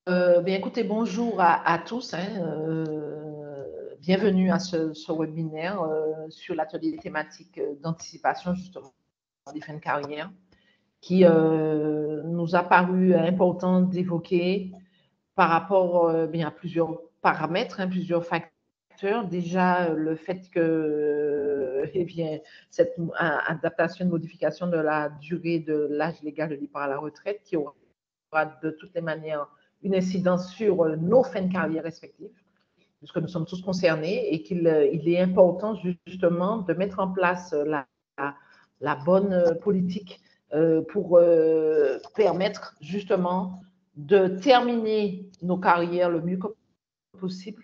Bien, écoutez, bonjour à tous, hein, bienvenue à ce webinaire sur l'atelier thématique d'anticipation justement des fins de carrière qui nous a paru important d'évoquer par rapport bien, à plusieurs paramètres, hein, plusieurs facteurs. Déjà, le fait que eh bien, cette adaptation, modification de la durée de l'âge légal de départ à la retraite qui aura de toutes les manières une incidence sur nos fins de carrière respectives, puisque nous sommes tous concernés et qu'il il est important justement de mettre en place la bonne politique pour permettre justement de terminer nos carrières le mieux possible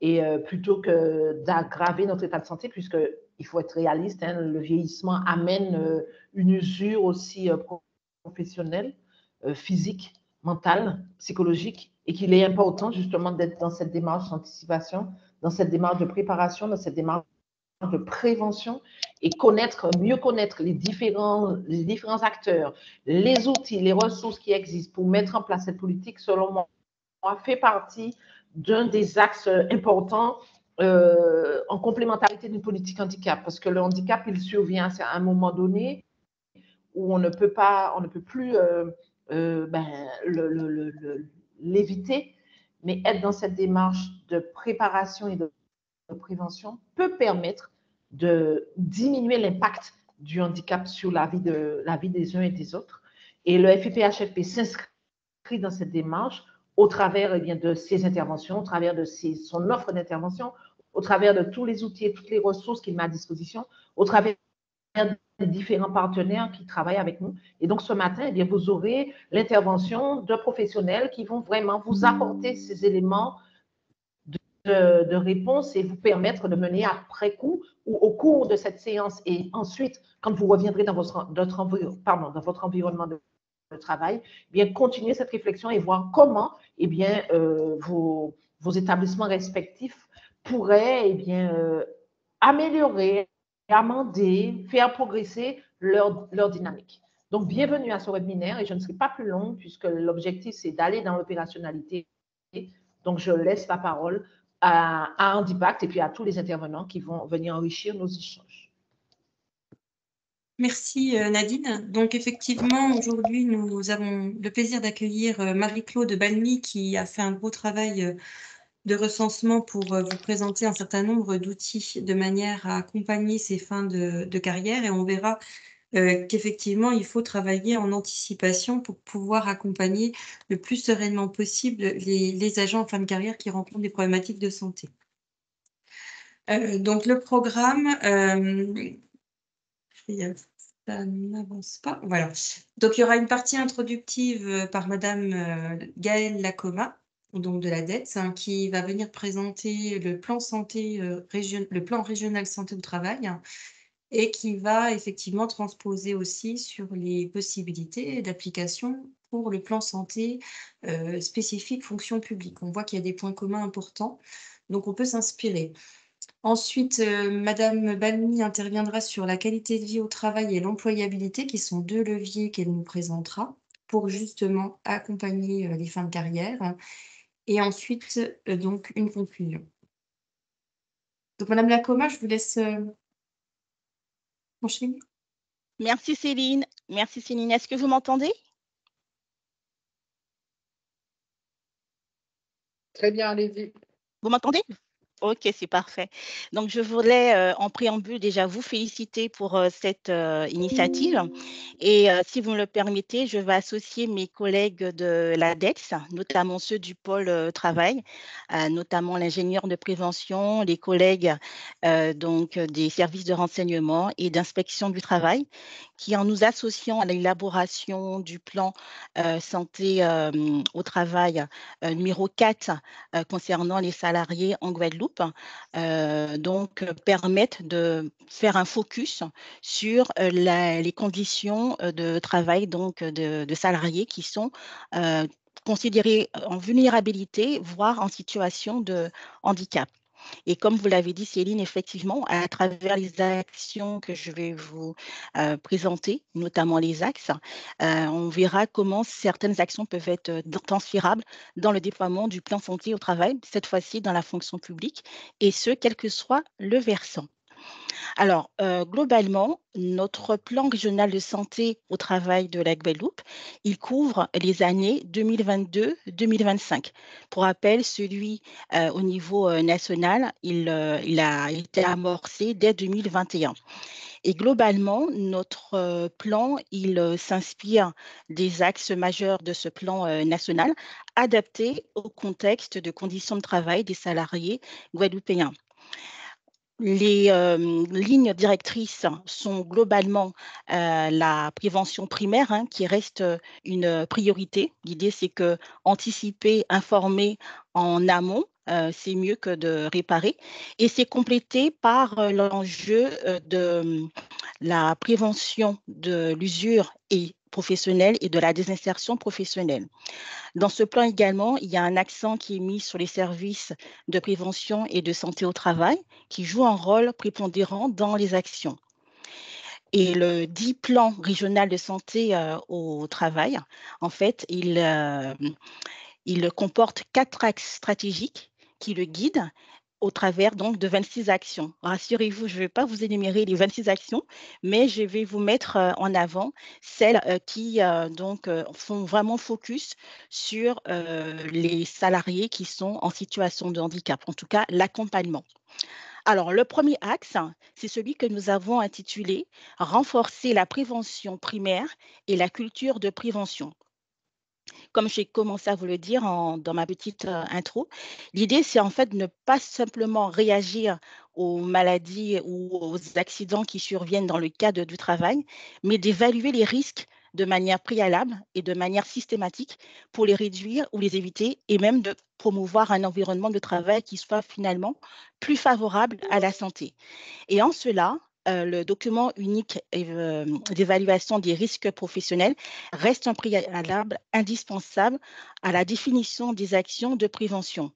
et plutôt que d'aggraver notre état de santé, puisqu'il faut être réaliste, hein, le vieillissement amène une usure aussi professionnelle, physique, mentale, psychologique, et qu'il est important justement d'être dans cette démarche d'anticipation, dans cette démarche de préparation, dans cette démarche de prévention et mieux connaître les différents acteurs, les outils, les ressources qui existent pour mettre en place cette politique, selon moi, fait partie d'un des axes importants en complémentarité d'une politique handicap, parce que le handicap, il survient à un moment donné où on ne peut plus l'éviter, mais être dans cette démarche de préparation et de prévention peut permettre de diminuer l'impact du handicap sur la vie des uns et des autres. Et le FIPHFP s'inscrit dans cette démarche au travers de ses interventions, au travers de son offre d'intervention, au travers de tous les outils et toutes les ressources qu'il met à disposition, au travers des différents partenaires qui travaillent avec nous. Et donc, ce matin, vous aurez l'intervention de professionnels qui vont vraiment vous apporter ces éléments de réponse et vous permettre de mener après coup ou au cours de cette séance et ensuite, quand vous reviendrez dans votre environnement de travail, bien continuer cette réflexion et voir comment vos établissements respectifs pourraient améliorer, amender, faire progresser leur dynamique. Donc, bienvenue à ce webinaire et je ne serai pas plus longue puisque l'objectif, c'est d'aller dans l'opérationnalité. Donc, je laisse la parole à Handipact et puis à tous les intervenants qui vont venir enrichir nos échanges. Merci Nadine. Donc effectivement, aujourd'hui, nous avons le plaisir d'accueillir Marie-Claude Balmy qui a fait un gros travail de recensement pour vous présenter un certain nombre d'outils de manière à accompagner ces fins de carrière et on verra qu'effectivement, il faut travailler en anticipation pour pouvoir accompagner le plus sereinement possible les agents en fin de carrière qui rencontrent des problématiques de santé. Donc le programme, ça n'avance pas. Voilà. Donc il y aura une partie introductive par Madame Gaëlle Lacoma, donc de la DETS, hein, qui va venir présenter le plan santé le plan régional santé au travail et qui va effectivement transposer aussi sur les possibilités d'application pour le plan santé spécifique fonction publique. On voit qu'il y a des points communs importants, donc on peut s'inspirer. Ensuite, Madame Balmy interviendra sur la qualité de vie au travail et l'employabilité, qui sont 2 leviers qu'elle nous présentera pour justement accompagner les fins de carrière. Et ensuite, donc une conclusion. Donc Madame Lacoma, je vous laisse enchaîner. Merci Céline. Merci Céline. Est-ce que vous m'entendez? Très bien, allez-y. Vous m'entendez? Ok, c'est parfait. Donc, je voulais en préambule déjà vous féliciter pour cette initiative. Et si vous me le permettez, je vais associer mes collègues de la DETS, notamment ceux du pôle travail, notamment l'ingénieur de prévention, les collègues donc des services de renseignement et d'inspection du travail, qui en nous associant à l'élaboration du plan santé au travail numéro 4 concernant les salariés en Guadeloupe, permettent de faire un focus sur les conditions de travail de salariés qui sont considérés en vulnérabilité, voire en situation de handicap. Et comme vous l'avez dit, Céline, effectivement, à travers les actions que je vais vous présenter, notamment les axes, on verra comment certaines actions peuvent être transférables dans le déploiement du plan santé au travail, cette fois-ci dans la fonction publique, et ce, quel que soit le versant. Alors, globalement, notre plan régional de santé au travail de la Guadeloupe, il couvre les années 2022-2025. Pour rappel, celui au niveau national, il a été amorcé dès 2021. Et globalement, notre plan, il s'inspire des axes majeurs de ce plan national, adaptés au contexte de conditions de travail des salariés guadeloupéens. Les lignes directrices sont globalement la prévention primaire, hein, qui reste une priorité. L'idée, c'est que anticiper, informer en amont, c'est mieux que de réparer. Et c'est complété par l'enjeu de la prévention de l'usure et professionnelle et de la désinsertion professionnelle. Dans ce plan également, il y a un accent qui est mis sur les services de prévention et de santé au travail qui jouent un rôle prépondérant dans les actions. Et le dit plan régional de santé au travail, en fait, il comporte 4 axes stratégiques qui le guident au travers donc de 26 actions. Rassurez-vous, je ne vais pas vous énumérer les 26 actions, mais je vais vous mettre en avant celles qui font vraiment focus sur les salariés qui sont en situation de handicap, en tout cas l'accompagnement. Alors, le premier axe, c'est celui que nous avons intitulé « Renforcer la prévention primaire et la culture de prévention ». Comme j'ai commencé à vous le dire dans ma petite intro, l'idée, c'est en fait de ne pas simplement réagir aux maladies ou aux accidents qui surviennent dans le cadre du travail, mais d'évaluer les risques de manière préalable et de manière systématique pour les réduire ou les éviter et même de promouvoir un environnement de travail qui soit finalement plus favorable à la santé. Et en cela, le document unique d'évaluation des risques professionnels reste un préalable indispensable à la définition des actions de prévention.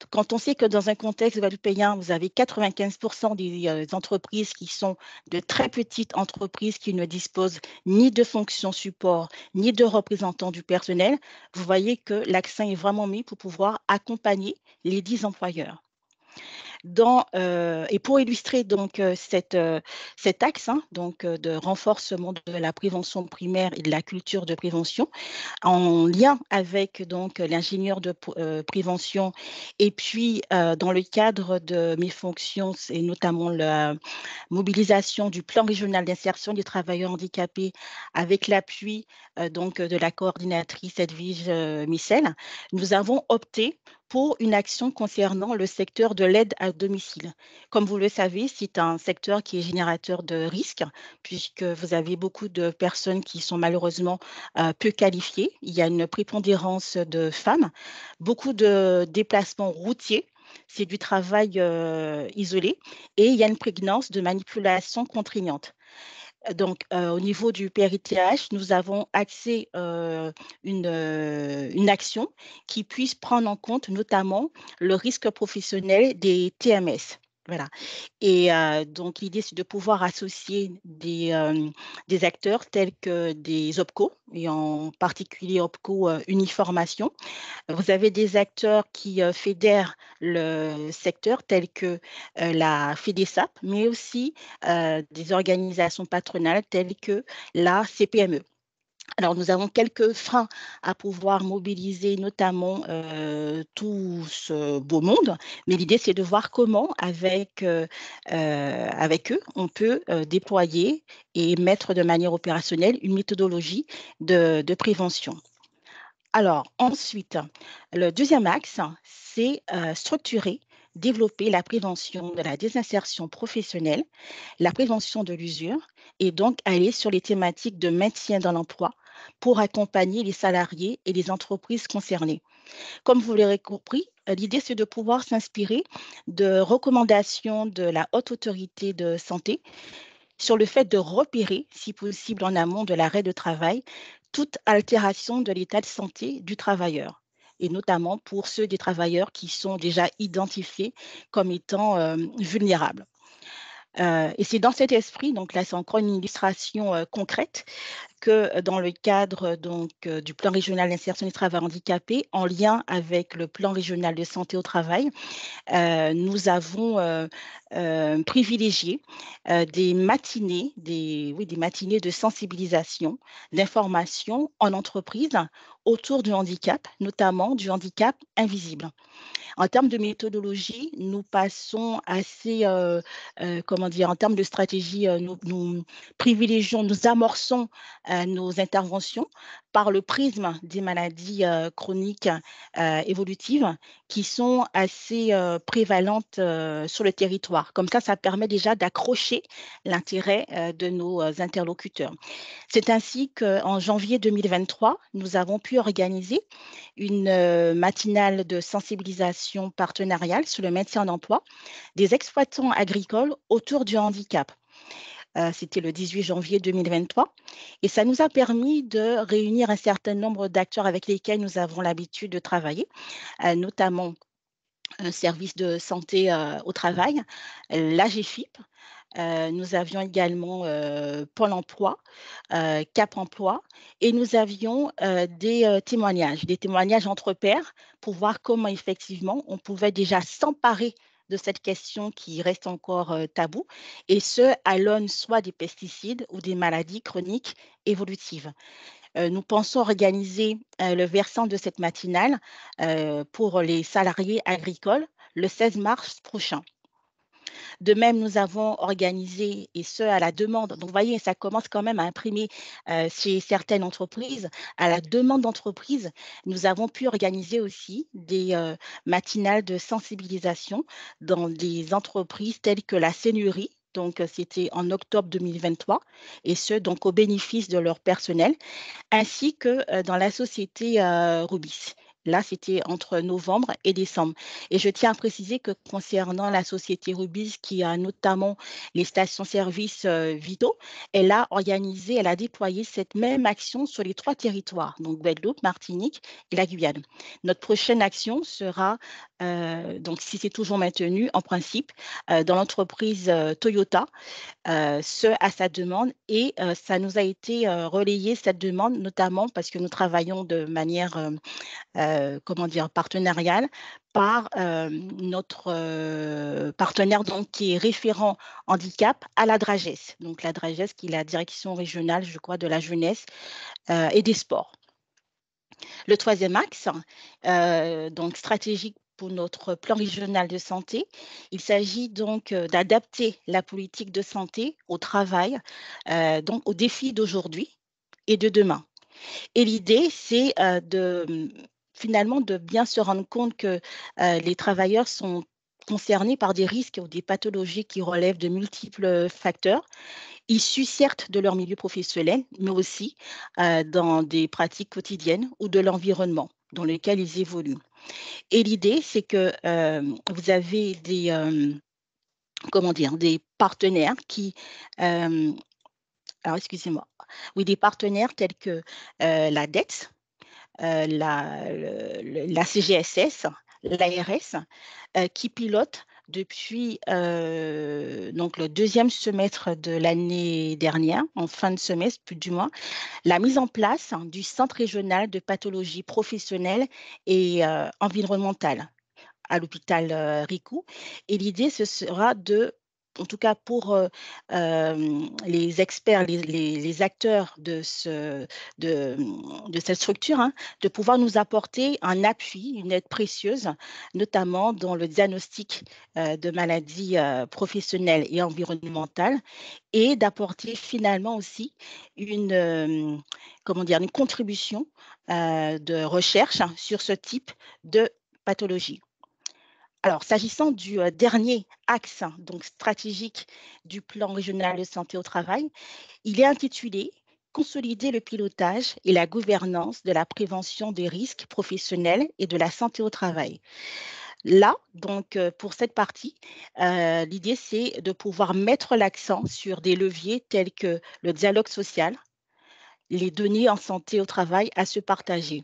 Quand on sait que dans un contexte guadeloupéen, vous avez 95% des entreprises qui sont de très petites entreprises qui ne disposent ni de fonctions support, ni de représentants du personnel, vous voyez que l'accent est vraiment mis pour pouvoir accompagner les 10 employeurs. Et pour illustrer donc cet axe de renforcement de la prévention primaire et de la culture de prévention, en lien avec donc l'ingénieur de prévention et puis dans le cadre de mes fonctions, c'est notamment la mobilisation du plan régional d'insertion des travailleurs handicapés avec l'appui de la coordinatrice Edwige Michel, nous avons opté pour une action concernant le secteur de l'aide à domicile. Comme vous le savez, c'est un secteur qui est générateur de risques, puisque vous avez beaucoup de personnes qui sont malheureusement peu qualifiées. Il y a une prépondérance de femmes, beaucoup de déplacements routiers. C'est du travail isolé et il y a une prégnance de manipulation contraignante. Donc, au niveau du PRITH, nous avons axé une action qui puisse prendre en compte notamment le risque professionnel des TMS. Voilà. Et donc, l'idée, c'est de pouvoir associer des acteurs tels que des OPCO, et en particulier OPCO Uniformation. Vous avez des acteurs qui fédèrent le secteur tels que la FEDESAP, mais aussi des organisations patronales telles que la CPME. Alors, nous avons quelques freins à pouvoir mobiliser, notamment tout ce beau monde, mais l'idée, c'est de voir comment, avec eux, on peut déployer et mettre de manière opérationnelle une méthodologie de prévention. Alors, ensuite, le deuxième axe, c'est structurer, développer la prévention de la désinsertion professionnelle, la prévention de l'usure, et donc aller sur les thématiques de maintien dans l'emploi pour accompagner les salariés et les entreprises concernées. Comme vous l'aurez compris, l'idée, c'est de pouvoir s'inspirer de recommandations de la Haute Autorité de santé sur le fait de repérer, si possible en amont de l'arrêt de travail, toute altération de l'état de santé du travailleur. et notamment pour ceux des travailleurs qui sont déjà identifiés comme étant vulnérables. Et c'est dans cet esprit, donc là c'est encore une illustration concrète, que dans le cadre du plan régional d'insertion des travailleurs handicapés, en lien avec le plan régional de santé au travail, nous avons privilégié des matinées, des matinées de sensibilisation, d'information en entreprise autour du handicap, notamment du handicap invisible. En termes de méthodologie, nous passons assez, comment dire, en termes de stratégie, nous privilégions, nous amorçons nos interventions par le prisme des maladies chroniques évolutives qui sont assez prévalentes sur le territoire. Comme ça permet déjà d'accrocher l'intérêt de nos interlocuteurs. C'est ainsi qu'en janvier 2023, nous avons pu organiser une matinale de sensibilisation partenariale sur le maintien en emploi des exploitants agricoles autour du handicap. C'était le 18 janvier 2023 et ça nous a permis de réunir un certain nombre d'acteurs avec lesquels nous avons l'habitude de travailler, notamment un service de santé au travail, l'AGFIP. Nous avions également Pôle emploi, Cap emploi, et nous avions des témoignages entre pairs pour voir comment effectivement on pouvait déjà s'emparer de cette question qui reste encore taboue, et ce, à l'aune soit des pesticides ou des maladies chroniques évolutives. Nous pensons organiser le versant de cette matinale pour les salariés agricoles le 16 mars prochain. De même, nous avons organisé, et ce à la demande, donc vous voyez, ça commence quand même à imprimer chez certaines entreprises, à la demande d'entreprises, nous avons pu organiser aussi des matinales de sensibilisation dans des entreprises telles que la Seigneurie. Donc, c'était en octobre 2023, et ce, donc au bénéfice de leur personnel, ainsi que dans la société Rubis. Là, c'était entre novembre et décembre. Et je tiens à préciser que concernant la société Rubis, qui a notamment les stations-service Vito, elle a organisé, elle a déployé cette même action sur les 3 territoires, donc Guadeloupe, Martinique et la Guyane. Notre prochaine action sera, donc si c'est toujours maintenu, en principe, dans l'entreprise Toyota, ce à sa demande, et ça nous a été relayé, cette demande, notamment parce que nous travaillons de manière comment dire, partenariale par notre partenaire donc, qui est référent handicap à la DRAGES. Donc la DRAGES qui est la direction régionale, je crois, de la jeunesse et des sports. Le 3e axe, donc stratégique pour notre plan régional de santé, il s'agit donc d'adapter la politique de santé au travail, donc aux défis d'aujourd'hui et de demain. Et l'idée, c'est finalement de bien se rendre compte que les travailleurs sont concernés par des risques ou des pathologies qui relèvent de multiples facteurs, issus certes de leur milieu professionnel, mais aussi dans des pratiques quotidiennes ou de l'environnement dans lequel ils évoluent. Et l'idée, c'est que vous avez des, comment dire, des partenaires qui, alors excusez-moi, oui, des partenaires tels que la DETS, la CGSS, l'ARS, qui pilotent depuis donc le 2e semestre de l'année dernière, en fin de semestre, plus du moins, la mise en place du Centre régional de pathologie professionnelle et environnementale à l'hôpital Ricoux. Et l'idée, ce sera de, en tout cas pour les experts, les acteurs de cette structure, hein, de pouvoir nous apporter un appui, une aide précieuse, notamment dans le diagnostic de maladies professionnelles et environnementales, et d'apporter finalement aussi une, comment dire, une contribution de recherche sur ce type de pathologie. Alors, s'agissant du dernier axe donc stratégique du plan régional de santé au travail, il est intitulé Consolider le pilotage et la gouvernance de la prévention des risques professionnels et de la santé au travail. Là, donc, pour cette partie, l'idée, c'est de pouvoir mettre l'accent sur des leviers tels que le dialogue social, les données en santé au travail à se partager,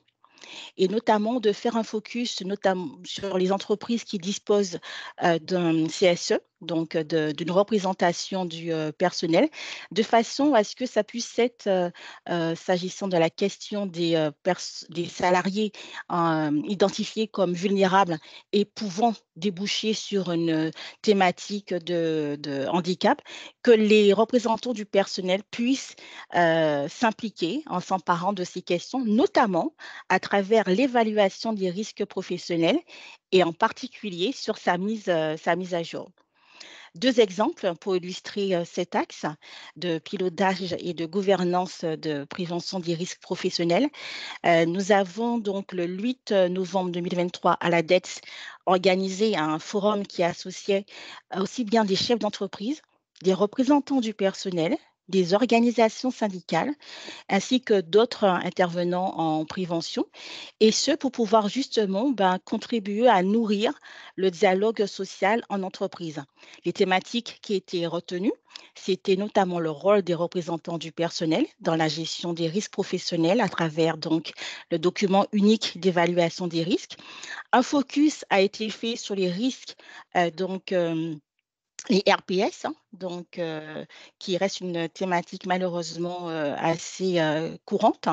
et notamment de faire un focus notamment sur les entreprises qui disposent d'un CSE, donc d'une représentation du personnel, de façon à ce que ça puisse être, s'agissant de la question des salariés identifiés comme vulnérables et pouvant déboucher sur une thématique de handicap, que les représentants du personnel puissent s'impliquer en s'emparant de ces questions, notamment à travers l'évaluation des risques professionnels et en particulier sur sa mise à jour. Deux exemples pour illustrer cet axe de pilotage et de gouvernance de prévention des risques professionnels. Nous avons donc le 8 novembre 2023 à la DETS organisé un forum qui associait aussi bien des chefs d'entreprise, des représentants du personnel, des organisations syndicales, ainsi que d'autres intervenants en prévention, et ce pour pouvoir justement contribuer à nourrir le dialogue social en entreprise. Les thématiques qui étaient retenues, c'était notamment le rôle des représentants du personnel dans la gestion des risques professionnels à travers donc le document unique d'évaluation des risques. Un focus a été fait sur les risques les RPS, qui reste une thématique malheureusement assez courante,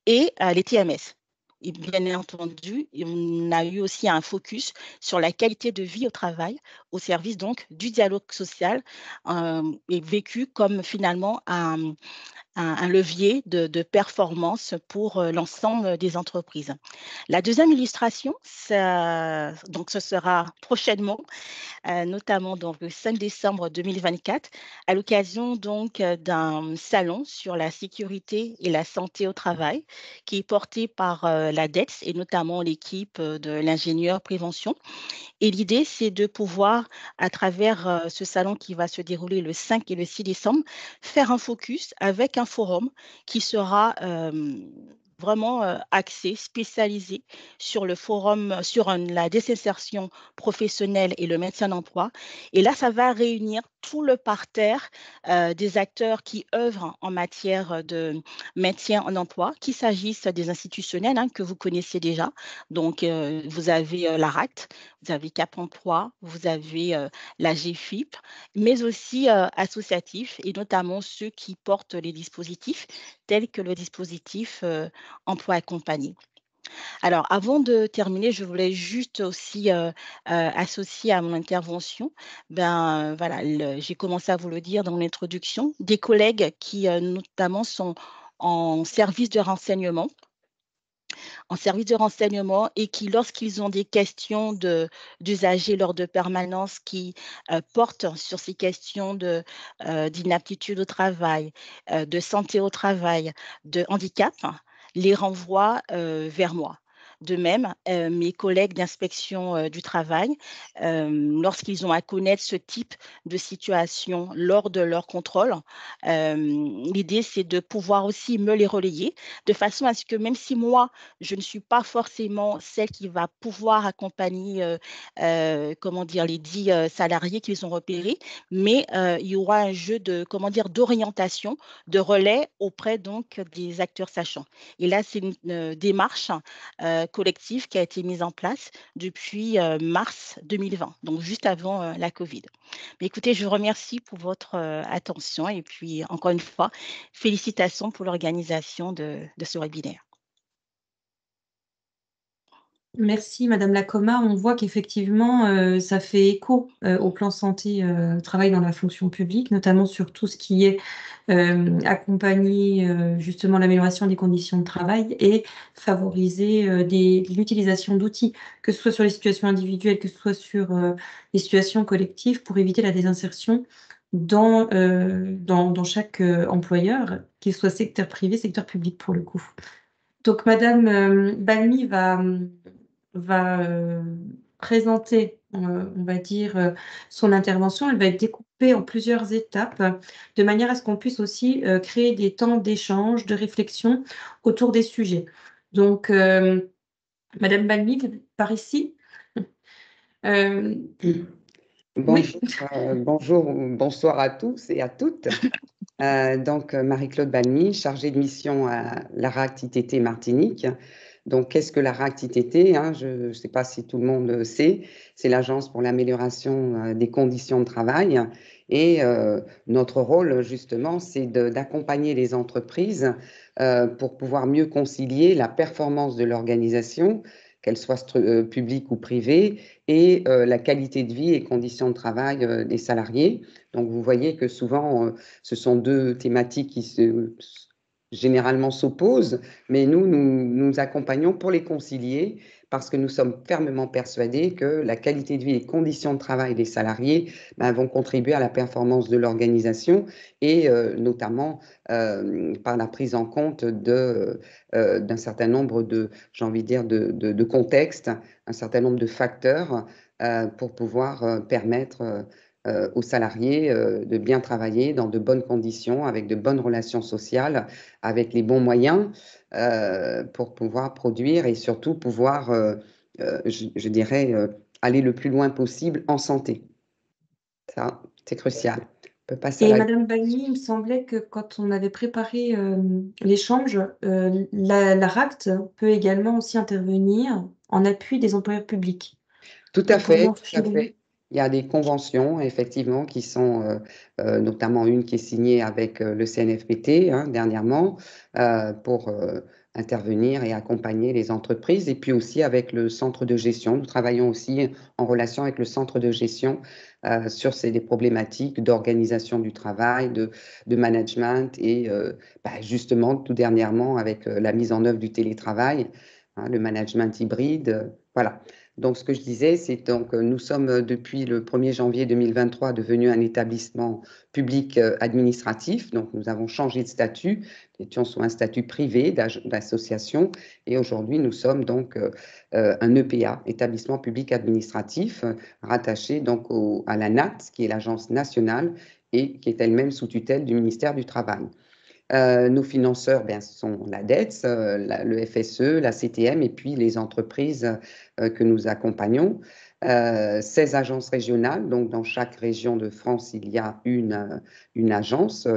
et les TMS. Et bien entendu, on a eu aussi un focus sur la qualité de vie au travail, au service donc du dialogue social, et vécu comme finalement un levier de performance pour l'ensemble des entreprises. La deuxième illustration, donc ce sera prochainement, notamment donc le 5 décembre 2024, à l'occasion donc d'un salon sur la sécurité et la santé au travail qui est porté par la DETS et notamment l'équipe de l'ingénieur prévention. Et l'idée, c'est de pouvoir, à travers ce salon qui va se dérouler le 5 et le 6 décembre, faire un focus avec un forum qui sera vraiment axé, spécialisé sur le forum, sur la désinsertion professionnelle et le maintien d'emploi. Et là, ça va réunir tout le parterre des acteurs qui œuvrent en matière de maintien en emploi, qu'il s'agisse des institutionnels que vous connaissez déjà. Donc, vous avez l'ARACT, vous avez Cap Emploi, vous avez la GFIP, mais aussi associatifs et notamment ceux qui portent les dispositifs tels que le dispositif emploi accompagné. Alors, avant de terminer, je voulais juste aussi associer à mon intervention, voilà, j'ai commencé à vous le dire dans l'introduction, des collègues qui notamment sont en service de renseignement et qui, lorsqu'ils ont des questions d'usagers lors de permanences qui portent sur ces questions d'inaptitude au travail, de santé au travail, de handicap, les renvoient vers moi. De même, mes collègues d'inspection du travail, lorsqu'ils ont à connaître ce type de situation lors de leur contrôle, l'idée, c'est de pouvoir aussi me les relayer de façon à ce que même si moi, je ne suis pas forcément celle qui va pouvoir accompagner, comment dire, les 10 salariés qu'ils ont repérés, mais il y aura un jeu d'orientation, de relais auprès donc des acteurs sachants. Et là, c'est une démarche collective qui a été mise en place depuis mars 2020, donc juste avant la Covid. Mais écoutez, je vous remercie pour votre attention et puis encore une fois, félicitations pour l'organisation de ce webinaire. Merci Madame Lacoma. On voit qu'effectivement, ça fait écho au plan santé travail dans la fonction publique, notamment sur tout ce qui est accompagner justement l'amélioration des conditions de travail et favoriser l'utilisation d'outils, que ce soit sur les situations individuelles, que ce soit sur les situations collectives, pour éviter la désinsertion dans chaque employeur, qu'il soit secteur privé, secteur public pour le coup. Donc Madame Balmy va présenter, on va dire, son intervention. Elle va être découpée en plusieurs étapes, de manière à ce qu'on puisse aussi créer des temps d'échange, de réflexion autour des sujets. Donc, Madame Balmy, par ici. Bonjour, bonsoir à tous et à toutes. Donc, Marie-Claude Balmy, chargée de mission à l'ARACT ITT Martinique. Donc, qu'est-ce que la RACT-ITT, hein? Je ne sais pas si tout le monde sait, c'est l'Agence pour l'amélioration des conditions de travail. Et notre rôle, justement, c'est d'accompagner les entreprises pour pouvoir mieux concilier la performance de l'organisation, qu'elle soit publique ou privée, et la qualité de vie et conditions de travail des salariés. Donc, vous voyez que souvent, ce sont deux thématiques qui généralement s'opposent, mais nous accompagnons pour les concilier parce que nous sommes fermement persuadés que la qualité de vie et les conditions de travail des salariés vont contribuer à la performance de l'organisation et notamment par la prise en compte d'un certain nombre j'ai envie de dire, de contextes, un certain nombre de facteurs pour pouvoir permettre aux salariés de bien travailler dans de bonnes conditions, avec de bonnes relations sociales, avec les bons moyens pour pouvoir produire et surtout pouvoir, je dirais, aller le plus loin possible en santé. Ça, c'est crucial. On peut passer Et Madame Bagny, il me semblait que quand on avait préparé l'échange, la RACT peut également aussi intervenir en appui des employeurs publics. Tout à fait, Comment tout à fait. Il y a des conventions, effectivement, qui sont notamment une qui est signée avec le CNFPT dernièrement pour intervenir et accompagner les entreprises, et puis aussi avec le centre de gestion. Nous travaillons aussi en relation avec le centre de gestion sur des problématiques d'organisation du travail, de management et justement tout dernièrement avec la mise en œuvre du télétravail, le management hybride. Voilà. Donc, ce que je disais, c'est donc nous sommes depuis le 1er janvier 2023 devenus un établissement public administratif. Donc, nous avons changé de statut. Nous étions sous un statut privé d'association et aujourd'hui, nous sommes donc un EPA, établissement public administratif, rattaché donc à la NAT, qui est l'Agence nationale et qui est elle-même sous tutelle du ministère du Travail. Nos financeurs sont la DETS, le FSE, la CTM et puis les entreprises que nous accompagnons. 16 agences régionales, donc dans chaque région de France, il y a une agence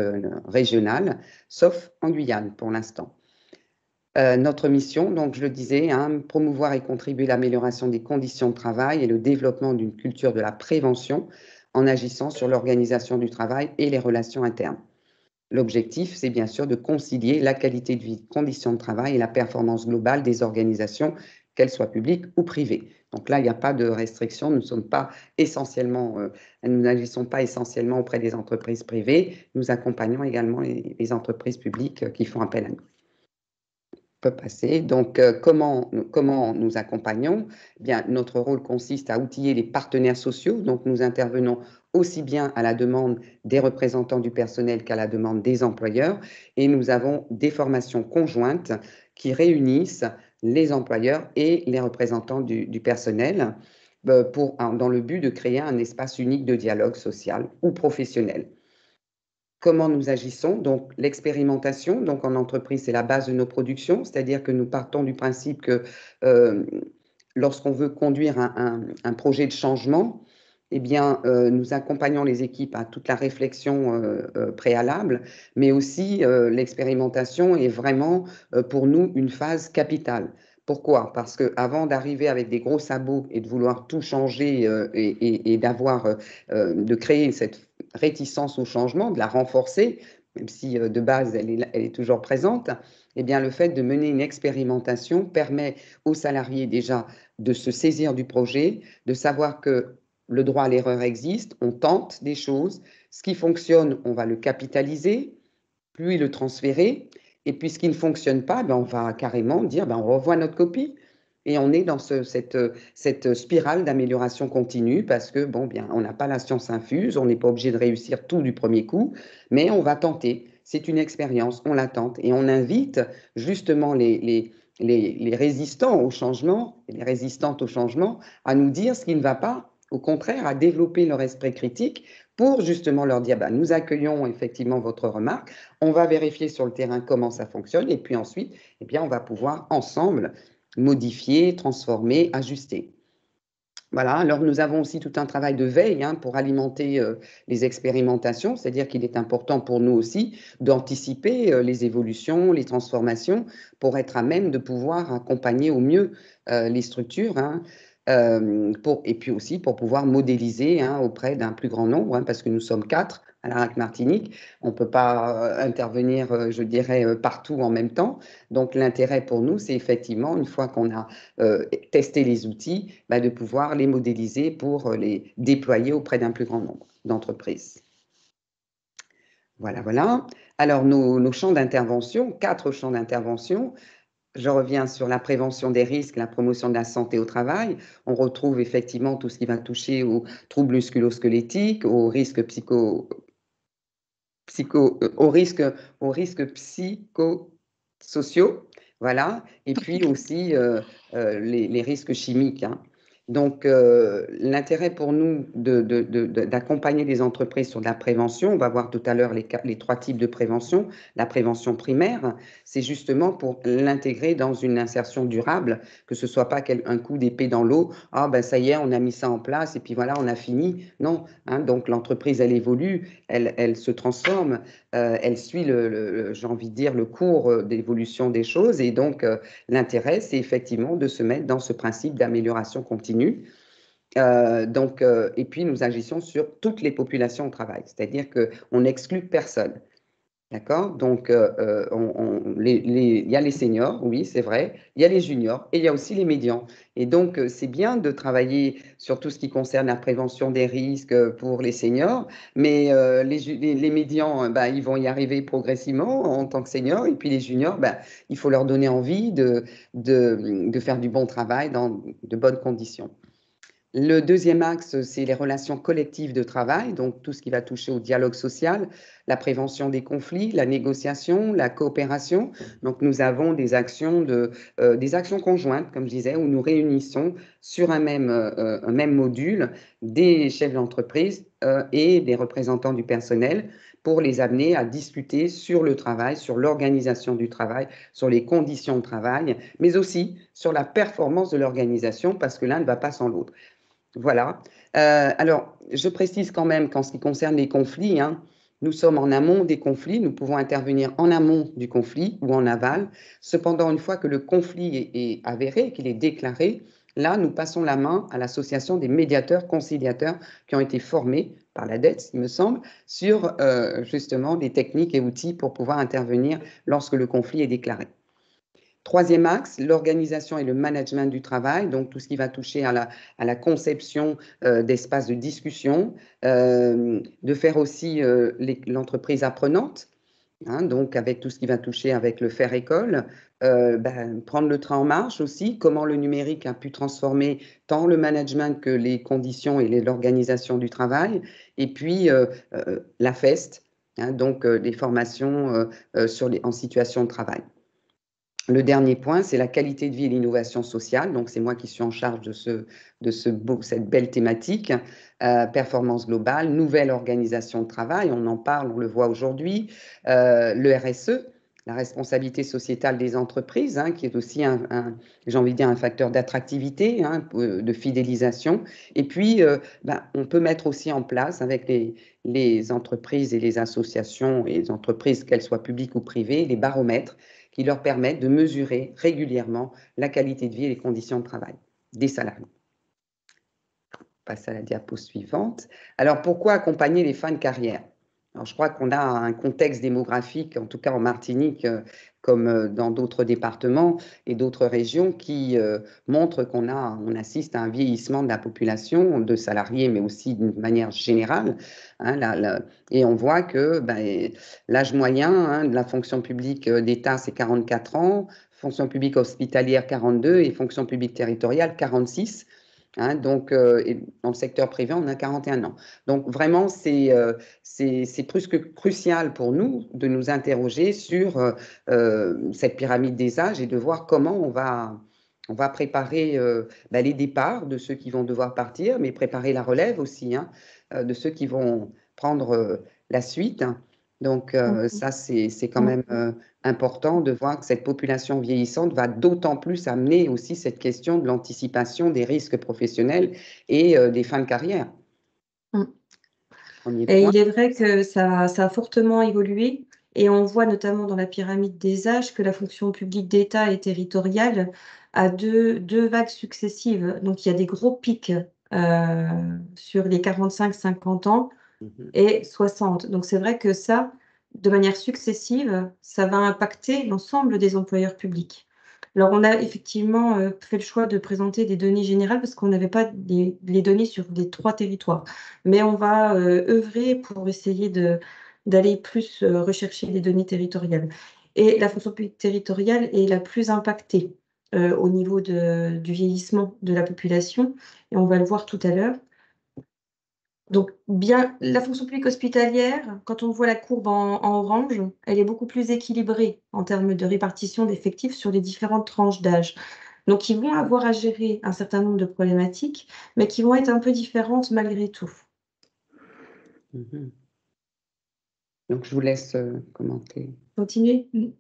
régionale, sauf en Guyane pour l'instant. Notre mission, donc je le disais, promouvoir et contribuer à l'amélioration des conditions de travail et le développement d'une culture de la prévention en agissant sur l'organisation du travail et les relations internes. L'objectif, c'est bien sûr de concilier la qualité de vie, conditions de travail et la performance globale des organisations, qu'elles soient publiques ou privées. Donc là, il n'y a pas de restriction. Nous n'agissons pas essentiellement auprès des entreprises privées. Nous accompagnons également les entreprises publiques qui font appel à nous. On peut passer. Donc, comment nous accompagnons? Bien, notre rôle consiste à outiller les partenaires sociaux. Donc, nous intervenons aussi bien à la demande des représentants du personnel qu'à la demande des employeurs. Et nous avons des formations conjointes qui réunissent les employeurs et les représentants du personnel dans le but de créer un espace unique de dialogue social ou professionnel. Comment nous agissons? Donc, l'expérimentation, donc en entreprise, c'est la base de nos productions, c'est-à-dire que nous partons du principe que lorsqu'on veut conduire un projet de changement, eh bien, nous accompagnons les équipes à toute la réflexion préalable, mais aussi l'expérimentation est vraiment pour nous une phase capitale. Pourquoi? Parce qu'avant d'arriver avec des gros sabots et de vouloir tout changer et de créer cette réticence au changement, de la renforcer, même si de base elle est toujours présente, eh bien, le fait de mener une expérimentation permet aux salariés déjà de se saisir du projet, de savoir que le droit à l'erreur existe, on tente des choses, ce qui fonctionne, on va le capitaliser, puis le transférer, et puis ce qui ne fonctionne pas, on va carrément dire on revoit notre copie. Et on est dans cette spirale d'amélioration continue parce que, on n'a pas la science infuse, on n'est pas obligé de réussir tout du premier coup, mais on va tenter. C'est une expérience, on la tente. Et on invite justement les résistants au changement, les résistantes au changement, à nous dire ce qui ne va pas, au contraire, à développer leur esprit critique pour justement leur dire, nous accueillons effectivement votre remarque, on va vérifier sur le terrain comment ça fonctionne, et puis ensuite, on va pouvoir ensemble modifier, transformer, ajuster. Voilà, alors nous avons aussi tout un travail de veille pour alimenter les expérimentations, c'est-à-dire qu'il est important pour nous aussi d'anticiper les évolutions, les transformations, pour être à même de pouvoir accompagner au mieux les structures, et puis aussi pour pouvoir modéliser auprès d'un plus grand nombre, parce que nous sommes 4 à la RAC Martinique, on ne peut pas intervenir, je dirais, partout en même temps. Donc l'intérêt pour nous, c'est effectivement, une fois qu'on a testé les outils, de pouvoir les modéliser pour les déployer auprès d'un plus grand nombre d'entreprises. Voilà, voilà. Alors, nos champs d'intervention, 4 champs d'intervention. Je reviens sur la prévention des risques, la promotion de la santé au travail. On retrouve effectivement tout ce qui va toucher aux troubles musculo-squelettiques, aux risques aux risques psychosociaux, voilà, et puis aussi les risques chimiques. Donc, l'intérêt pour nous d'accompagner les entreprises sur de la prévention, on va voir tout à l'heure les 3 types de prévention. La prévention primaire, c'est justement pour l'intégrer dans une insertion durable, que ce ne soit pas un coup d'épée dans l'eau, ah ben ça y est, on a mis ça en place et puis voilà, on a fini. Non, donc l'entreprise, elle évolue, elle se transforme, elle suit, j'ai envie de dire, le cours d'évolution des choses, et donc l'intérêt, c'est effectivement de se mettre dans ce principe d'amélioration continue. Et puis, nous agissons sur toutes les populations au travail, c'est-à-dire qu'on n'exclut personne. D'accord? Donc, il y a les seniors, oui, c'est vrai, il y a les juniors et il y a aussi les médians. Et donc, c'est bien de travailler sur tout ce qui concerne la prévention des risques pour les seniors, mais les médians, ils vont y arriver progressivement en tant que seniors, et puis les juniors, il faut leur donner envie de faire du bon travail dans de bonnes conditions. Le deuxième axe, c'est les relations collectives de travail, donc tout ce qui va toucher au dialogue social, la prévention des conflits, la négociation, la coopération. Donc, nous avons des actions conjointes, comme je disais, où nous réunissons sur un même module des chefs d'entreprise et des représentants du personnel pour les amener à discuter sur le travail, sur l'organisation du travail, sur les conditions de travail, mais aussi sur la performance de l'organisation, parce que l'un ne va pas sans l'autre. Voilà. Alors, je précise quand même qu'en ce qui concerne les conflits, nous sommes en amont des conflits, nous pouvons intervenir en amont du conflit ou en aval. Cependant, une fois que le conflit est avéré, qu'il est déclaré, là, nous passons la main à l'association des médiateurs conciliateurs qui ont été formés par la DETS, il me semble, sur justement des techniques et outils pour pouvoir intervenir lorsque le conflit est déclaré. Troisième axe, l'organisation et le management du travail, donc tout ce qui va toucher à la conception d'espaces de discussion, de faire aussi l'entreprise apprenante, donc avec tout ce qui va toucher avec le faire école, prendre le train en marche aussi, comment le numérique a pu transformer tant le management que les conditions et l'organisation du travail, et puis la FEST, donc des formations en situation de travail. Le dernier point, c'est la qualité de vie et l'innovation sociale. Donc, c'est moi qui suis en charge de cette belle thématique. Performance globale, nouvelle organisation de travail, on en parle, on le voit aujourd'hui. Le RSE, la responsabilité sociétale des entreprises, qui est aussi j'ai envie de dire, un facteur d'attractivité, de fidélisation. Et puis, on peut mettre aussi en place avec les entreprises et les associations et les entreprises, qu'elles soient publiques ou privées, les baromètres qui leur permettent de mesurer régulièrement la qualité de vie et les conditions de travail des salariés. On passe à la diapo suivante. Alors, pourquoi accompagner les fins de carrière? Alors, je crois qu'on a un contexte démographique, en tout cas en Martinique, comme dans d'autres départements et d'autres régions, qui montre qu'on assiste à un vieillissement de la population, de salariés, mais aussi d'une manière générale. Et on voit que l'âge moyen de la fonction publique d'État, c'est 44 ans, fonction publique hospitalière, 42, et fonction publique territoriale, 46. Donc, dans le secteur privé, on a 41 ans. Donc, vraiment, c'est plus que crucial pour nous de nous interroger sur cette pyramide des âges et de voir comment on va préparer les départs de ceux qui vont devoir partir, mais préparer la relève aussi de ceux qui vont prendre la suite. Donc, ça, c'est quand même important de voir que cette population vieillissante va d'autant plus amener aussi cette question de l'anticipation des risques professionnels et des fins de carrière. Premier Et point. il est vrai que ça a fortement évolué et on voit notamment dans la pyramide des âges que la fonction publique d'État et territoriale a deux vagues successives. Donc, il y a des gros pics sur les 45-50 ans et 60. Donc, c'est vrai que ça, de manière successive, ça va impacter l'ensemble des employeurs publics. Alors, on a effectivement fait le choix de présenter des données générales parce qu'on n'avait pas les données sur les 3 territoires. Mais on va œuvrer pour essayer d'aller plus rechercher les données territoriales. Et la fonction publique territoriale est la plus impactée au niveau du vieillissement de la population, et on va le voir tout à l'heure. Donc, bien, la fonction publique hospitalière, quand on voit la courbe en orange, elle est beaucoup plus équilibrée en termes de répartition d'effectifs sur les différentes tranches d'âge. Donc, ils vont avoir à gérer un certain nombre de problématiques, mais qui vont être un peu différentes malgré tout. Donc, je vous laisse commenter. Continuer. Oui.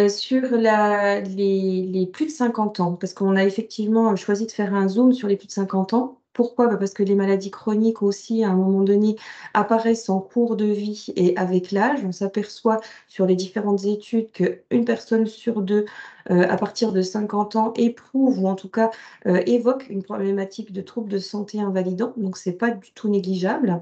Sur les plus de 50 ans, parce qu'on a effectivement choisi de faire un zoom sur les plus de 50 ans. Pourquoi? Parce que les maladies chroniques aussi, à un moment donné, apparaissent en cours de vie et avec l'âge. On s'aperçoit sur les différentes études qu'une personne sur deux, à partir de 50 ans, éprouve ou en tout cas évoque une problématique de troubles de santé invalidants. Donc, ce n'est pas du tout négligeable.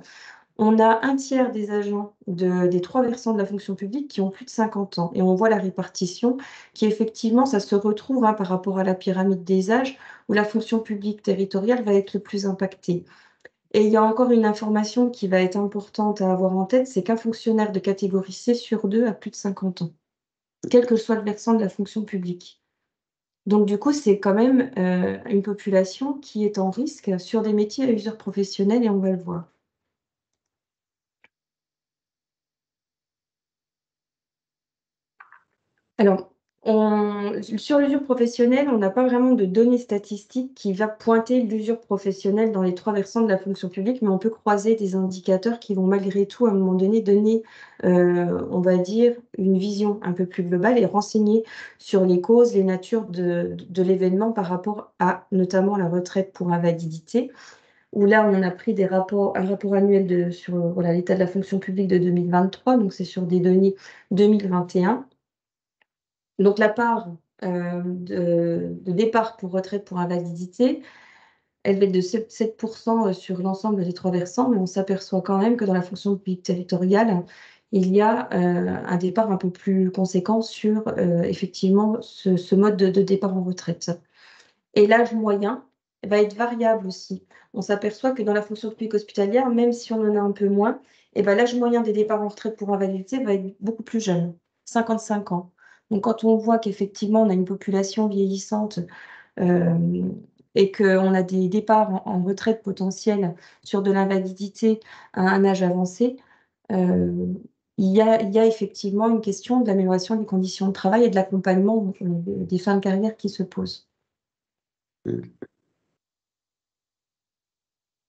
On a un tiers des agents des 3 versants de la fonction publique qui ont plus de 50 ans. Et on voit la répartition qui, effectivement, ça se retrouve par rapport à la pyramide des âges, où la fonction publique territoriale va être le plus impactée. Et il y a encore une information qui va être importante à avoir en tête, c'est qu'un fonctionnaire de catégorie C sur 2 a plus de 50 ans, quel que soit le versant de la fonction publique. Donc, du coup, c'est quand même une population qui est en risque sur des métiers à usure professionnelle, et on va le voir. Alors, sur l'usure professionnelle, on n'a pas vraiment de données statistiques qui va pointer l'usure professionnelle dans les 3 versants de la fonction publique, mais on peut croiser des indicateurs qui vont malgré tout, à un moment donné, donner, on va dire, une vision un peu plus globale et renseigner sur les causes, les natures de l'événement par rapport à, notamment, la retraite pour invalidité, où là, on a pris un rapport annuel sur voilà, l'état de la fonction publique de 2023, donc c'est sur des données 2021. Donc, la part de départ pour retraite pour invalidité, elle va être de 7% sur l'ensemble des 3 versants, mais on s'aperçoit quand même que dans la fonction publique territoriale, il y a un départ un peu plus conséquent sur effectivement ce mode de départ en retraite. Et l'âge moyen va être variable aussi. On s'aperçoit que dans la fonction publique hospitalière, même si on en a un peu moins, l'âge moyen des départs en retraite pour invalidité va être beaucoup plus jeune, 55 ans. Donc, quand on voit qu'effectivement, on a une population vieillissante et qu'on a des départs en retraite potentiels sur de l'invalidité à un âge avancé, il y a effectivement une question de l'amélioration des conditions de travail et de l'accompagnement des fins de carrière qui se posent.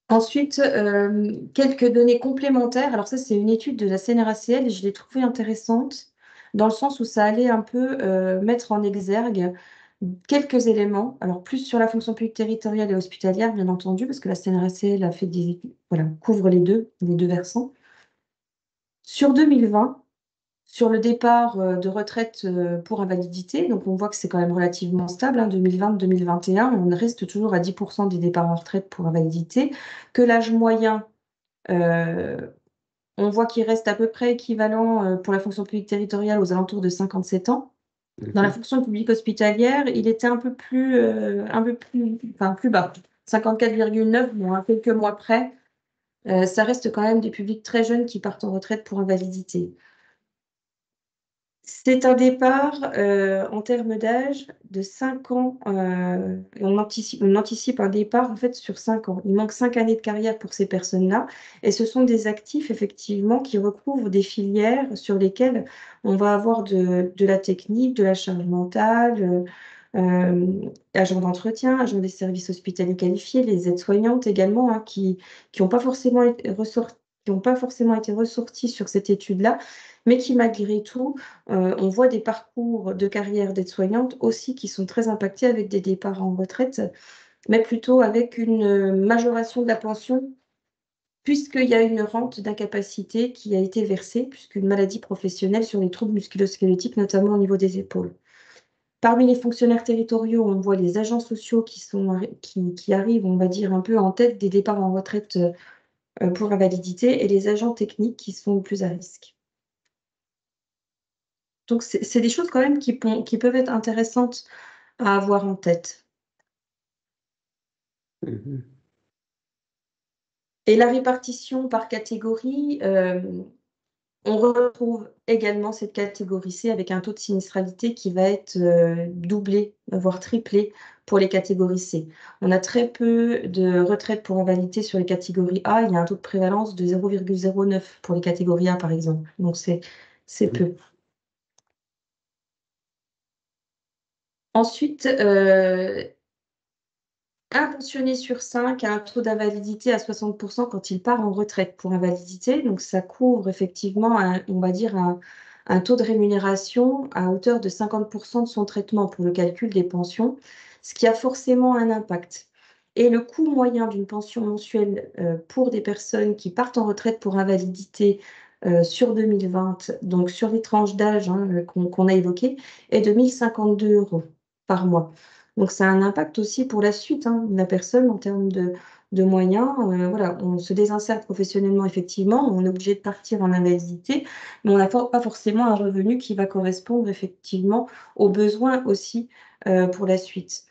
Ensuite, quelques données complémentaires. Alors ça, c'est une étude de la CNRACL et je l'ai trouvée intéressante dans le sens où ça allait un peu mettre en exergue quelques éléments. Alors plus sur la fonction publique territoriale et hospitalière, bien entendu, parce que la CNRACL a fait des études, voilà, couvre les deux versants. Sur 2020, sur le départ de retraite pour invalidité, donc on voit que c'est quand même relativement stable, 2020-2021, on reste toujours à 10% des départs en retraite pour invalidité, que l'âge moyen, on voit qu'il reste à peu près équivalent pour la fonction publique territoriale aux alentours de 57 ans. Dans la fonction publique hospitalière, il était un peu plus bas, 54,9, bon, à quelques mois près. Ça reste quand même des publics très jeunes qui partent en retraite pour invalidité. C'est un départ en termes d'âge de 5 ans. On anticipe un départ en fait sur 5 ans. Il manque 5 années de carrière pour ces personnes-là. Et ce sont des actifs effectivement qui recouvrent des filières sur lesquelles on va avoir de la technique, de la charge mentale, agents d'entretien, agents des services hospitaliers qualifiés, les aides-soignantes également, qui n'ont pas forcément qui n'ont pas forcément été ressortis sur cette étude-là, mais qui, malgré tout, on voit des parcours de carrière d'aide-soignante aussi qui sont très impactés avec des départs en retraite, mais plutôt avec une majoration de la pension, puisqu'il y a une rente d'incapacité qui a été versée, puisqu'une maladie professionnelle sur les troubles musculo-squelettiques, notamment au niveau des épaules. Parmi les fonctionnaires territoriaux, on voit les agents sociaux qui arrivent, on va dire, un peu en tête des départs en retraite pour invalidité, et les agents techniques qui sont le plus à risque. Donc, c'est des choses quand même qui peuvent être intéressantes à avoir en tête. Mhm. Et la répartition par catégorie, on retrouve également cette catégorie C avec un taux de sinistralité qui va être doublé, voire triplé pour les catégories C. On a très peu de retraites pour invalidité sur les catégories A. Il y a un taux de prévalence de 0,09 pour les catégories A, par exemple. Donc, c'est peu. Ensuite, un pensionné sur 5 a un taux d'invalidité à 60% quand il part en retraite pour invalidité. Donc, ça couvre effectivement, on va dire, un taux de rémunération à hauteur de 50% de son traitement pour le calcul des pensions, ce qui a forcément un impact. Et le coût moyen d'une pension mensuelle pour des personnes qui partent en retraite pour invalidité sur 2020, donc sur les tranches d'âge qu'on a évoquées, est de 1 052 € par mois. Donc, ça a un impact aussi pour la suite de la personne en termes de moyens. Voilà, on se désinsère professionnellement, effectivement, on est obligé de partir en invalidité, mais on n'a pas forcément un revenu qui va correspondre effectivement aux besoins aussi pour la suite.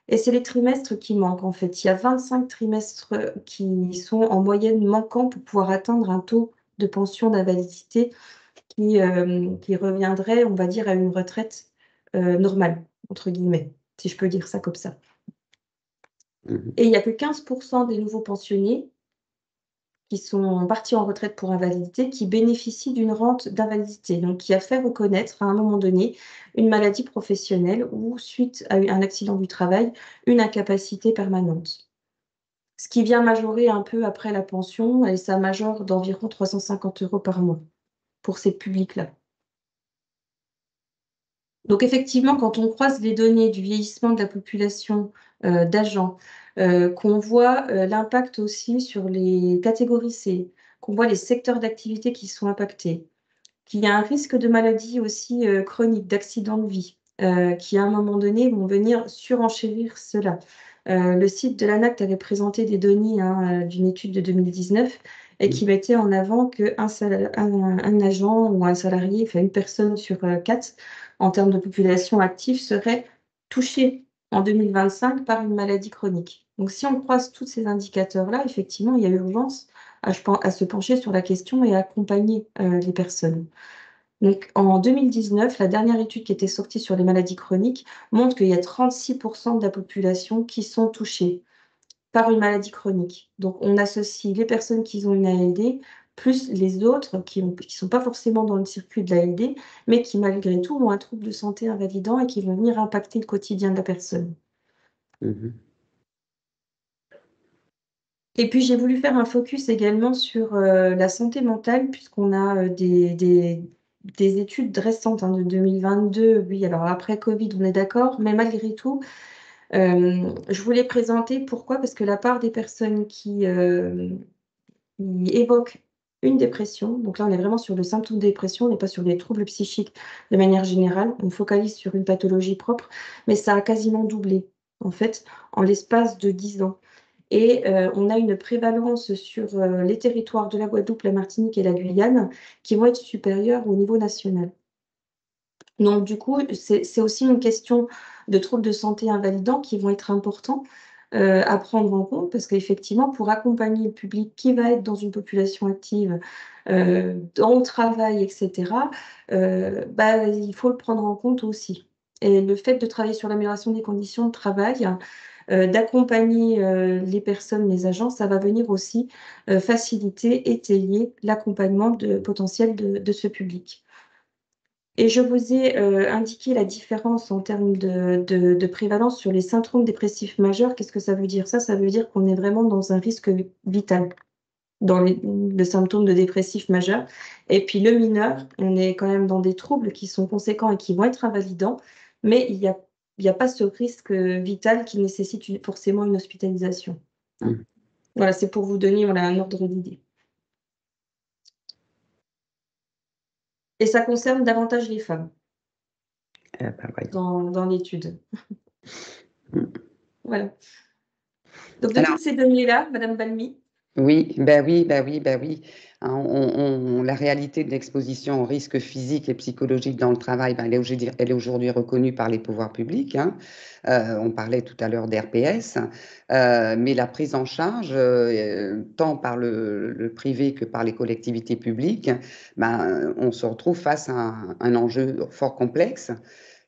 Et c'est les trimestres qui manquent, en fait. Il y a 25 trimestres qui sont en moyenne manquants pour pouvoir atteindre un taux de pension d'invalidité qui reviendrait, on va dire, à une retraite normale, entre guillemets, si je peux dire ça comme ça. Et il n'y a que 15% des nouveaux pensionnés qui sont partis en retraite pour invalidité qui bénéficient d'une rente d'invalidité, donc qui a fait reconnaître à un moment donné une maladie professionnelle ou, suite à un accident du travail, une incapacité permanente. Ce qui vient majorer un peu après la pension, et ça majore d'environ 350 € par mois pour ces publics-là. Donc effectivement, quand on croise les données du vieillissement de la population d'agents, qu'on voit l'impact aussi sur les catégories C, qu'on voit les secteurs d'activité qui sont impactés, qu'il y a un risque de maladie aussi chronique, d'accident de vie, qui à un moment donné vont venir surenchérir cela. Le site de l'ANACT avait présenté des données d'une étude de 2019 et qui mettait en avant qu'un agent ou un salarié, enfin une personne sur 4, en termes de population active, serait touché en 2025 par une maladie chronique. Donc, si on croise tous ces indicateurs-là, effectivement, il y a urgence à se pencher sur la question et à accompagner les personnes. Donc, en 2019, la dernière étude qui était sortie sur les maladies chroniques montre qu'il y a 36% de la population qui sont touchées par une maladie chronique. Donc, on associe les personnes qui ont une ALD plus les autres qui ne sont pas forcément dans le circuit de l'ALD, mais qui, malgré tout, ont un trouble de santé invalidant et qui vont venir impacter le quotidien de la personne. Et puis, j'ai voulu faire un focus également sur la santé mentale, puisqu'on a des études récentes de 2022. Oui, alors après Covid, on est d'accord, mais malgré tout, je voulais présenter pourquoi, parce que la part des personnes qui évoquent une dépression, donc là on est vraiment sur le symptôme de dépression, on n'est pas sur les troubles psychiques de manière générale, on focalise sur une pathologie propre, mais ça a quasiment doublé en fait en l'espace de 10 ans. Et on a une prévalence sur les territoires de la Guadeloupe, la Martinique et la Guyane qui vont être supérieures au niveau national. Donc, du coup, c'est aussi une question de troubles de santé invalidants qui vont être importants à prendre en compte parce qu'effectivement, pour accompagner le public qui va être dans une population active, dans le travail, etc., il faut le prendre en compte aussi. Et le fait de travailler sur l'amélioration des conditions de travail, d'accompagner les personnes, les agents, ça va venir aussi faciliter, étayer l'accompagnement potentiel de ce public. Et je vous ai indiqué la différence en termes de prévalence sur les syndromes dépressifs majeurs. Qu'est-ce que ça veut dire? Ça veut dire qu'on est vraiment dans un risque vital. dans le symptôme de dépressif majeur. Et puis le mineur, on est quand même dans des troubles qui sont conséquents et qui vont être invalidants, mais il y a pas ce risque vital qui nécessite forcément une hospitalisation. Hein. Voilà, c'est pour vous donner un ordre d'idée. Et ça concerne davantage les femmes dans l'étude. Voilà. Donc, de toutes ces données-là, Madame Balmy. Oui, ben oui, ben oui, ben oui. Hein, la réalité de l'exposition au risque physique et psychologique dans le travail, ben, elle est aujourd'hui reconnue par les pouvoirs publics. Hein. On parlait tout à l'heure d'RPS, mais la prise en charge, tant par le privé que par les collectivités publiques, ben, on se retrouve face à un enjeu fort complexe.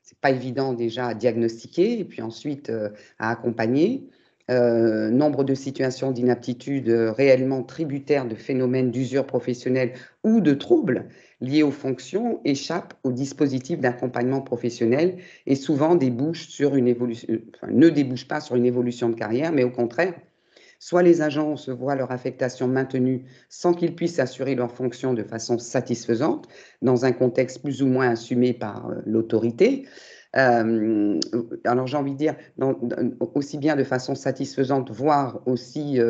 C'est pas évident déjà à diagnostiquer et puis ensuite à accompagner. Nombre de situations d'inaptitude réellement tributaires de phénomènes d'usure professionnelle ou de troubles liés aux fonctions échappent au dispositif d'accompagnement professionnel et souvent débouchent sur une évolution, ne débouchent pas sur une évolution de carrière, mais au contraire, soit les agents se voient leur affectation maintenue sans qu'ils puissent assurer leurs fonctions de façon satisfaisante dans un contexte plus ou moins assumé par l'autorité. Alors j'ai envie de dire aussi bien de façon satisfaisante, voire aussi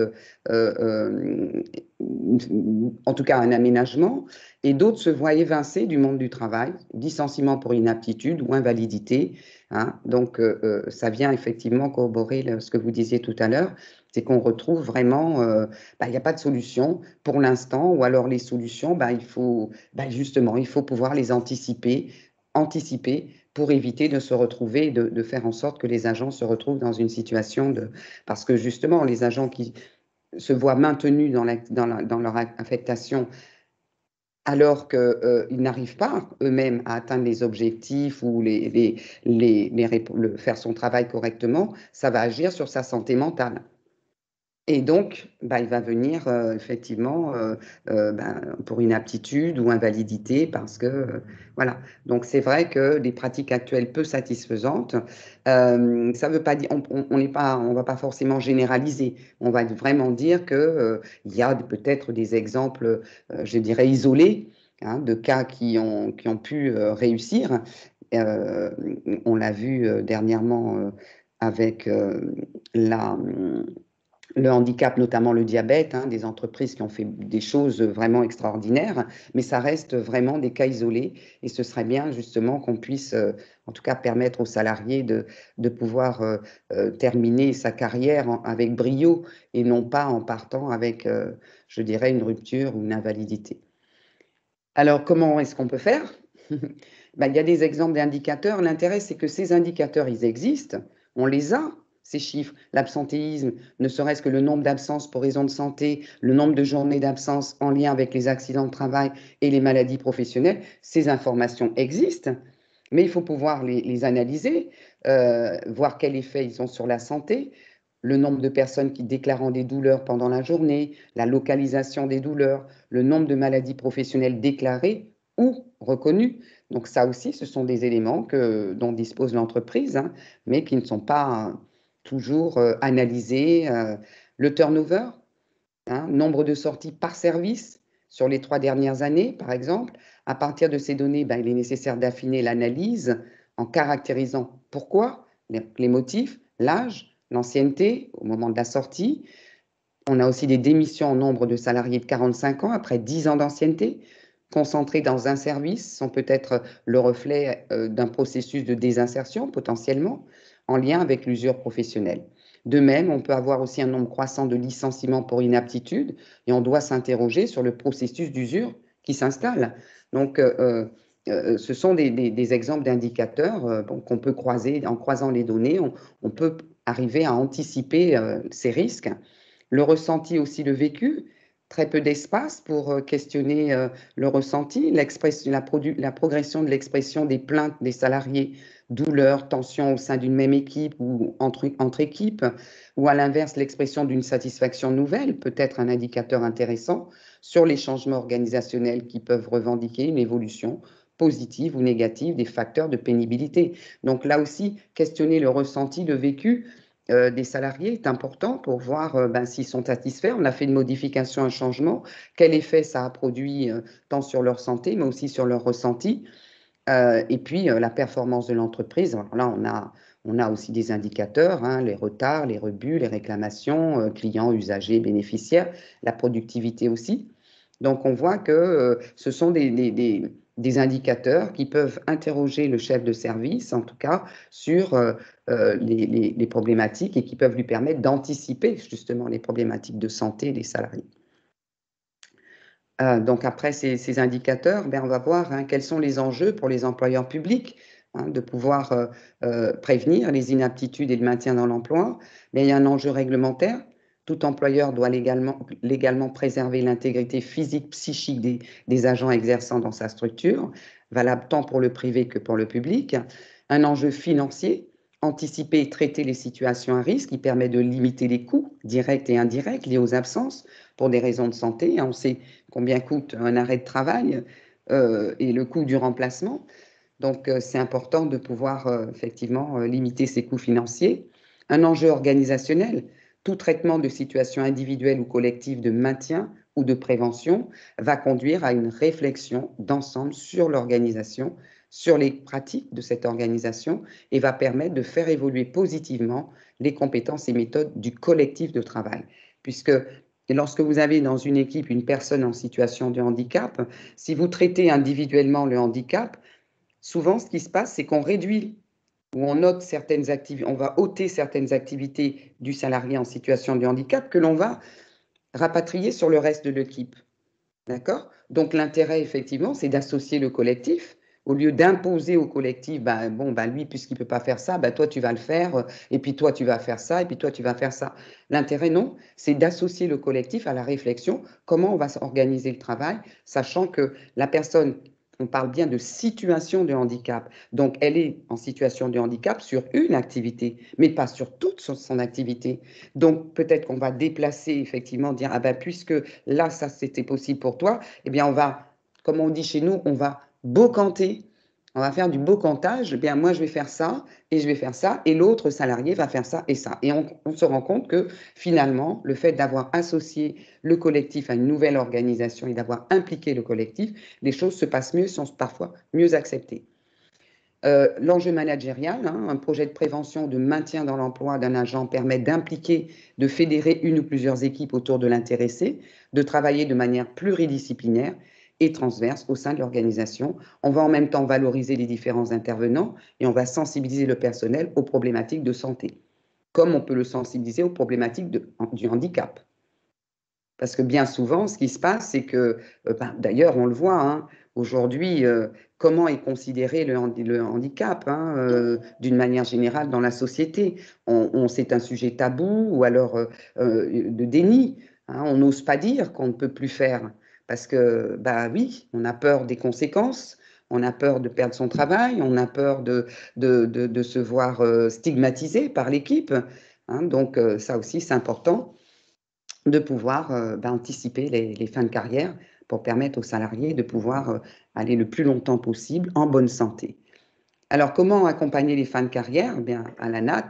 en tout cas un aménagement, et d'autres se voient évincés du monde du travail, licenciement pour inaptitude ou invalidité. Hein. Donc ça vient effectivement corroborer ce que vous disiez tout à l'heure, c'est qu'on retrouve vraiment, il n'y a pas de solution pour l'instant, ou alors les solutions, justement, il faut pouvoir les anticiper pour éviter de se retrouver, de faire en sorte que les agents se retrouvent dans une situation de... Parce que justement, les agents qui se voient maintenus dans leur affectation alors qu'ils n'arrivent pas eux-mêmes à atteindre les objectifs ou faire son travail correctement, ça va agir sur sa santé mentale. Et donc, il va venir effectivement pour inaptitude ou invalidité parce que, voilà. Donc, c'est vrai que les pratiques actuelles peu satisfaisantes, ça ne veut pas dire, on va pas forcément généraliser. On va vraiment dire qu'il y a peut-être des exemples, je dirais, isolés, hein, de cas qui ont pu réussir. On l'a vu dernièrement avec le handicap, notamment le diabète, hein, des entreprises qui ont fait des choses vraiment extraordinaires, mais ça reste vraiment des cas isolés et ce serait bien justement qu'on puisse, en tout cas, permettre aux salariés de pouvoir terminer sa carrière avec brio et non pas en partant avec, je dirais, une rupture ou une invalidité. Alors, comment est-ce qu'on peut faire? Il y a des exemples d'indicateurs. L'intérêt, c'est que ces indicateurs, ils existent, on les a. Ces chiffres, l'absentéisme, ne serait-ce que le nombre d'absences pour raison de santé, le nombre de journées d'absence en lien avec les accidents de travail et les maladies professionnelles, ces informations existent, mais il faut pouvoir les analyser, voir quel effet ils ont sur la santé, le nombre de personnes qui déclarent des douleurs pendant la journée, la localisation des douleurs, le nombre de maladies professionnelles déclarées ou reconnues. Donc ça aussi, ce sont des éléments dont dispose l'entreprise, hein, mais qui ne sont pas toujours analyser le turnover, hein, nombre de sorties par service sur les 3 dernières années, par exemple. À partir de ces données, il est nécessaire d'affiner l'analyse en caractérisant pourquoi, les motifs, l'âge, l'ancienneté au moment de la sortie. On a aussi des démissions en nombre de salariés de 45 ans après 10 ans d'ancienneté, concentrés dans un service, sont peut-être le reflet d'un processus de désinsertion potentiellement, en lien avec l'usure professionnelle. De même, on peut avoir aussi un nombre croissant de licenciements pour inaptitude et on doit s'interroger sur le processus d'usure qui s'installe. Donc, ce sont des exemples d'indicateurs qu'on peut croiser. En croisant les données, on peut arriver à anticiper ces risques. Le ressenti aussi, le vécu, très peu d'espace pour questionner le ressenti, la progression de l'expression des plaintes des salariés, douleur, tension au sein d'une même équipe ou entre équipes, ou à l'inverse, l'expression d'une satisfaction nouvelle peut être un indicateur intéressant sur les changements organisationnels qui peuvent revendiquer une évolution positive ou négative des facteurs de pénibilité. Donc là aussi, questionner le ressenti, le vécu, des salariés est important pour voir s'ils sont satisfaits. On a fait une modification, un changement. Quel effet ça a produit tant sur leur santé, mais aussi sur leur ressenti. Et puis, la performance de l'entreprise. Là, on a aussi des indicateurs, hein, les retards, les rebuts, les réclamations, clients, usagers, bénéficiaires, la productivité aussi. Donc, on voit que ce sont des indicateurs qui peuvent interroger le chef de service, en tout cas, sur les problématiques et qui peuvent lui permettre d'anticiper justement les problématiques de santé des salariés. Donc après ces indicateurs, on va voir quels sont les enjeux pour les employeurs publics, de pouvoir prévenir les inaptitudes et le maintien dans l'emploi. Mais il y a un enjeu réglementaire. Tout employeur doit légalement préserver l'intégrité physique, psychique des agents exerçant dans sa structure, valable tant pour le privé que pour le public. Un enjeu financier, anticiper et traiter les situations à risque, qui permet de limiter les coûts directs et indirects liés aux absences pour des raisons de santé. On sait combien coûte un arrêt de travail et le coût du remplacement. Donc, c'est important de pouvoir effectivement limiter ces coûts financiers. Un enjeu organisationnel, tout traitement de situation individuelle ou collective de maintien ou de prévention va conduire à une réflexion d'ensemble sur l'organisation, sur les pratiques de cette organisation et va permettre de faire évoluer positivement les compétences et méthodes du collectif de travail. Puisque lorsque vous avez dans une équipe une personne en situation de handicap, si vous traitez individuellement le handicap, souvent ce qui se passe, c'est qu'on réduit ou on note certaines activités, on va ôter certaines activités du salarié en situation de handicap que l'on va rapatrier sur le reste de l'équipe. D'accord? Donc l'intérêt, effectivement, c'est d'associer le collectif. Au lieu d'imposer au collectif, lui, puisqu'il ne peut pas faire ça, toi, tu vas le faire, et puis toi, tu vas faire ça, et puis toi, tu vas faire ça. L'intérêt, non, c'est d'associer le collectif à la réflexion, comment on va organiser le travail, sachant que la personne, on parle bien de situation de handicap, donc elle est en situation de handicap sur une activité, mais pas sur toute son activité. Donc peut-être qu'on va déplacer, effectivement, dire, puisque là, ça, c'était possible pour toi, eh bien, on va, comme on dit chez nous, on va bocanter, on va faire du bocantage. Eh bien, moi, je vais faire ça et je vais faire ça, et l'autre salarié va faire ça et ça. Et on se rend compte que finalement, le fait d'avoir associé le collectif à une nouvelle organisation et d'avoir impliqué le collectif, les choses se passent mieux, sont parfois mieux acceptées. L'enjeu managérial, un projet de prévention de maintien dans l'emploi d'un agent permet d'impliquer, de fédérer une ou plusieurs équipes autour de l'intéressé, de travailler de manière pluridisciplinaire et transverse au sein de l'organisation. On va en même temps valoriser les différents intervenants et on va sensibiliser le personnel aux problématiques de santé, comme on peut le sensibiliser aux problématiques du handicap. Parce que bien souvent, ce qui se passe, c'est que, d'ailleurs, on le voit, aujourd'hui, comment est considéré le handicap d'une manière générale dans la société. C'est un sujet tabou ou alors de déni. On n'ose pas dire qu'on ne peut plus faire parce que, oui, on a peur des conséquences, on a peur de perdre son travail, on a peur de se voir stigmatisé par l'équipe. Donc, ça aussi, c'est important de pouvoir anticiper les fins de carrière pour permettre aux salariés de pouvoir aller le plus longtemps possible en bonne santé. Alors, comment accompagner les fins de carrière? À la NAT,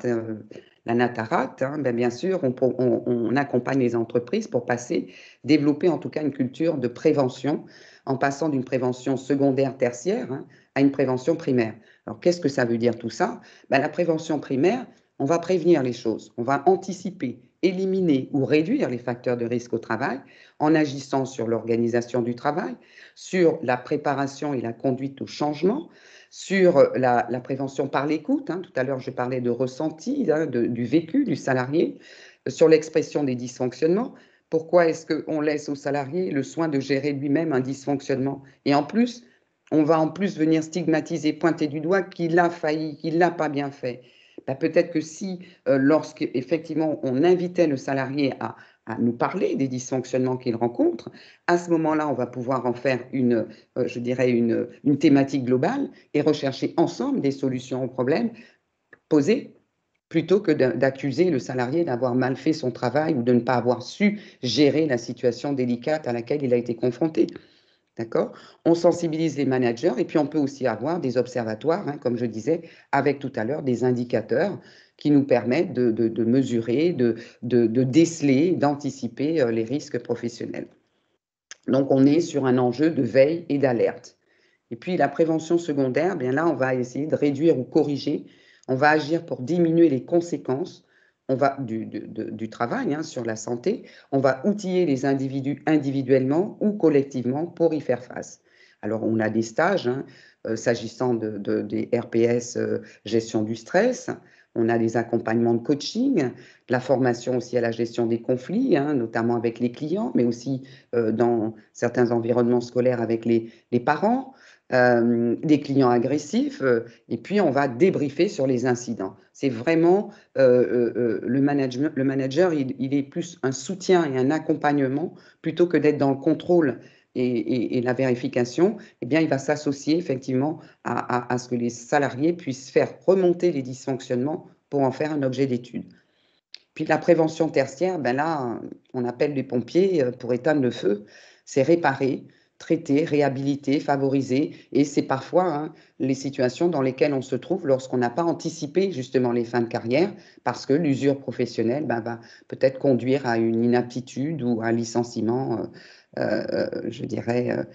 la NATARAT, bien sûr, on accompagne les entreprises pour développer en tout cas une culture de prévention en passant d'une prévention secondaire, tertiaire à une prévention primaire. Alors, qu'est-ce que ça veut dire tout ça? La prévention primaire, on va prévenir les choses, on va anticiper, éliminer ou réduire les facteurs de risque au travail en agissant sur l'organisation du travail, sur la préparation et la conduite au changement, sur la prévention par l'écoute. Tout à l'heure, je parlais de ressenti, du vécu du salarié, sur l'expression des dysfonctionnements. Pourquoi est-ce qu'on laisse au salarié le soin de gérer lui-même un dysfonctionnement? Et en plus, on va venir stigmatiser, pointer du doigt qu'il a failli, qu'il ne l'a pas bien fait. Peut-être que si, lorsqu'effectivement on invitait le salarié à nous parler des dysfonctionnements qu'il rencontre, à ce moment-là, on va pouvoir en faire une thématique globale et rechercher ensemble des solutions aux problèmes posés, plutôt que d'accuser le salarié d'avoir mal fait son travail ou de ne pas avoir su gérer la situation délicate à laquelle il a été confronté. D'accord? On sensibilise les managers et puis on peut aussi avoir des observatoires, comme je disais, avec tout à l'heure des indicateurs qui nous permettent de mesurer, de déceler, d'anticiper les risques professionnels. Donc, on est sur un enjeu de veille et d'alerte. Et puis, la prévention secondaire, bien là, on va essayer de réduire ou corriger. On va agir pour diminuer les conséquences du travail sur la santé. On va outiller les individus individuellement ou collectivement pour y faire face. Alors, on a des stages, s'agissant des RPS, gestion du stress. On a des accompagnements de coaching, la formation aussi à la gestion des conflits, notamment avec les clients, mais aussi dans certains environnements scolaires avec les parents, des clients agressifs, et puis on va débriefer sur les incidents. C'est vraiment le manager, il est plus un soutien et un accompagnement plutôt que d'être dans le contrôle et la vérification. Eh bien, il va s'associer effectivement à ce que les salariés puissent faire remonter les dysfonctionnements pour en faire un objet d'étude. Puis la prévention tertiaire, ben là, on appelle les pompiers pour éteindre le feu. C'est réparer, traiter, réhabiliter, favoriser. Et c'est parfois les situations dans lesquelles on se trouve lorsqu'on n'a pas anticipé justement les fins de carrière, parce que l'usure professionnelle va peut-être conduire à une inaptitude ou à un licenciement, je dirais.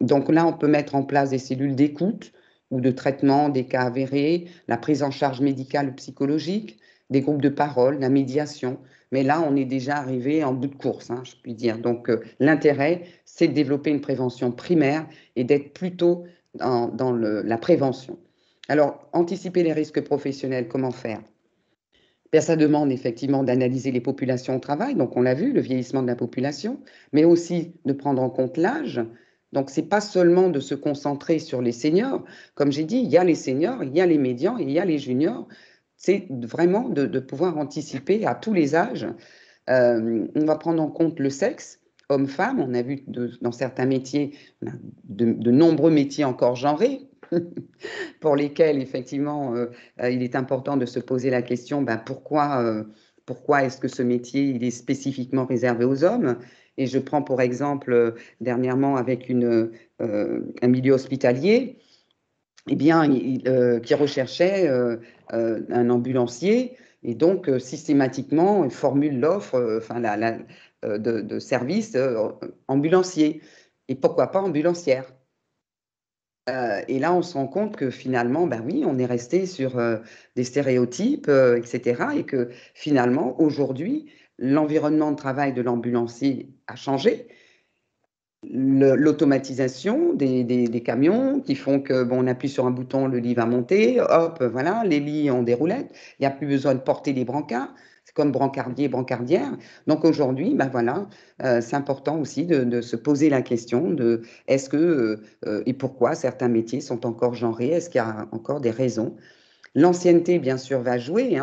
Donc là, on peut mettre en place des cellules d'écoute ou de traitement des cas avérés, la prise en charge médicale ou psychologique, des groupes de parole, la médiation. Mais là, on est déjà arrivé en bout de course, je puis dire. Donc, l'intérêt, c'est de développer une prévention primaire et d'être plutôt dans la prévention. Alors, anticiper les risques professionnels, comment faire? Bien, ça demande effectivement d'analyser les populations au travail. Donc, on l'a vu, le vieillissement de la population, mais aussi de prendre en compte l'âge. Donc, ce n'est pas seulement de se concentrer sur les seniors. Comme j'ai dit, il y a les seniors, il y a les médians et il y a les juniors. C'est vraiment de pouvoir anticiper à tous les âges. On va prendre en compte le sexe, homme-femme. On a vu dans certains métiers, de nombreux métiers encore genrés, pour lesquels, effectivement, il est important de se poser la question, pourquoi est-ce que ce métier il est spécifiquement réservé aux hommes? Et je prends pour exemple, dernièrement, avec un milieu hospitalier, eh bien, qui recherchait un ambulancier, et donc systématiquement, il formule l'offre de service ambulancier. Et pourquoi pas ambulancière? Et là, on se rend compte que finalement, oui, on est resté sur des stéréotypes, etc. Et que finalement, aujourd'hui, l'environnement de travail de l'ambulancier a changé. L'automatisation des camions qui font que, on appuie sur un bouton, le lit va monter, hop, voilà, les lits ont des roulettes, il n'y a plus besoin de porter des brancards. C'est comme brancardier, brancardière. Donc aujourd'hui, voilà, c'est important aussi de se poser la question de est-ce que et pourquoi certains métiers sont encore genrés, est-ce qu'il y a encore des raisons? L'ancienneté, bien sûr, va jouer.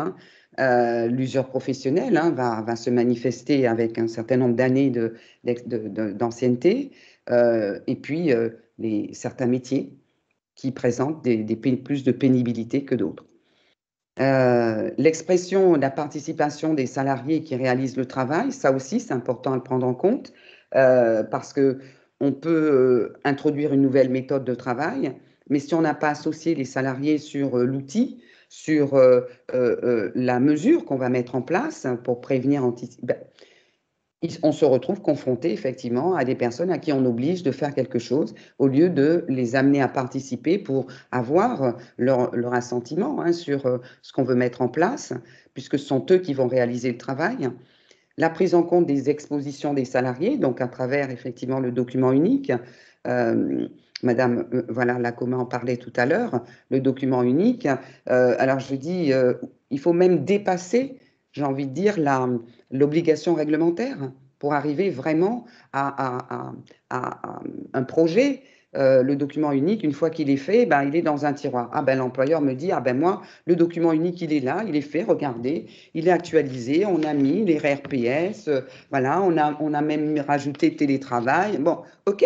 L'usure professionnelle va se manifester avec un certain nombre d'années d'ancienneté. Et puis, certains métiers qui présentent plus de pénibilité que d'autres. L'expression de la participation des salariés qui réalisent le travail, ça aussi, c'est important à le prendre en compte, parce qu'on peut introduire une nouvelle méthode de travail, mais si on n'a pas associé les salariés sur l'outil, sur la mesure qu'on va mettre en place pour prévenir, anticiper, on se retrouve confronté effectivement à des personnes à qui on oblige de faire quelque chose au lieu de les amener à participer pour avoir leur assentiment sur ce qu'on veut mettre en place, puisque ce sont eux qui vont réaliser le travail. La prise en compte des expositions des salariés, donc à travers effectivement le document unique. Madame Lacoma en parlait tout à l'heure, le document unique. Alors je dis, il faut même dépasser, j'ai envie de dire, l'obligation réglementaire pour arriver vraiment à un projet. Le document unique, une fois qu'il est fait, il est dans un tiroir. L'employeur me dit, moi, le document unique, il est là, il est fait, regardez, il est actualisé, on a mis les RPS, voilà, on a même rajouté télétravail. Bon, ok,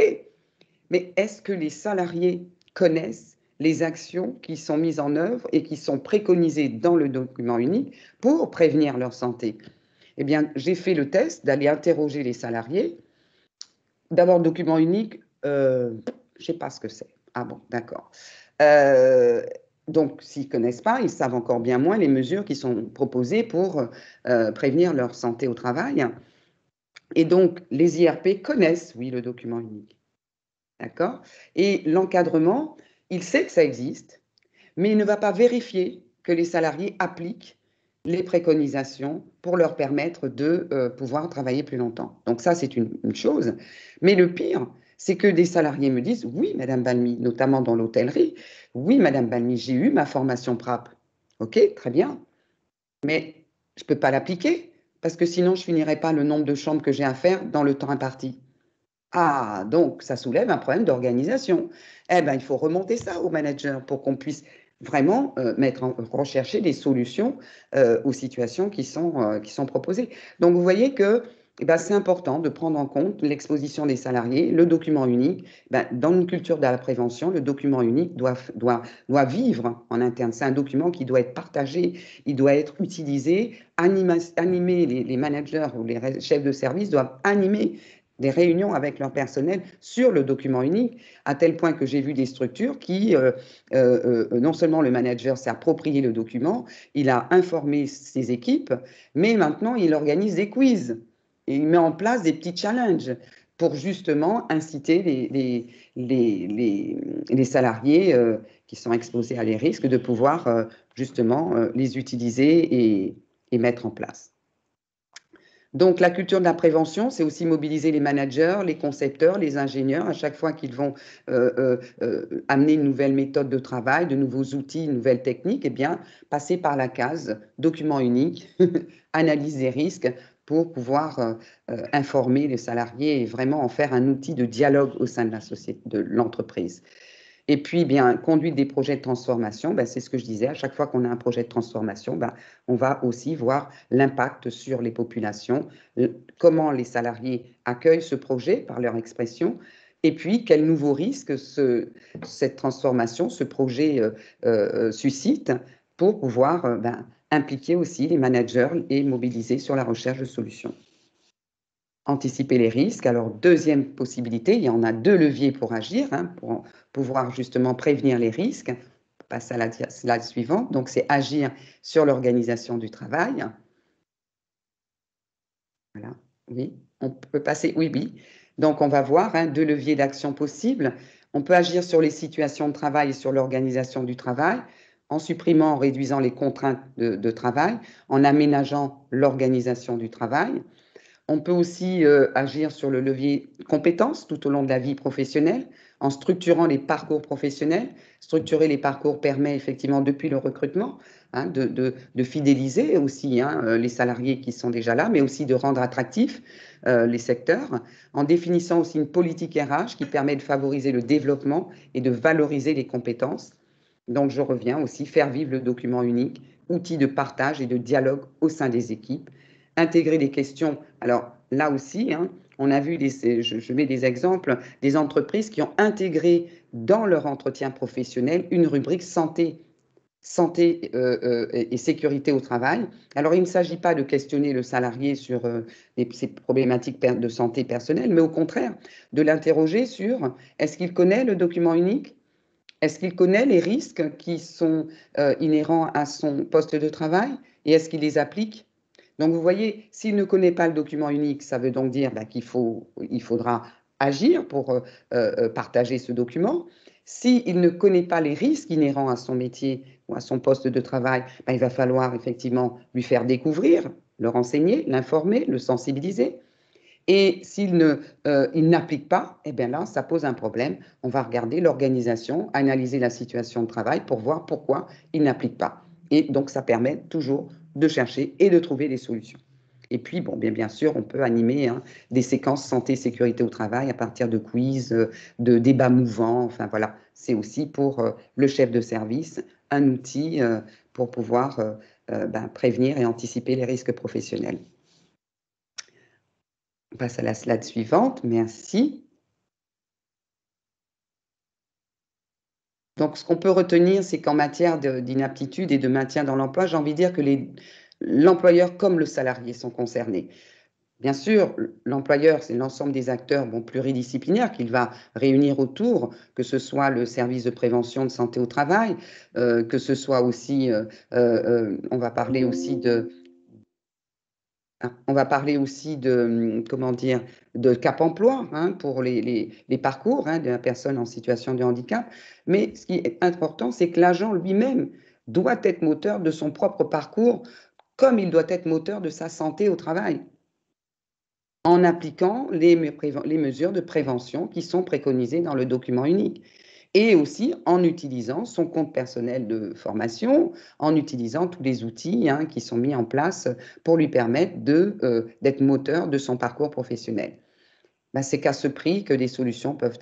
mais est-ce que les salariés connaissent les actions qui sont mises en œuvre et qui sont préconisées dans le document unique pour prévenir leur santé? Eh bien, j'ai fait le test d'aller interroger les salariés. D'abord, le document unique, je ne sais pas ce que c'est. Ah bon, d'accord. donc, s'ils ne connaissent pas, ils savent encore bien moins les mesures qui sont proposées pour prévenir leur santé au travail. Et donc, les IRP connaissent, oui, le document unique. D'accord? Et l'encadrement, il sait que ça existe, mais il ne va pas vérifier que les salariés appliquent les préconisations pour leur permettre de pouvoir travailler plus longtemps. Donc ça, c'est une chose. Mais le pire, c'est que des salariés me disent, oui, Madame Balmy, notamment dans l'hôtellerie, oui, Madame Balmy, j'ai eu ma formation PRAP. OK, très bien. Mais je ne peux pas l'appliquer parce que sinon, je ne finirai pas le nombre de chambres que j'ai à faire dans le temps imparti. Ah, donc ça soulève un problème d'organisation. Eh bien, il faut remonter ça au manager pour qu'on puisse vraiment rechercher des solutions aux situations qui sont proposées. Donc, vous voyez que c'est important de prendre en compte l'exposition des salariés, le document unique. Dans une culture de la prévention, le document unique doit vivre en interne. C'est un document qui doit être partagé, il doit être utilisé, animer les managers ou les chefs de service doivent animer des réunions avec leur personnel sur le document unique, à tel point que j'ai vu des structures qui, non seulement le manager s'est approprié le document, il a informé ses équipes, mais maintenant il organise des quiz et il met en place des petits challenges pour justement inciter les salariés qui sont exposés à des risques de pouvoir justement les utiliser et mettre en place. Donc, la culture de la prévention, c'est aussi mobiliser les managers, les concepteurs, les ingénieurs, à chaque fois qu'ils vont amener une nouvelle méthode de travail, de nouveaux outils, une nouvelle technique, eh bien, passer par la case document unique, analyse des risques, pour pouvoir informer les salariés et vraiment en faire un outil de dialogue au sein de la société, de l'entreprise. Et puis, bien, conduite des projets de transformation, c'est ce que je disais, à chaque fois qu'on a un projet de transformation, on va aussi voir l'impact sur les populations, comment les salariés accueillent ce projet par leur expression, et puis quels nouveaux risques cette transformation, ce projet suscite pour pouvoir impliquer aussi les managers et mobiliser sur la recherche de solutions. Anticiper les risques. Alors, deuxième possibilité, il y en a 2 leviers pour agir, pour pouvoir justement prévenir les risques. On passe à la slide suivante. Donc, c'est agir sur l'organisation du travail. Voilà, oui, on peut passer, oui. Donc, on va voir 2 leviers d'action possibles. On peut agir sur les situations de travail et sur l'organisation du travail, en supprimant, en réduisant les contraintes de travail, en aménageant l'organisation du travail. On peut aussi agir sur le levier compétences tout au long de la vie professionnelle, en structurant les parcours professionnels. Structurer les parcours permet effectivement, depuis le recrutement, de fidéliser aussi les salariés qui sont déjà là, mais aussi de rendre attractifs les secteurs, en définissant aussi une politique RH qui permet de favoriser le développement et de valoriser les compétences. Donc, je reviens aussi, faire vivre le document unique, outil de partage et de dialogue au sein des équipes. Intégrer des questions. Alors là aussi, on a vu, je mets des exemples, des entreprises qui ont intégré dans leur entretien professionnel une rubrique santé et sécurité au travail. Alors, il ne s'agit pas de questionner le salarié sur ces problématiques de santé personnelle, mais au contraire, de l'interroger sur est-ce qu'il connaît le document unique? Est-ce qu'il connaît les risques qui sont inhérents à son poste de travail? Et est-ce qu'il les applique? Donc, vous voyez, s'il ne connaît pas le document unique, ça veut donc dire qu'il faudra agir pour partager ce document. S'il ne connaît pas les risques inhérents à son métier ou à son poste de travail, il va falloir effectivement lui faire découvrir, le renseigner, l'informer, le sensibiliser. Et s'il n'applique pas, eh bien là, ça pose un problème. On va regarder l'organisation, analyser la situation de travail pour voir pourquoi il n'applique pas. Et donc, ça permet toujours de chercher et de trouver des solutions. Et puis, bien sûr, on peut animer des séquences santé, sécurité au travail à partir de quiz, de débats mouvants. Enfin, voilà, c'est aussi pour le chef de service un outil pour pouvoir prévenir et anticiper les risques professionnels. On passe à la slide suivante. Merci. Donc, ce qu'on peut retenir, c'est qu'en matière d'inaptitude et de maintien dans l'emploi, j'ai envie de dire que l'employeur comme le salarié sont concernés. Bien sûr, l'employeur, c'est l'ensemble des acteurs pluridisciplinaires qu'il va réunir autour, que ce soit le service de prévention de santé au travail, que ce soit aussi, on va parler aussi comment dire, de Cap Emploi pour les parcours de la personne en situation de handicap. Mais ce qui est important, c'est que l'agent lui-même doit être moteur de son propre parcours, comme il doit être moteur de sa santé au travail, en appliquant les mesures de prévention qui sont préconisées dans le document unique. Et aussi en utilisant son compte personnel de formation, en utilisant tous les outils qui sont mis en place pour lui permettre d'être moteur de son parcours professionnel. C'est qu'à ce prix que des solutions peuvent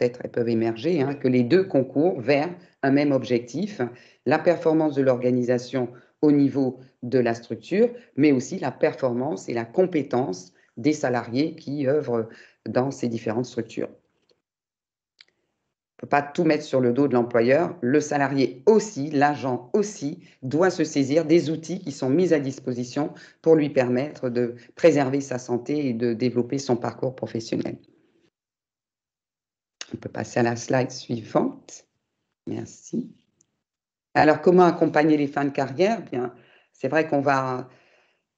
émerger, que les deux concourent vers un même objectif, la performance de l'organisation au niveau de la structure, mais aussi la performance et la compétence des salariés qui œuvrent dans ces différentes structures. On ne peut pas tout mettre sur le dos de l'employeur. Le salarié aussi, l'agent aussi, doit se saisir des outils qui sont mis à disposition pour lui permettre de préserver sa santé et de développer son parcours professionnel. On peut passer à la slide suivante. Merci. Alors, comment accompagner les fins de carrière? Bien, c'est vrai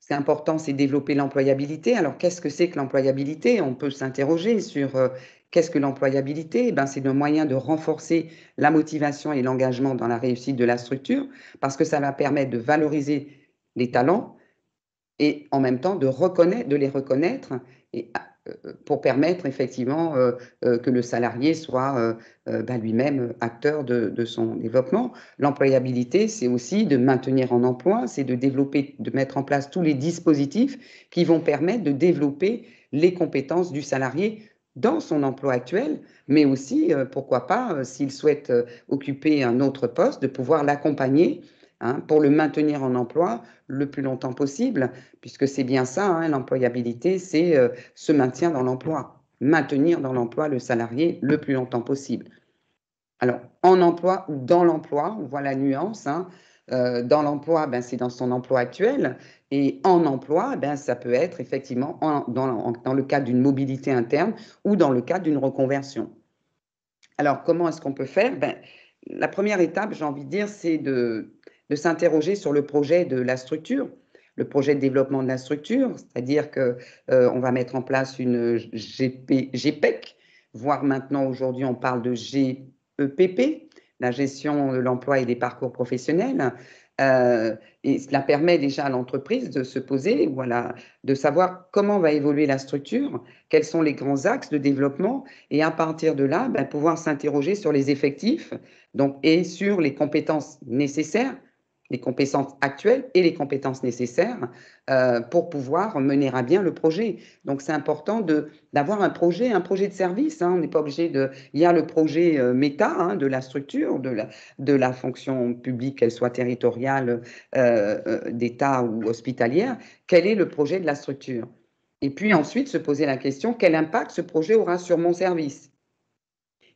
c'est important, c'est développer l'employabilité. Alors, qu'est-ce que c'est que l'employabilité? On peut s'interroger sur qu'est-ce que l'employabilité? C'est le moyen de renforcer la motivation et l'engagement dans la réussite de la structure, parce que ça va permettre de valoriser les talents et en même temps de les reconnaître et pour permettre effectivement que le salarié soit lui-même acteur de son développement. L'employabilité, c'est aussi de maintenir en emploi, c'est de développer, de mettre en place tous les dispositifs qui vont permettre de développer les compétences du salarié dans son emploi actuel, mais aussi, pourquoi pas, s'il souhaite occuper un autre poste, de pouvoir l'accompagner pour le maintenir en emploi le plus longtemps possible, puisque c'est bien ça, l'employabilité, c'est ce maintien dans l'emploi, maintenir dans l'emploi le salarié le plus longtemps possible. Alors, en emploi ou dans l'emploi, on voit la nuance. Dans l'emploi, c'est dans son emploi actuel, et en emploi, ça peut être effectivement dans le cadre d'une mobilité interne ou dans le cadre d'une reconversion. Alors, comment est-ce qu'on peut faire? La première étape, j'ai envie de dire, c'est de s'interroger sur le projet de la structure, le projet de développement de la structure, c'est-à-dire qu'on va mettre en place une GPEC, voire maintenant aujourd'hui on parle de GEPP, la gestion de l'emploi et des parcours professionnels. Et cela permet déjà à l'entreprise de se poser, de savoir comment va évoluer la structure, quels sont les grands axes de développement, et à partir de là, pouvoir s'interroger sur les effectifs et sur les compétences nécessaires, les compétences actuelles et les compétences nécessaires pour pouvoir mener à bien le projet. Donc, c'est important d'avoir un projet de service. On n'est pas obligé Il y a le projet méta de la structure, de la fonction publique, qu'elle soit territoriale, d'État ou hospitalière. Quel est le projet de la structure? Et puis ensuite, se poser la question, quel impact ce projet aura sur mon service?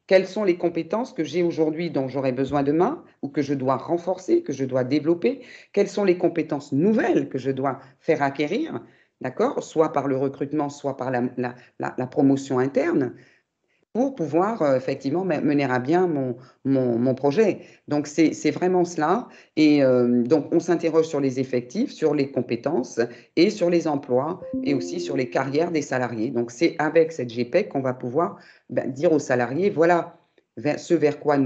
Quelles sont les compétences que j'ai aujourd'hui dont j'aurai besoin demain ou que je dois renforcer, que je dois développer? Quelles sont les compétences nouvelles que je dois faire acquérir, d'accord? Soit par le recrutement, soit par la promotion interne, pour pouvoir effectivement mener à bien mon projet. Donc, c'est vraiment cela. Et donc, on s'interroge sur les effectifs, sur les compétences et sur les emplois et aussi sur les carrières des salariés. Donc, c'est avec cette GPEC qu'on va pouvoir dire aux salariés, voilà ce vers quoi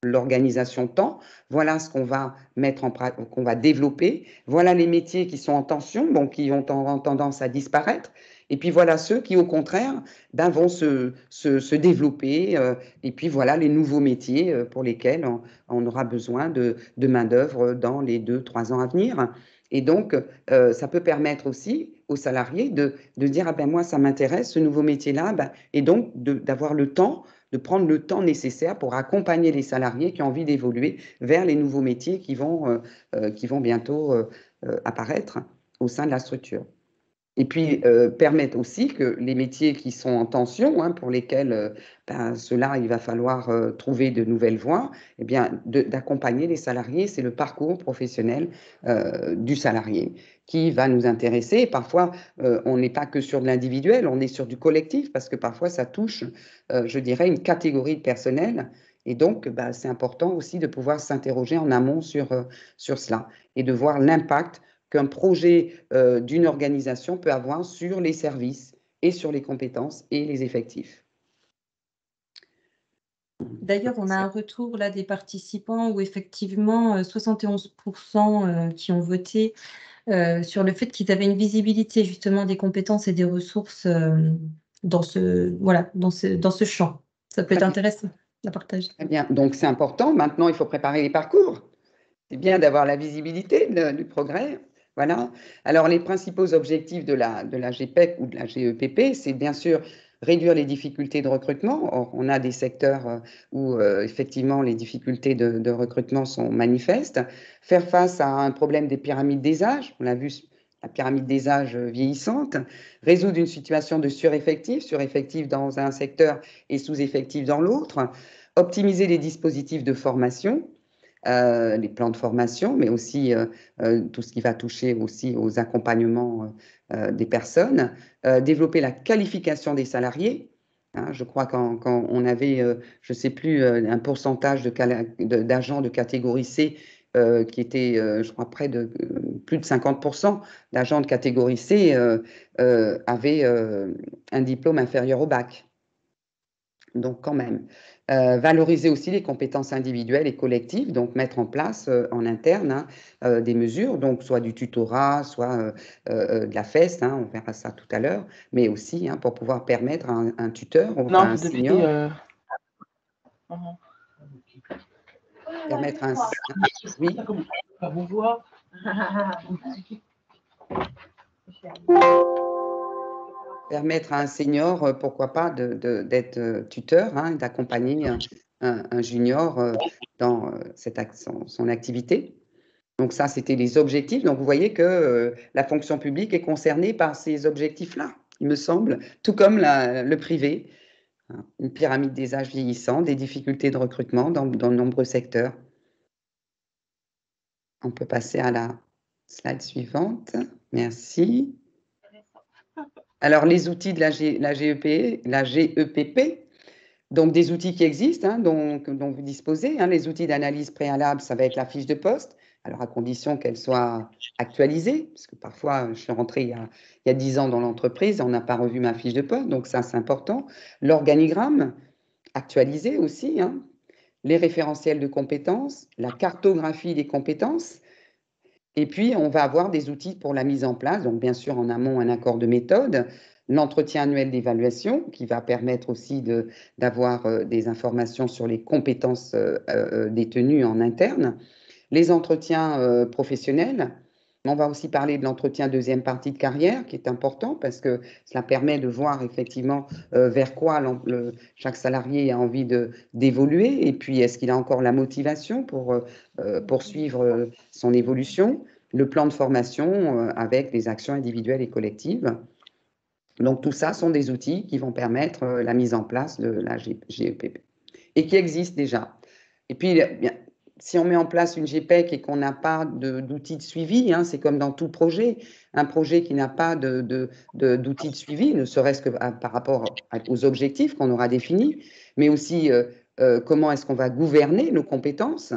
l'organisation tend, voilà ce qu'on va mettre qu'on va développer, voilà les métiers qui sont en tension, qui ont tendance à disparaître, et puis voilà ceux qui, au contraire, vont se développer, et puis voilà les nouveaux métiers pour lesquels on aura besoin de main-d'œuvre dans les 2-3 ans à venir. Et donc, ça peut permettre aussi aux salariés de dire, moi, ça m'intéresse, ce nouveau métier-là, et donc d'avoir le temps, de prendre le temps nécessaire pour accompagner les salariés qui ont envie d'évoluer vers les nouveaux métiers qui vont bientôt apparaître au sein de la structure. Et puis, permettre aussi que les métiers qui sont en tension, hein, pour lesquels ceux-là, il va falloir trouver de nouvelles voies, eh bien, d'accompagner les salariés. C'est le parcours professionnel du salarié qui va nous intéresser. Et parfois, on n'est pas que sur de l'individuel, on est sur du collectif, parce que parfois, ça touche, je dirais, une catégorie de personnel. Et donc, c'est important aussi de pouvoir s'interroger en amont sur cela et de voir l'impact qu'un projet d'une organisation peut avoir sur les services et sur les compétences et les effectifs. D'ailleurs, on a un retour là des participants où effectivement 71% qui ont voté sur le fait qu'ils avaient une visibilité justement des compétences et des ressources dans ce champ. Ça peut être intéressant à partager. Très bien, donc c'est important. Maintenant, il faut préparer les parcours. C'est bien d'avoir la visibilité du progrès. Voilà. Alors, les principaux objectifs de la GPEC ou de la GEPP, c'est bien sûr réduire les difficultés de recrutement. Or, on a des secteurs où, effectivement, les difficultés de recrutement sont manifestes. Faire face à un problème des pyramides des âges. On l'a vu, la pyramide des âges vieillissante. Résoudre une situation de sureffectif dans un secteur et sous-effectif dans l'autre. Optimiser les dispositifs de formation. Les plans de formation, mais aussi tout ce qui va toucher aussi aux accompagnements des personnes, développer la qualification des salariés. Hein, je crois quand on avait, je ne sais plus, un pourcentage d'agents de catégorie C qui était, je crois, plus de 50% d'agents de catégorie C avaient un diplôme inférieur au bac. Donc, quand même. Valoriser aussi les compétences individuelles et collectives, donc mettre en place en interne des mesures, donc soit du tutorat, soit de la FEST, on verra ça tout à l'heure, mais aussi pour pouvoir permettre à un tuteur ou à un senior. Permettre à un. Oui. Permettre à un senior, pourquoi pas, d'être tuteur, d'accompagner un junior dans son activité. Donc ça, c'était les objectifs. Donc vous voyez que la fonction publique est concernée par ces objectifs-là, il me semble, tout comme le privé. Une pyramide des âges vieillissants, des difficultés de recrutement dans de nombreux secteurs. On peut passer à la slide suivante. Merci. Alors, les outils de la GEPP, donc des outils qui existent, dont vous disposez. Les outils d'analyse préalable, ça va être la fiche de poste, alors à condition qu'elle soit actualisée, parce que parfois, je suis rentrée il y a 10 ans dans l'entreprise, on n'a pas revu ma fiche de poste, donc ça, c'est important. L'organigramme, actualisé aussi, les référentiels de compétences, la cartographie des compétences. Et puis, on va avoir des outils pour la mise en place, donc bien sûr en amont un accord de méthode, l'entretien annuel d'évaluation qui va permettre aussi d'avoir des informations sur les compétences détenues en interne, les entretiens professionnels. On va aussi parler de l'entretien deuxième partie de carrière qui est important parce que cela permet de voir effectivement vers quoi chaque salarié a envie d'évoluer et puis est-ce qu'il a encore la motivation pour poursuivre son évolution, le plan de formation avec les actions individuelles et collectives. Donc tout ça sont des outils qui vont permettre la mise en place de la GEPP et qui existent déjà. Et puis, si on met en place une GPEC et qu'on n'a pas d'outils de suivi, c'est comme dans tout projet, un projet qui n'a pas d'outils de suivi, ne serait-ce que par rapport aux objectifs qu'on aura définis, mais aussi comment est-ce qu'on va gouverner nos compétences,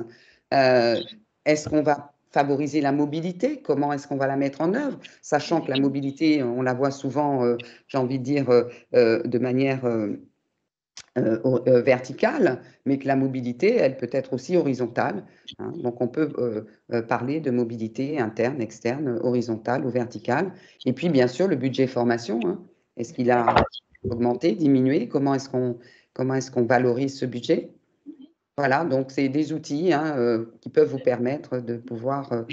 est-ce qu'on va favoriser la mobilité, comment est-ce qu'on va la mettre en œuvre, sachant que la mobilité, on la voit souvent, j'ai envie de dire, de manière verticale, mais que la mobilité, elle peut être aussi horizontale. Donc, on peut parler de mobilité interne, externe, horizontale ou verticale. Et puis, bien sûr, le budget formation, est-ce qu'il a augmenté, diminué? Comment est-ce qu'on valorise ce budget? Voilà, donc c'est des outils qui peuvent vous permettre de pouvoir,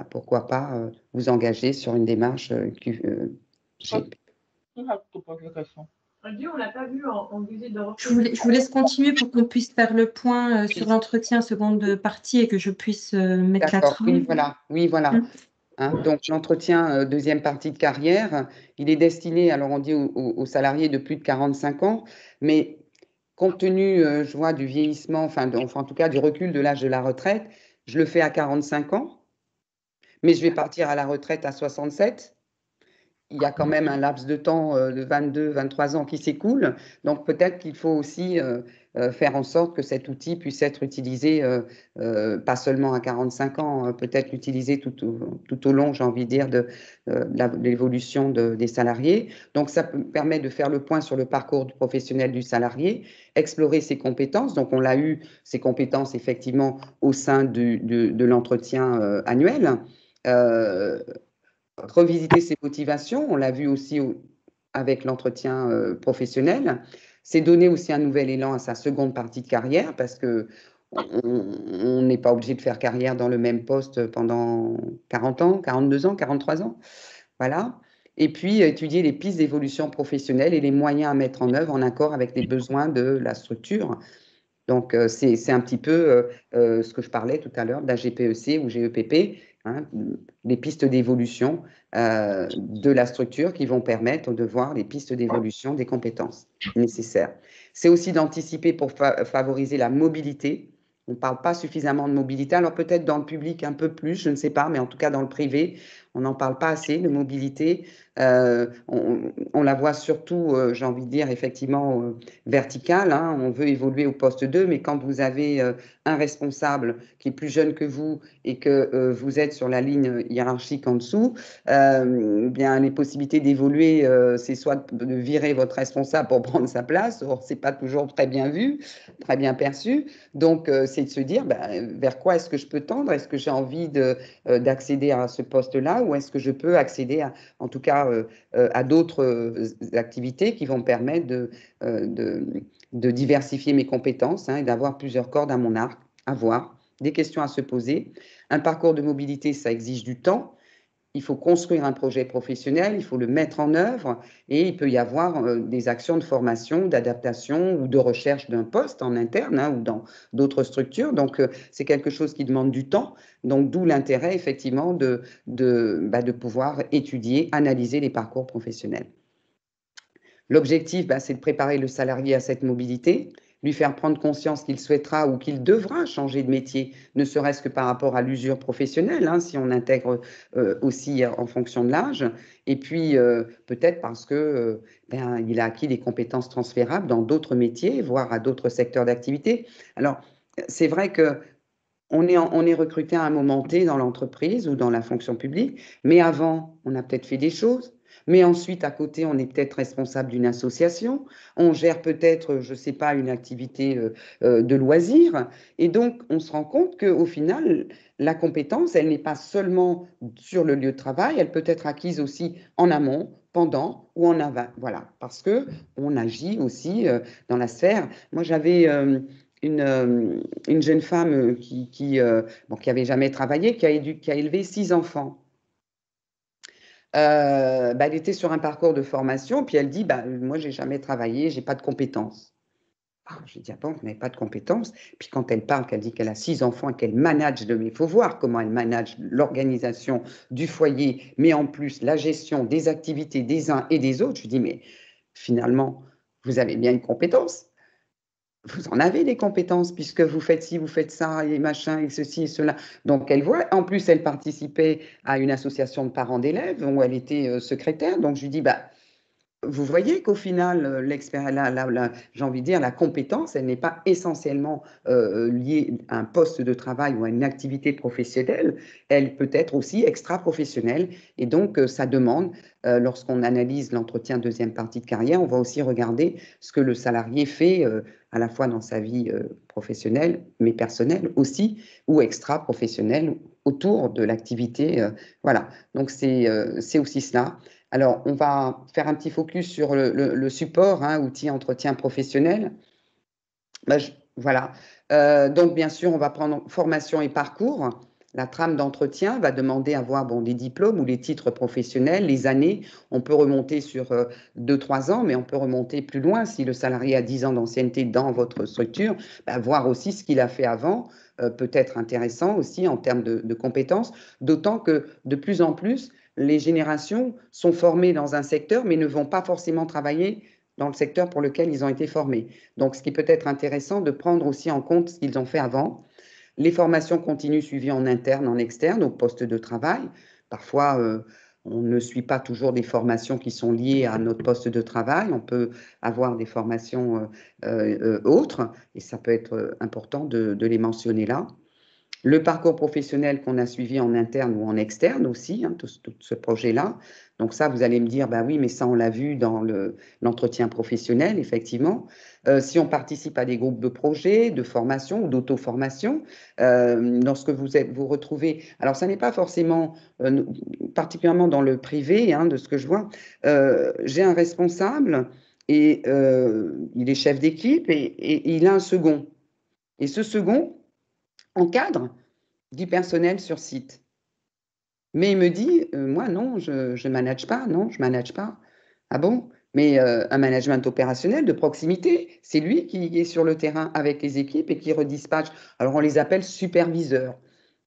pourquoi pas, vous engager sur une démarche GP. On l'a pas vu en visite de je vous laisse continuer pour qu'on puisse faire le point sur l'entretien seconde partie et que je puisse mettre la trame. Oui, voilà. Hein. Donc, l'entretien deuxième partie de carrière, il est destiné, alors on dit aux salariés de plus de 45 ans, mais compte tenu, je vois, du vieillissement, enfin, en tout cas du recul de l'âge de la retraite, je le fais à 45 ans, mais je vais partir à la retraite à 67. Il y a quand même un laps de temps de 22, 23 ans qui s'écoule. Donc peut-être qu'il faut aussi faire en sorte que cet outil puisse être utilisé, pas seulement à 45 ans, peut-être l'utiliser tout au long, j'ai envie de dire, de l'évolution des salariés. Donc ça permet de faire le point sur le parcours professionnel du salarié, explorer ses compétences. Donc on l'a eu, ces compétences, effectivement, au sein de l'entretien annuel. Revisiter ses motivations, on l'a vu aussi avec l'entretien professionnel, c'est donner aussi un nouvel élan à sa seconde partie de carrière parce que on n'est pas obligé de faire carrière dans le même poste pendant 40 ans, 42 ans, 43 ans. Voilà. Et puis étudier les pistes d'évolution professionnelle et les moyens à mettre en œuvre en accord avec les besoins de la structure. Donc, c'est un petit peu ce que je parlais tout à l'heure de la GPEC ou GEPP, hein, les pistes d'évolution de la structure qui vont permettre de voir les pistes d'évolution des compétences nécessaires. C'est aussi d'anticiper pour favoriser la mobilité. On ne parle pas suffisamment de mobilité, alors peut-être dans le public un peu plus, je ne sais pas, mais en tout cas dans le privé, on n'en parle pas assez de mobilité. On la voit surtout, j'ai envie de dire, effectivement, verticale. Hein. On veut évoluer au poste 2, mais quand vous avez un responsable qui est plus jeune que vous et que vous êtes sur la ligne hiérarchique en dessous, bien, les possibilités d'évoluer, c'est soit de virer votre responsable pour prendre sa place, or c'est pas toujours très bien vu, très bien perçu. Donc, c'est de se dire vers quoi est-ce que je peux tendre? Est-ce que j'ai envie d'accéder à ce poste-là ou est-ce que je peux accéder, en tout cas, à d'autres activités qui vont me permettre de diversifier mes compétences, hein, et d'avoir plusieurs cordes à mon arc, avoir des questions à se poser. Un parcours de mobilité, ça exige du temps. Il faut construire un projet professionnel, il faut le mettre en œuvre et il peut y avoir des actions de formation, d'adaptation ou de recherche d'un poste en interne, hein, ou dans d'autres structures. Donc, c'est quelque chose qui demande du temps. Donc, d'où l'intérêt, effectivement, de pouvoir étudier, analyser les parcours professionnels. L'objectif, c'est de préparer le salarié à cette mobilité, lui faire prendre conscience qu'il souhaitera ou qu'il devra changer de métier, ne serait-ce que par rapport à l'usure professionnelle, hein, si on intègre aussi en fonction de l'âge, et puis peut-être parce que il a acquis des compétences transférables dans d'autres métiers, voire à d'autres secteurs d'activité. Alors, c'est vrai que on est recruté à un moment T dans l'entreprise ou dans la fonction publique, mais avant, on a peut-être fait des choses. Mais ensuite, à côté, on est peut-être responsable d'une association, on gère peut-être, je ne sais pas, une activité de loisirs. Et donc, on se rend compte qu'au final, la compétence, elle n'est pas seulement sur le lieu de travail, elle peut être acquise aussi en amont, pendant ou en aval. Voilà, parce qu'on agit aussi dans la sphère. Moi, j'avais une jeune femme qui avait jamais travaillé, qui a élevé 6 enfants. Elle était sur un parcours de formation, puis elle dit, moi, j'ai jamais travaillé, j'ai pas de compétences. Je dis, bon, vous n'avez pas de compétences. Puis quand elle parle, qu'elle dit qu'elle a 6 enfants et qu'elle manage il faut voir comment elle manage l'organisation du foyer, mais en plus la gestion des activités des uns et des autres. Je dis, mais finalement, vous avez bien une compétence. Vous en avez des compétences puisque vous faites ci, vous faites ça, et machin, et ceci et cela. Donc, elle voit. En plus, elle participait à une association de parents d'élèves où elle était secrétaire. Donc, je lui dis, vous voyez qu'au final, j'ai envie de dire, la compétence, elle n'est pas essentiellement liée à un poste de travail ou à une activité professionnelle, elle peut être aussi extra-professionnelle. Et donc, ça demande, lorsqu'on analyse l'entretien deuxième partie de carrière, on va aussi regarder ce que le salarié fait à la fois dans sa vie professionnelle, mais personnelle aussi, ou extra-professionnelle autour de l'activité. Voilà, donc c'est aussi cela. Alors, on va faire un petit focus sur le support, hein, outil entretien professionnel. Voilà. Donc, bien sûr, on va prendre formation et parcours. La trame d'entretien va demander à avoir des diplômes ou les titres professionnels, les années. On peut remonter sur 2-3 ans, mais on peut remonter plus loin si le salarié a 10 ans d'ancienneté dans votre structure, voir aussi ce qu'il a fait avant. peut être intéressant aussi en termes de compétences, d'autant que de plus en plus, les générations sont formées dans un secteur, mais ne vont pas forcément travailler dans le secteur pour lequel ils ont été formés. Donc, ce qui peut être intéressant de prendre aussi en compte ce qu'ils ont fait avant, les formations continues suivies en interne, en externe, au poste de travail. Parfois, on ne suit pas toujours des formations qui sont liées à notre poste de travail. On peut avoir des formations autres, et ça peut être important de les mentionner là. Le parcours professionnel qu'on a suivi en interne ou en externe aussi, hein, tout ce projet-là. Donc ça, vous allez me dire, bah oui, mais ça, on l'a vu dans l'entretien professionnel, effectivement. Si on participe à des groupes de projets, de formation ou d'auto-formation, lorsque vous retrouvez... Alors, ça n'est pas forcément, particulièrement dans le privé, hein, de ce que je vois, j'ai un responsable et il est chef d'équipe et il a un second. Et ce second encadre du personnel sur site. Mais il me dit, moi non, je ne manage pas, non, je ne manage pas. Ah bon? Mais un management opérationnel de proximité, c'est lui qui est sur le terrain avec les équipes et qui redispatche. Alors on les appelle superviseurs.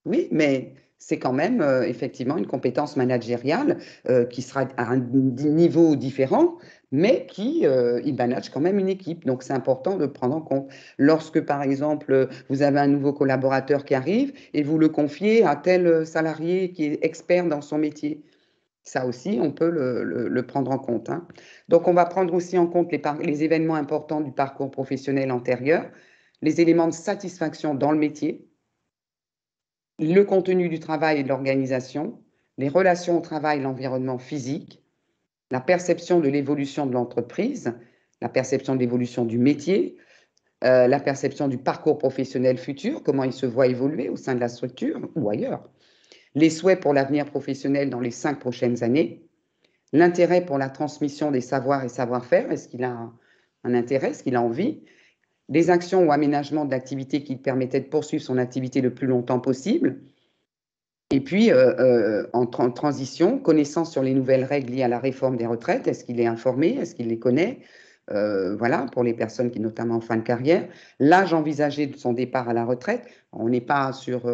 Oui, mais c'est quand même effectivement une compétence managériale qui sera à un niveau différent, mais qui il manage quand même une équipe. Donc c'est important de prendre en compte. Lorsque par exemple vous avez un nouveau collaborateur qui arrive et vous le confiez à tel salarié qui est expert dans son métier, ça aussi on peut le prendre en compte, hein. Donc on va prendre aussi en compte les événements importants du parcours professionnel antérieur, les éléments de satisfaction dans le métier, le contenu du travail et de l'organisation, les relations au travail, l'environnement physique, la perception de l'évolution de l'entreprise, la perception de l'évolution du métier, la perception du parcours professionnel futur, comment il se voit évoluer au sein de la structure ou ailleurs, les souhaits pour l'avenir professionnel dans les 5 prochaines années, l'intérêt pour la transmission des savoirs et savoir-faire, est-ce qu'il a un intérêt, est-ce qu'il a envie, des actions ou aménagements de l'activité qui permettaient de poursuivre son activité le plus longtemps possible. Et puis, en transition, connaissance sur les nouvelles règles liées à la réforme des retraites. Est-ce qu'il est informé? Est-ce qu'il les connaît? Voilà, pour les personnes qui, notamment en fin de carrière. L'âge envisagé de son départ à la retraite. On n'est pas sur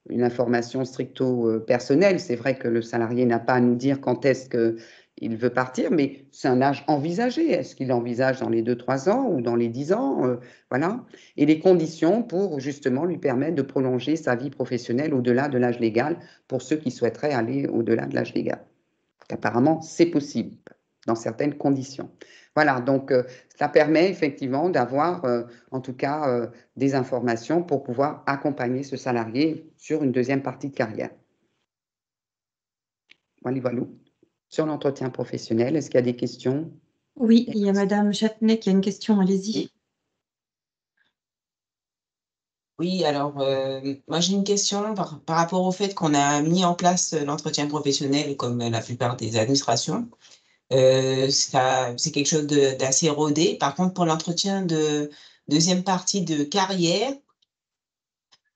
une information stricto personnelle. C'est vrai que le salarié n'a pas à nous dire quand est-ce qu'il veut partir, mais c'est un âge envisagé. Est-ce qu'il envisage dans les 2-3 ans ou dans les 10 ans? Voilà. Et les conditions pour justement lui permettre de prolonger sa vie professionnelle au-delà de l'âge légal pour ceux qui souhaiteraient aller au-delà de l'âge légal. Apparemment, c'est possible dans certaines conditions. Voilà, donc cela permet effectivement d'avoir en tout cas des informations pour pouvoir accompagner ce salarié sur une deuxième partie de carrière. Voilà, voilà. Sur l'entretien professionnel, est-ce qu'il y a des questions? Oui, il y a Madame Châtenay qui a une question, allez-y. Oui. Oui, alors moi j'ai une question par rapport au fait qu'on a mis en place l'entretien professionnel comme la plupart des administrations. C'est quelque chose d'assez rodé. Par contre, pour l'entretien de deuxième partie de carrière,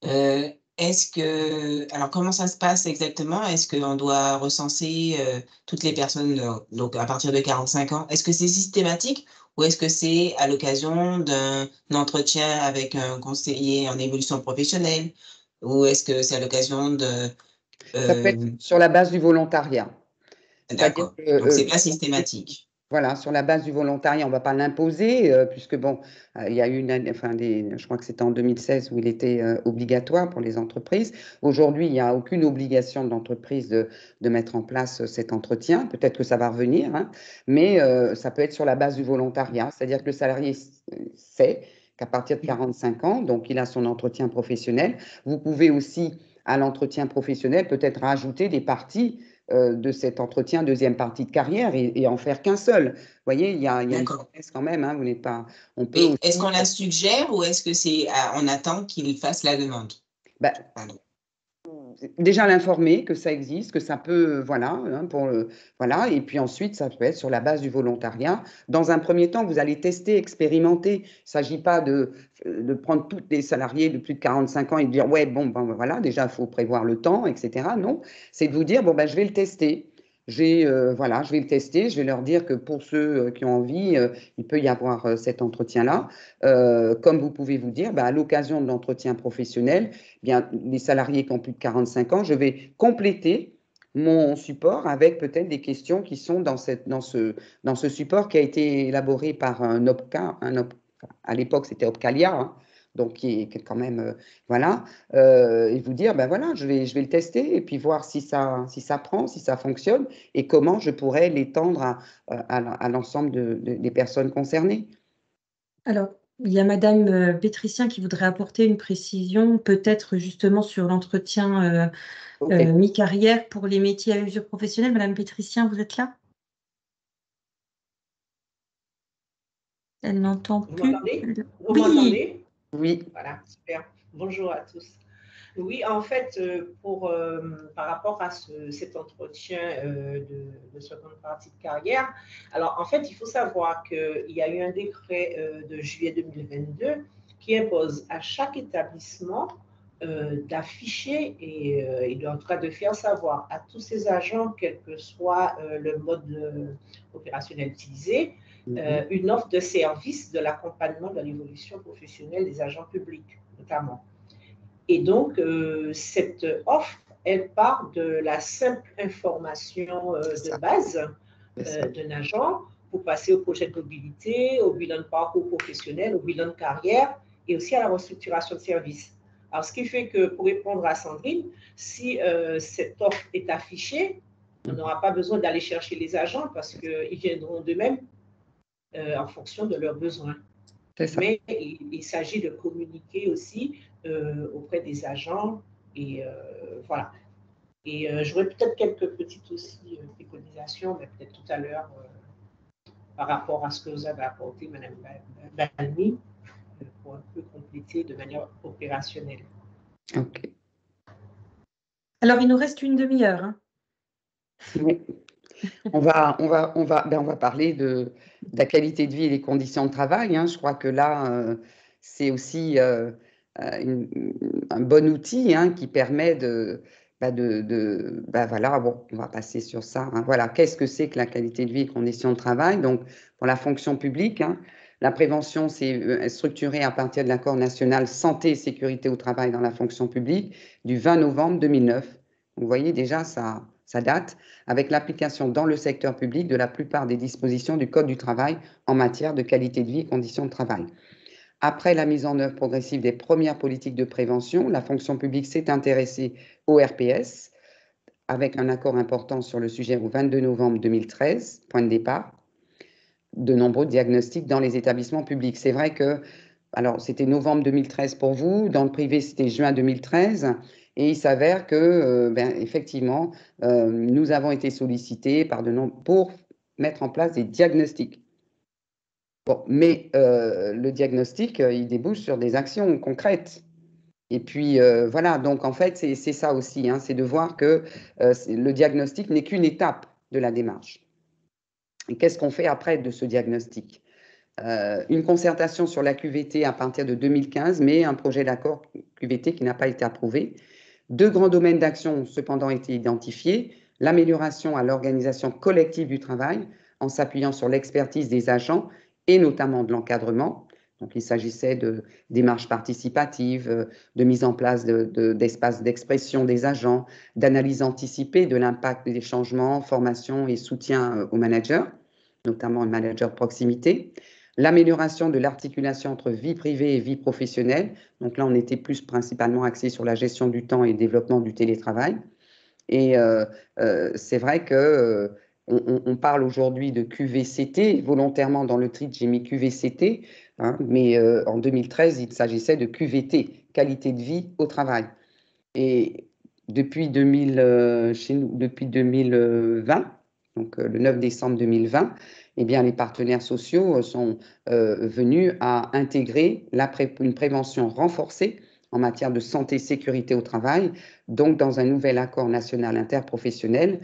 alors comment ça se passe exactement? Est-ce qu'on doit recenser toutes les personnes donc à partir de 45 ans? Est-ce que c'est systématique ou est-ce que c'est à l'occasion d'un entretien avec un conseiller en évolution professionnelle? Ou est-ce que c'est à l'occasion de... Ça peut être sur la base du volontariat. D'accord, donc c'est pas systématique. Voilà, sur la base du volontariat, on ne va pas l'imposer, puisque bon, il y a eu je crois que c'était en 2016 où il était obligatoire pour les entreprises. Aujourd'hui, il n'y a aucune obligation de l'entreprise de mettre en place cet entretien. Peut-être que ça va revenir, hein, mais ça peut être sur la base du volontariat, c'est-à-dire que le salarié sait qu'à partir de 45 ans, donc il a son entretien professionnel. Vous pouvez aussi, à l'entretien professionnel, peut-être rajouter des parties de cet entretien deuxième partie de carrière et en faire qu'un seul. Vous voyez, il y a une promesse quand même, hein, vous n'êtes pas... Est-ce qu'on la suggère ou est-ce que c'est on attend qu'il fasse la demande? Déjà l'informer que ça existe, que ça peut, voilà, hein, voilà, et puis ensuite ça peut être sur la base du volontariat. Dans un premier temps, vous allez tester, expérimenter. Il ne s'agit pas de prendre tous les salariés de plus de 45 ans et de dire ouais, bon, ben voilà, déjà il faut prévoir le temps, etc. Non, c'est de vous dire bon ben je vais le tester. voilà, je vais le tester, je vais leur dire que pour ceux qui ont envie, il peut y avoir cet entretien-là. Comme vous pouvez vous dire, à l'occasion de l'entretien professionnel, bien, les salariés qui ont plus de 45 ans, je vais compléter mon support avec peut-être des questions qui sont dans ce support qui a été élaboré par un OPCA, à l'époque c'était Opcalia, hein, donc qui est quand même, voilà, et vous dire, voilà, je vais le tester et puis voir si ça prend, si ça fonctionne et comment je pourrais l'étendre à l'ensemble des personnes concernées. Alors, il y a Madame Pétricien qui voudrait apporter une précision, peut-être justement sur l'entretien Okay. mi-carrière pour les métiers à usure professionnelle. Madame Pétricien, vous êtes là? Elle n'entend Vous plus. m'entendez? Vous Oui, m'entendez? Oui. Voilà, super. Bonjour à tous. Oui, en fait, par rapport à cet entretien de seconde partie de carrière, alors en fait, il faut savoir qu'il y a eu un décret de juillet 2022 qui impose à chaque établissement d'afficher et en tout cas de faire savoir à tous ses agents, quel que soit le mode opérationnel utilisé, une offre de service de l'accompagnement de l'évolution professionnelle des agents publics, notamment. Et donc, cette offre, elle part de la simple information de base d'un agent pour passer au projet de mobilité, au bilan de parcours professionnel, au bilan de carrière et aussi à la restructuration de services. Alors, ce qui fait que, pour répondre à Sandrine, si cette offre est affichée, on n'aura pas besoin d'aller chercher les agents parce qu'ils viendront d'eux-mêmes en fonction de leurs besoins. Mais il s'agit de communiquer aussi auprès des agents et voilà. Et j'aurais peut-être quelques petites aussi préconisations, mais peut-être tout à l'heure par rapport à ce que vous avez apporté, Madame Balmy, pour un peu compléter de manière opérationnelle. Ok. Alors, il nous reste une demi-heure. Hein. Oui. On va parler de la qualité de vie et des conditions de travail. Hein. Je crois que là, c'est aussi un bon outil qui permet voilà, bon, on va passer sur ça. Hein. Voilà, qu'est-ce que c'est que la qualité de vie et conditions de travail? Donc, pour la fonction publique, la prévention, c'est structuré à partir de l'accord national santé et sécurité au travail dans la fonction publique du 20 novembre 2009. Vous voyez déjà, ça date, avec l'application dans le secteur public de la plupart des dispositions du Code du travail en matière de qualité de vie et conditions de travail. Après la mise en œuvre progressive des premières politiques de prévention, la fonction publique s'est intéressée au RPS, avec un accord important sur le sujet au 22 novembre 2013, point de départ, de nombreux diagnostics dans les établissements publics. C'est vrai que, alors c'était novembre 2013 pour vous, dans le privé c'était juin 2013, et il s'avère que, effectivement, nous avons été sollicités pour mettre en place des diagnostics. Bon, mais le diagnostic, il débouche sur des actions concrètes. Et puis, voilà, donc en fait, c'est ça aussi, c'est de voir que le diagnostic n'est qu'une étape de la démarche. Et qu'est-ce qu'on fait après de ce diagnostic? Une concertation sur la QVT à partir de 2015, mais un projet d'accord QVT qui n'a pas été approuvé. 2 grands domaines d'action ont cependant été identifiés. L'amélioration à l'organisation collective du travail en s'appuyant sur l'expertise des agents et notamment de l'encadrement. Donc, il s'agissait de démarches participatives, de mise en place d'espaces d'expression des agents, d'analyse anticipée de l'impact des changements, formation et soutien aux managers, notamment le manager de proximité. L'amélioration de l'articulation entre vie privée et vie professionnelle. Donc là, on était plus principalement axé sur la gestion du temps et le développement du télétravail. Et c'est vrai que on parle aujourd'hui de QVCT. Volontairement, dans le titre, j'ai mis QVCT, mais en 2013, il s'agissait de QVT, qualité de vie au travail. Et depuis 2020, donc le 9 décembre 2020, eh bien, les partenaires sociaux sont venus à intégrer une prévention renforcée en matière de santé et sécurité au travail, donc dans un nouvel accord national interprofessionnel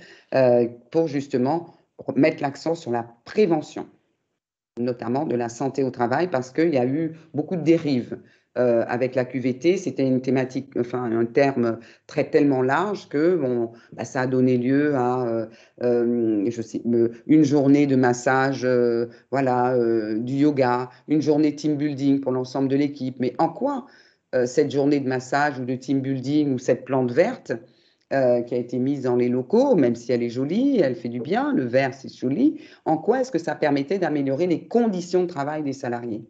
pour justement mettre l'accent sur la prévention, notamment de la santé au travail, parce qu'il y a eu beaucoup de dérives avec la QVT, c'était une thématique, enfin un terme tellement large que bon, bah, ça a donné lieu à je sais, une journée de massage, voilà, du yoga, une journée team building pour l'ensemble de l'équipe. Mais en quoi cette journée de massage ou de team building ou cette plante verte qui a été mise dans les locaux, même si elle est jolie, elle fait du bien, le vert c'est joli, en quoi est-ce que ça permettait d'améliorer les conditions de travail des salariés?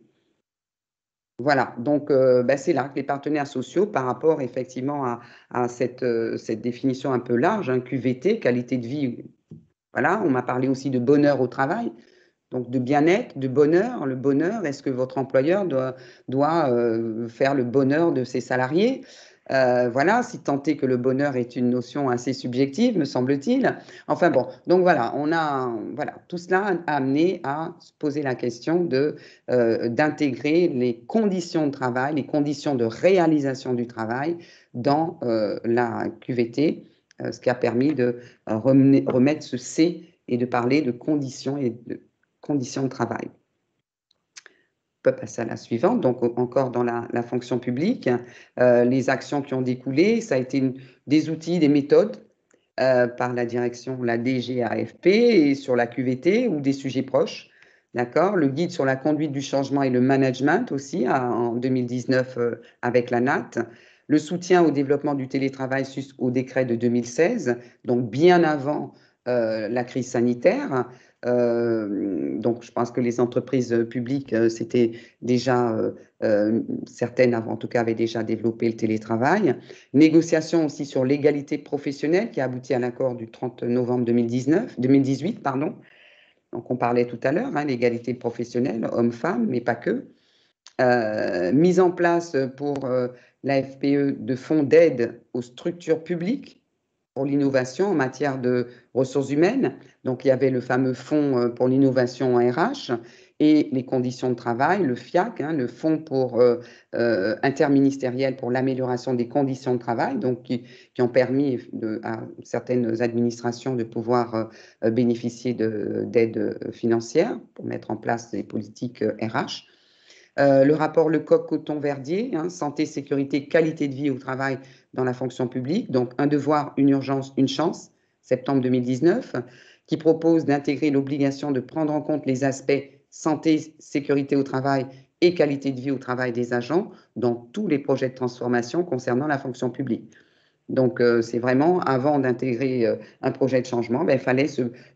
Voilà, donc ben, c'est là que les partenaires sociaux, par rapport effectivement à cette définition un peu large, hein, QVT, qualité de vie, voilà, on m'a parlé aussi de bonheur au travail, donc de bien-être, de bonheur. Le bonheur, est-ce que votre employeur doit faire le bonheur de ses salariés? Voilà, si tant est que le bonheur est une notion assez subjective, me semble-t-il. Enfin bon, donc voilà, voilà, tout cela a amené à se poser la question d'intégrer les conditions de travail, les conditions de réalisation du travail dans la QVT, ce qui a permis de remettre ce C et de parler de conditions et de conditions de travail. On peut passer à la suivante, donc encore dans la fonction publique, les actions qui ont découlé, ça a été des outils, des méthodes par la direction, la DGAFP et sur la QVT ou des sujets proches, d'accord. Le guide sur la conduite du changement et le management aussi en 2019 avec la NAT. Le soutien au développement du télétravail suite au décret de 2016, donc bien avant la crise sanitaire. Donc, je pense que les entreprises publiques, c'était déjà, certaines en tout cas avaient déjà développé le télétravail. Négociation aussi sur l'égalité professionnelle qui a abouti à l'accord du 30 novembre 2018, pardon. Donc, on parlait tout à l'heure, hein, l'égalité professionnelle, hommes-femmes, mais pas que. Mise en place pour la FPE de fonds d'aide aux structures publiques pour l'innovation en matière de ressources humaines. Donc, il y avait le fameux fonds pour l'innovation en RH et les conditions de travail, le FIAC, hein, le fonds pour interministériel pour l'amélioration des conditions de travail, donc qui ont permis à certaines administrations de pouvoir bénéficier d'aides financières pour mettre en place des politiques RH. Le rapport Lecoq-Coton-Verdier, hein, santé, sécurité, qualité de vie au travail dans la fonction publique, donc un devoir, une urgence, une chance, septembre 2019, qui propose d'intégrer l'obligation de prendre en compte les aspects santé, sécurité au travail et qualité de vie au travail des agents dans tous les projets de transformation concernant la fonction publique. Donc, c'est vraiment, avant d'intégrer un projet de changement, ben, il fallait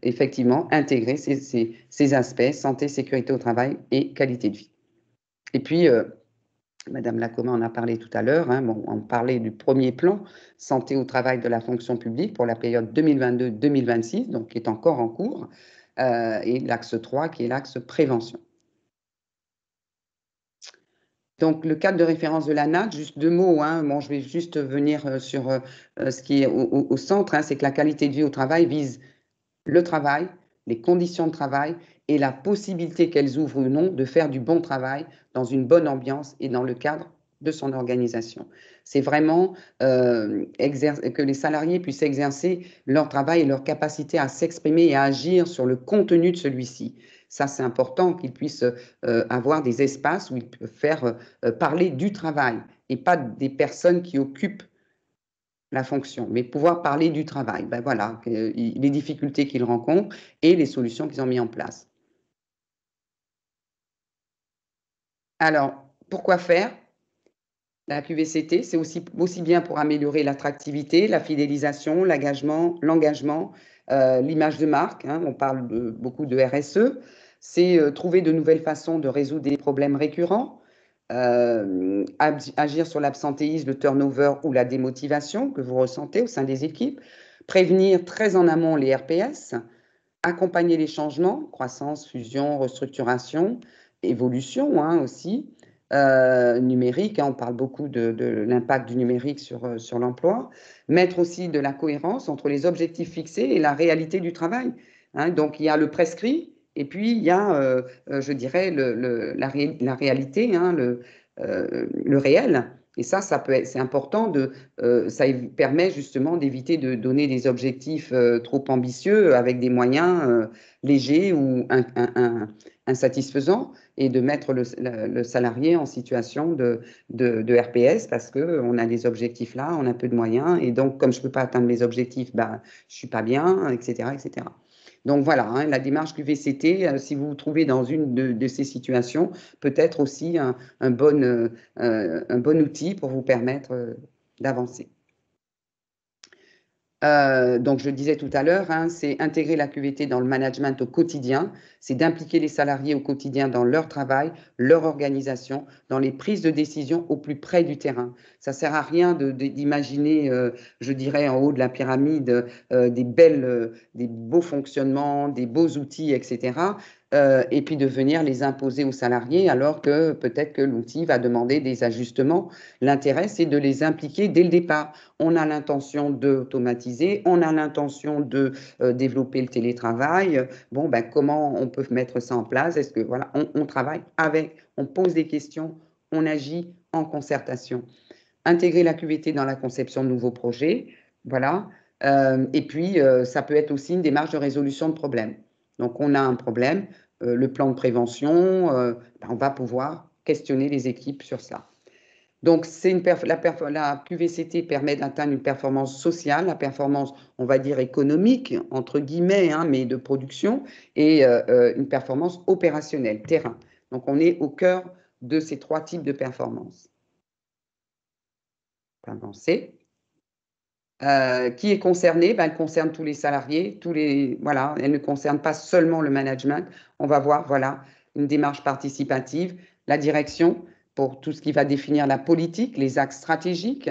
effectivement intégrer ces aspects santé, sécurité au travail et qualité de vie. Et puis, Madame Lacoma en a parlé tout à l'heure, hein, bon, on parlait du premier plan santé au travail de la fonction publique pour la période 2022-2026, donc qui est encore en cours, et l'axe 3 qui est l'axe prévention. Donc, le cadre de référence de la NAT, juste 2 mots, hein, bon, je vais juste venir sur ce qui est au centre, hein, c'est que la qualité de vie au travail vise le travail, les conditions de travail et la possibilité qu'elles ouvrent ou non de faire du bon travail dans une bonne ambiance et dans le cadre de son organisation. C'est vraiment que les salariés puissent exercer leur travail et leur capacité à s'exprimer et à agir sur le contenu de celui-ci. Ça, c'est important qu'ils puissent avoir des espaces où ils peuvent faire parler du travail et pas des personnes qui occupent la fonction, mais pouvoir parler du travail. Ben voilà, les difficultés qu'ils rencontrent et les solutions qu'ils ont mises en place. Alors, pourquoi faire la QVCT? C'est aussi bien pour améliorer l'attractivité, la fidélisation, l'engagement, l'image de marque. Hein, on parle beaucoup de RSE. C'est trouver de nouvelles façons de résoudre des problèmes récurrents. Agir sur l'absentéisme, le turnover ou la démotivation que vous ressentez au sein des équipes, prévenir très en amont les RPS, accompagner les changements, croissance, fusion, restructuration, évolution hein, aussi, numérique, hein, on parle beaucoup de l'impact du numérique sur l'emploi, mettre aussi de la cohérence entre les objectifs fixés et la réalité du travail. Hein, donc il y a le prescrit, et puis, il y a, je dirais, la réalité, hein, le réel. Et ça c'est important, ça permet justement d'éviter de donner des objectifs trop ambitieux avec des moyens légers ou insatisfaisant et de mettre le salarié en situation de RPS parce qu'on a des objectifs là, on a peu de moyens et donc comme je ne peux pas atteindre mes objectifs, je ne suis pas bien, etc., etc. Donc voilà, la démarche QVCT, si vous vous trouvez dans une de ces situations, peut être aussi un bon outil pour vous permettre d'avancer. Donc, je disais tout à l'heure, c'est intégrer la QVT dans le management au quotidien, c'est d'impliquer les salariés au quotidien dans leur travail, leur organisation, dans les prises de décision au plus près du terrain. Ça ne sert à rien d'imaginer, je dirais, en haut de la pyramide, des beaux fonctionnements, des beaux outils, etc. Et puis de venir les imposer aux salariés alors que peut-être que l'outil va demander des ajustements. L'intérêt, c'est de les impliquer dès le départ. On a l'intention d'automatiser, on a l'intention de développer le télétravail. Bon, comment on peut mettre ça en place? Est-ce que voilà, on travaille avec, on pose des questions, on agit en concertation. Intégrer la QVT dans la conception de nouveaux projets, voilà. Et puis, ça peut être aussi une démarche de résolution de problèmes. Donc, on a un problème, le plan de prévention, on va pouvoir questionner les équipes sur ça. Donc, la QVCT permet d'atteindre une performance sociale, la performance, on va dire, économique, entre guillemets, mais de production, et une performance opérationnelle, terrain. Donc, on est au cœur de ces 3 types de performances. Avancer. Qui est concerné? Elle concerne tous les salariés, voilà, elle ne concerne pas seulement le management. On va voir, voilà, une démarche participative, la direction pour tout ce qui va définir la politique, les axes stratégiques.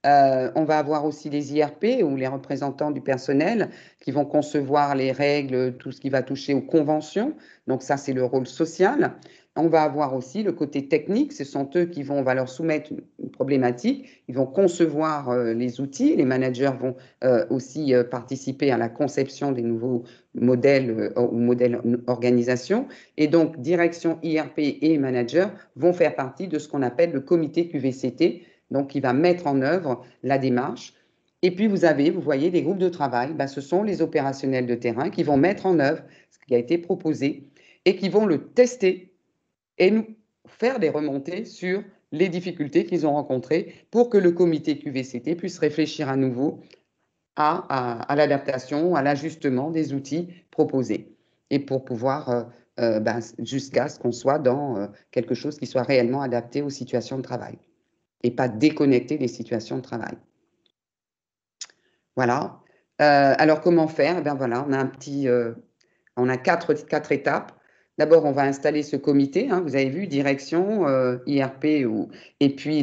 On va avoir aussi les IRP ou les représentants du personnel qui vont concevoir les règles, tout ce qui va toucher aux conventions. Donc ça, c'est le rôle social. On va avoir aussi le côté technique, ce sont eux qui on va leur soumettre une problématique, ils vont concevoir les outils, les managers vont aussi participer à la conception des nouveaux modèles ou modèles organisation, et donc direction, IRP et manager vont faire partie de ce qu'on appelle le comité QVCT, donc qui va mettre en œuvre la démarche. Et puis vous voyez, des groupes de travail, ce sont les opérationnels de terrain qui vont mettre en œuvre ce qui a été proposé et qui vont le tester et nous faire des remontées sur les difficultés qu'ils ont rencontrées pour que le comité QVCT puisse réfléchir à nouveau à l'adaptation, à l'ajustement des outils proposés et pour pouvoir, jusqu'à ce qu'on soit dans quelque chose qui soit réellement adapté aux situations de travail et pas déconnecté des situations de travail. Voilà. Alors, comment faire? Voilà, on a quatre étapes. D'abord, on va installer ce comité, vous avez vu, direction, IRP, et puis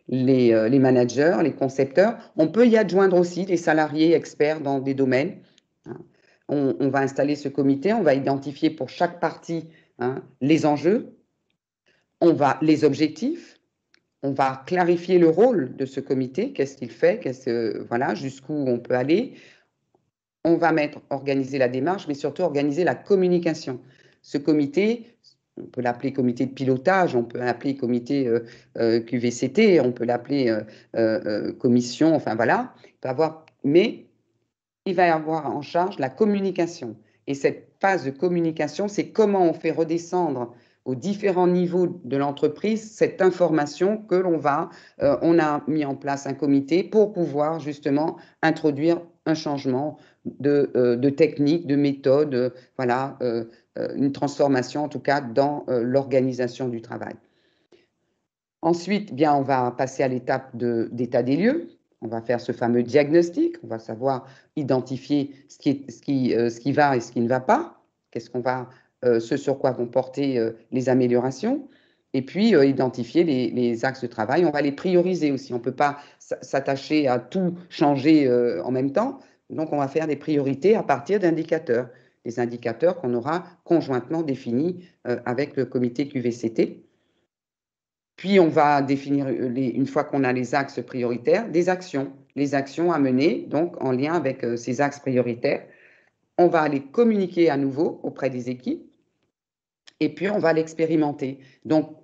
les managers, les concepteurs. On peut y adjoindre aussi des salariés experts dans des domaines. On va installer ce comité, on va identifier pour chaque partie les enjeux, les objectifs, on va clarifier le rôle de ce comité, qu'est-ce qu'il fait, voilà, jusqu'où on peut aller. On va organiser la démarche, mais surtout organiser la communication. Ce comité, on peut l'appeler comité de pilotage, on peut l'appeler comité QVCT, on peut l'appeler commission, enfin voilà. Mais il va y avoir en charge la communication. Et cette phase de communication, c'est comment on fait redescendre aux différents niveaux de l'entreprise cette information que on a mis en place un comité pour pouvoir justement introduire un changement de technique, de méthode, voilà, une transformation en tout cas dans l'organisation du travail. Ensuite, on va passer à l'étape d'état des lieux. On va faire ce fameux diagnostic, on va savoir identifier ce qui va et ce qui ne va pas, ce sur quoi vont porter les améliorations, et puis identifier les axes de travail. On va les prioriser aussi, on ne peut pas s'attacher à tout changer en même temps, donc on va faire des priorités à partir d'indicateurs, des indicateurs qu'on aura conjointement définis avec le comité QVCT. Puis, on va définir, une fois qu'on a les axes prioritaires, les actions à mener, donc en lien avec ces axes prioritaires. On va les communiquer à nouveau auprès des équipes et puis on va l'expérimenter. Donc,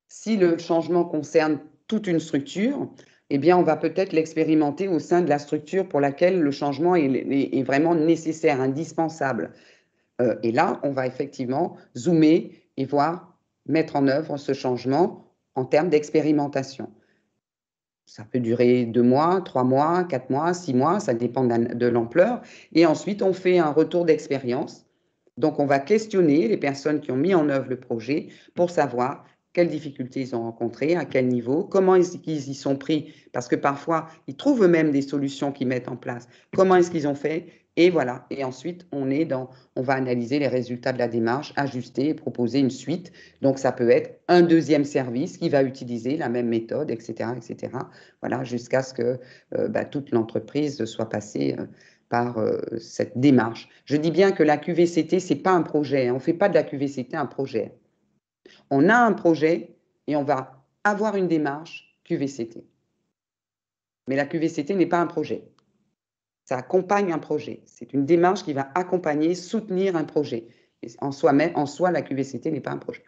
si le changement concerne toute une structure, on va peut-être l'expérimenter au sein de la structure pour laquelle le changement est vraiment nécessaire, indispensable. Et là, on va effectivement zoomer et voir mettre en œuvre ce changement en termes d'expérimentation. Ça peut durer 2 mois, 3 mois, 4 mois, 6 mois, ça dépend de l'ampleur. Et ensuite, on fait un retour d'expérience. Donc, on va questionner les personnes qui ont mis en œuvre le projet pour savoir quelles difficultés ils ont rencontrées, à quel niveau, comment est-ce qu'ils y sont pris, parce que parfois, ils trouvent eux-mêmes des solutions qu'ils mettent en place. Comment est-ce qu'ils ont fait? Et voilà. Et ensuite, on va analyser les résultats de la démarche, ajuster et proposer une suite. Donc, ça peut être un deuxième service qui va utiliser la même méthode, etc., etc. Voilà, jusqu'à ce que toute l'entreprise soit passée par cette démarche. Je dis bien que la QVCT, ce n'est pas un projet. On ne fait pas de la QVCT un projet. On a un projet et on va avoir une démarche QVCT. Mais la QVCT n'est pas un projet. Ça accompagne un projet. C'est une démarche qui va accompagner, soutenir un projet. Et en soi, la QVCT n'est pas un projet.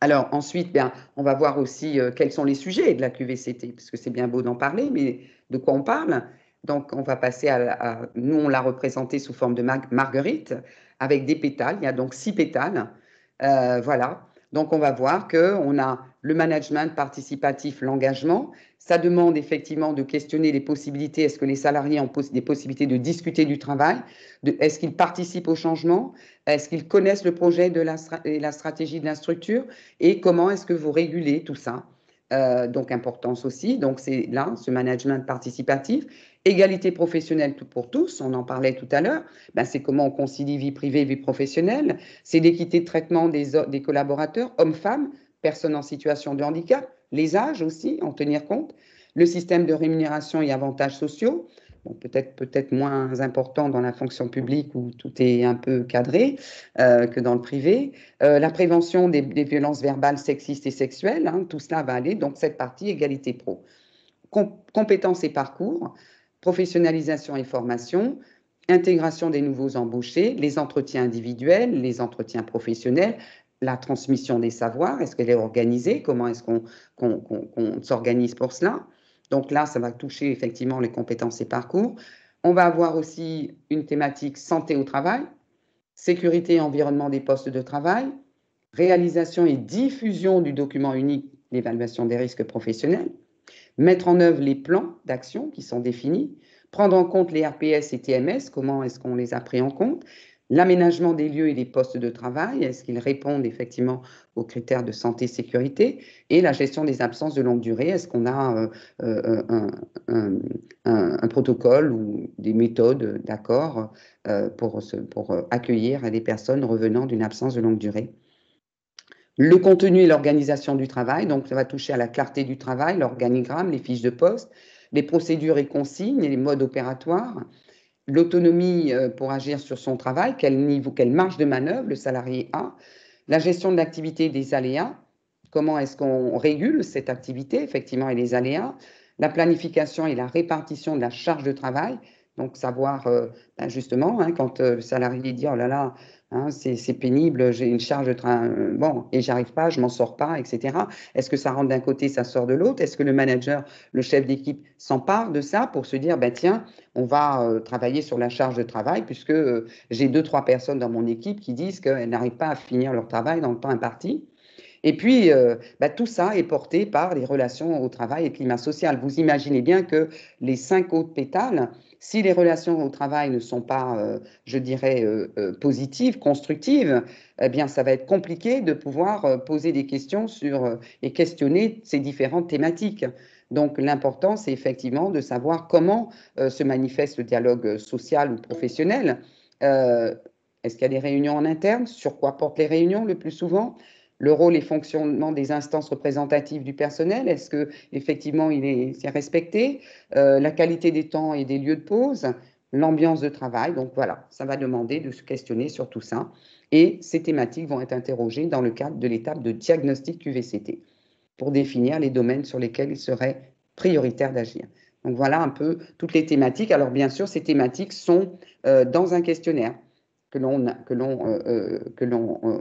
Alors ensuite, on va voir aussi quels sont les sujets de la QVCT, parce que c'est bien beau d'en parler, mais de quoi on parle? Donc, on va passer nous, on l'a représenté sous forme de marguerite, avec des pétales. Il y a donc 6 pétales. Voilà. Donc, on va voir qu'on a le management participatif, l'engagement. Ça demande effectivement de questionner les possibilités. Est-ce que les salariés ont des possibilités de discuter du travail? Est-ce qu'ils participent au changement? Est-ce qu'ils connaissent le projet et la stratégie de la structure? Et comment est-ce que vous régulez tout ça? Donc, importance aussi. Donc, c'est là, ce management participatif. Égalité professionnelle pour tous, on en parlait tout à l'heure. C'est comment on concilie vie privée et vie professionnelle. C'est l'équité de traitement des collaborateurs, hommes-femmes, personnes en situation de handicap, les âges aussi, en tenir compte. Le système de rémunération et avantages sociaux. Bon, peut-être moins important dans la fonction publique où tout est un peu cadré que dans le privé. La prévention des violences verbales sexistes et sexuelles, hein, tout cela va aller. Donc, cette partie égalité pro. Compétences et parcours, professionnalisation et formation, intégration des nouveaux embauchés, les entretiens individuels, les entretiens professionnels, la transmission des savoirs, est-ce qu'elle est organisée? Comment est-ce qu'on s'organise pour cela? Donc là, ça va toucher effectivement les compétences et parcours. On va avoir aussi une thématique santé au travail, sécurité et environnement des postes de travail, réalisation et diffusion du document unique d'évaluation des risques professionnels, mettre en œuvre les plans d'action qui sont définis, prendre en compte les RPS et TMS, comment est-ce qu'on les a pris en compte, l'aménagement des lieux et des postes de travail, est-ce qu'ils répondent effectivement aux critères de santé et sécurité, et la gestion des absences de longue durée, est-ce qu'on a un protocole ou des méthodes d'accord pour accueillir des personnes revenant d'une absence de longue durée. Le contenu et l'organisation du travail, donc ça va toucher à la clarté du travail, l'organigramme, les fiches de poste, les procédures et consignes et les modes opératoires, l'autonomie pour agir sur son travail, quelle marge de manœuvre le salarié a, la gestion de l'activité et des aléas, comment est-ce qu'on régule cette activité, effectivement, et les aléas, la planification et la répartition de la charge de travail, donc savoir justement, hein, quand le salarié dit « oh là là, hein, c'est pénible, j'ai une charge de travail, bon, et j'arrive pas, je m'en sors pas, etc. » Est-ce que ça rentre d'un côté, ça sort de l'autre? Est-ce que le manager, le chef d'équipe s'empare de ça pour se dire « tiens, on va travailler sur la charge de travail puisque j'ai 2-3 personnes dans mon équipe qui disent qu'elles n'arrivent pas à finir leur travail dans le temps imparti ». Et puis, tout ça est porté par les relations au travail et climat social. Vous imaginez bien que les 5 autres pétales, si les relations au travail ne sont pas, je dirais, positives, constructives, eh bien, ça va être compliqué de pouvoir poser des questions et questionner ces différentes thématiques. Donc, l'important, c'est effectivement de savoir comment se manifeste le dialogue social ou professionnel. Est-ce qu'il y a des réunions en interne? Sur quoi portent les réunions le plus souvent? Le rôle et fonctionnement des instances représentatives du personnel, est-ce qu'effectivement c'est respecté? La qualité des temps et des lieux de pause, l'ambiance de travail. Donc voilà, ça va demander de se questionner sur tout ça. Et ces thématiques vont être interrogées dans le cadre de l'étape de diagnostic QVCT pour définir les domaines sur lesquels il serait prioritaire d'agir. Donc voilà un peu toutes les thématiques. Alors bien sûr, ces thématiques sont dans un questionnaire que l'on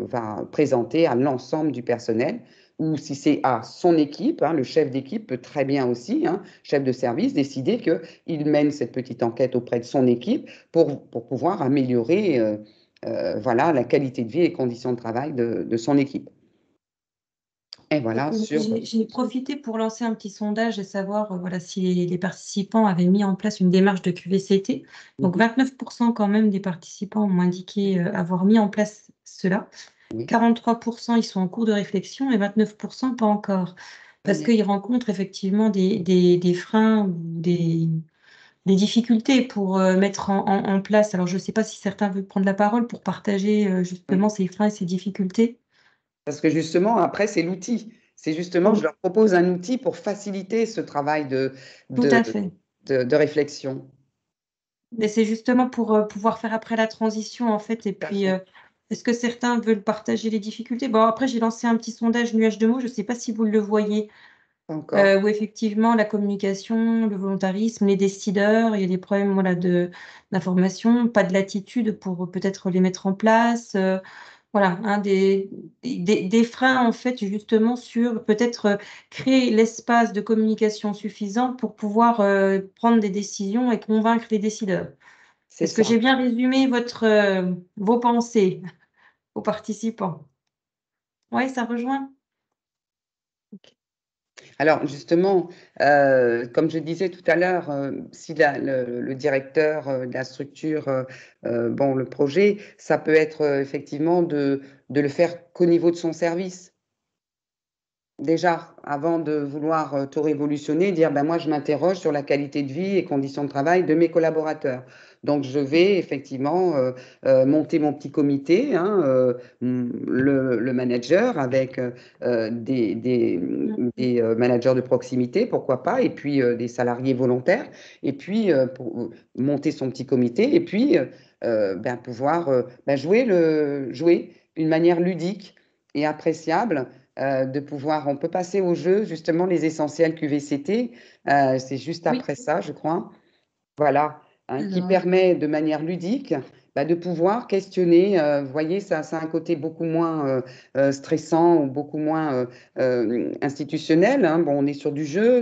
va présenter à l'ensemble du personnel, ou si c'est à son équipe, hein, le chef d'équipe peut très bien aussi, hein, chef de service, décider qu'il mène cette petite enquête auprès de son équipe pour pouvoir améliorer voilà, la qualité de vie et conditions de travail de son équipe. Et voilà, J'ai profité pour lancer un petit sondage et savoir voilà, si les participants avaient mis en place une démarche de QVCT. Donc 29% quand même des participants ont indiqué avoir mis en place cela. Oui. 43% ils sont en cours de réflexion et 29% pas encore. Parce qu'ils rencontrent effectivement des freins ou des difficultés pour mettre en place. Alors je ne sais pas si certains veulent prendre la parole pour partager justement ces freins et ces difficultés. Parce que justement, après, c'est l'outil. C'est justement, je leur propose un outil pour faciliter ce travail Tout à fait. de réflexion. Mais c'est justement pour pouvoir faire après la transition, en fait. Et puis, est-ce que certains veulent partager les difficultés? Bon, après, j'ai lancé un petit sondage nuage de mots. Je ne sais pas si vous le voyez, Encore. où effectivement, la communication, le volontarisme, les décideurs, il y a des problèmes voilà, d'information, pas de latitude pour peut-être les mettre en place. Voilà, des freins, en fait, justement, sur peut-être créer l'espace de communication suffisant pour pouvoir prendre des décisions et convaincre les décideurs. C'est Est-ce que ça. j'ai bien résumé vos pensées aux participants? Oui, ça rejoint? Alors justement, comme je disais tout à l'heure, si le directeur de la structure, bon, le projet, ça peut être effectivement de le faire qu'au niveau de son service. Déjà, avant de vouloir tout révolutionner, dire ben moi je m'interroge sur la qualité de vie et conditions de travail de mes collaborateurs. Donc je vais effectivement monter mon petit comité, hein, le manager avec des managers de proximité, pourquoi pas, et puis des salariés volontaires, et puis pour monter son petit comité, et puis ben, pouvoir jouer d'une manière ludique et appréciable. De pouvoir, on peut passer au jeu, justement, les essentiels QVCT, c'est juste Oui. après ça, je crois, voilà, hein, qui Alors. permet de manière ludique de pouvoir questionner, vous voyez, ça a un côté beaucoup moins stressant ou beaucoup moins institutionnel, hein. Bon, on est sur du jeu,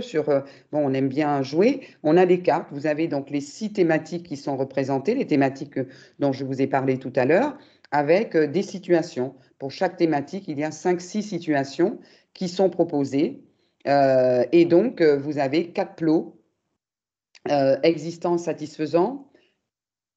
bon, on aime bien jouer, on a des cartes, vous avez donc les 6 thématiques qui sont représentées, les thématiques dont je vous ai parlé tout à l'heure, avec des situations. Pour chaque thématique, il y a 5-6 situations qui sont proposées. Et donc, vous avez 4 plots, existants, satisfaisants,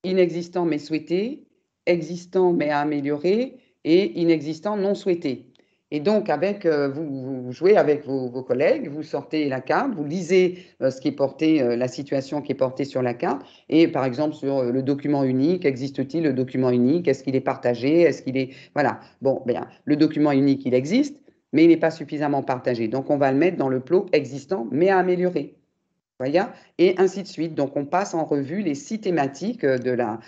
inexistants mais souhaités, existants mais à améliorer et inexistants non souhaités. Et donc, avec, vous jouez avec vos collègues, vous sortez la carte, vous lisez ce qui est porté, la situation qui est portée sur la carte. Et par exemple, sur le document unique, existe-t-il le document unique? Est-ce qu'il est partagé? Est-ce qu'il est. Voilà. Bon, bien, le document unique, il existe, mais il n'est pas suffisamment partagé. Donc, on va le mettre dans le plot existant, mais à améliorer. Voyez, et ainsi de suite. Donc, on passe en revue les 6 thématiques de la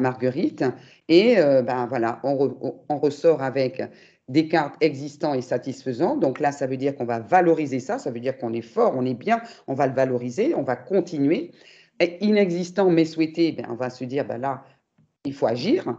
marguerite. Et ben, voilà, on ressort avec des cartes existants et satisfaisants. Donc là, ça veut dire qu'on va valoriser ça. Ça veut dire qu'on est fort, on est bien, on va le valoriser, on va continuer. Et inexistant mais souhaité, ben, on va se dire, ben là, il faut agir.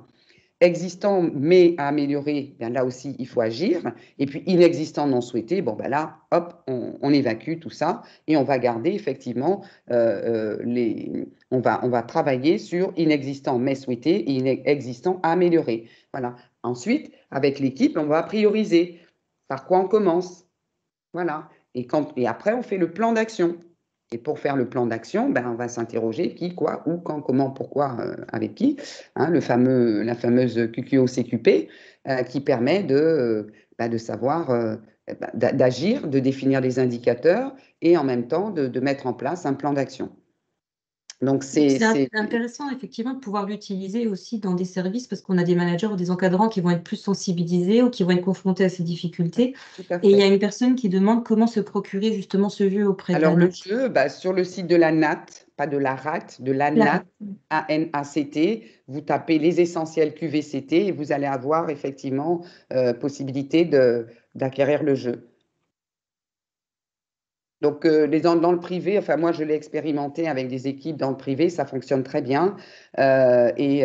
Existant mais à améliorer, bien là aussi, il faut agir. Et puis inexistant non souhaité, bon ben là, hop, on évacue tout ça et on va garder effectivement, on va travailler sur inexistant mais souhaité et inexistant à améliorer. Voilà. Ensuite, avec l'équipe, on va prioriser. Par quoi on commence? Voilà. Et après, on fait le plan d'action. Et pour faire le plan d'action, ben, on va s'interroger qui, quoi, où, quand, comment, pourquoi, avec qui. Hein, la fameuse QQO-CQP qui permet de savoir, d'agir, de définir des indicateurs et en même temps de mettre en place un plan d'action. Donc, C'est intéressant, effectivement, de pouvoir l'utiliser aussi dans des services parce qu'on a des managers ou des encadrants qui vont être plus sensibilisés ou qui vont être confrontés à ces difficultés. Tout à Et il y fait. a une personne qui demande comment se procurer justement ce jeu auprès de Alors, la le NAT. jeu, sur le site de la NAT, pas de la RAT, de la NAT, ANACT, vous tapez les essentiels QVCT et vous allez avoir effectivement possibilité d'acquérir le jeu. Donc, dans le privé, enfin moi je l'ai expérimenté avec des équipes dans le privé, ça fonctionne très bien. Et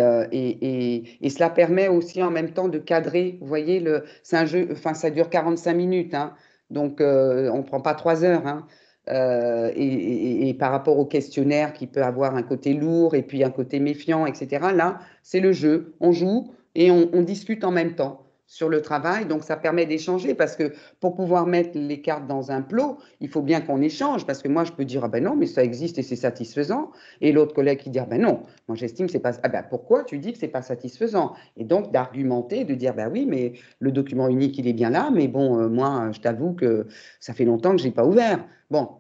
cela permet aussi en même temps de cadrer. Vous voyez, c'est un jeu, enfin ça dure 45 minutes, hein, donc on ne prend pas 3 heures. Hein. et par rapport au questionnaire qui peut avoir un côté lourd et puis un côté méfiant, etc. Là, c'est le jeu. On joue et on discute en même temps sur le travail. Donc, ça permet d'échanger parce que pour pouvoir mettre les cartes dans un plot, il faut bien qu'on échange parce que moi, je peux dire, ah ben non, mais ça existe et c'est satisfaisant. Et l'autre collègue qui dit, ah ben non, moi, j'estime que c'est pas, ah ben pourquoi tu dis que c'est pas satisfaisant? Et donc, d'argumenter, de dire, ben oui, mais le document unique, il est bien là, mais bon, moi, je t'avoue que ça fait longtemps que je n'ai pas ouvert. Bon,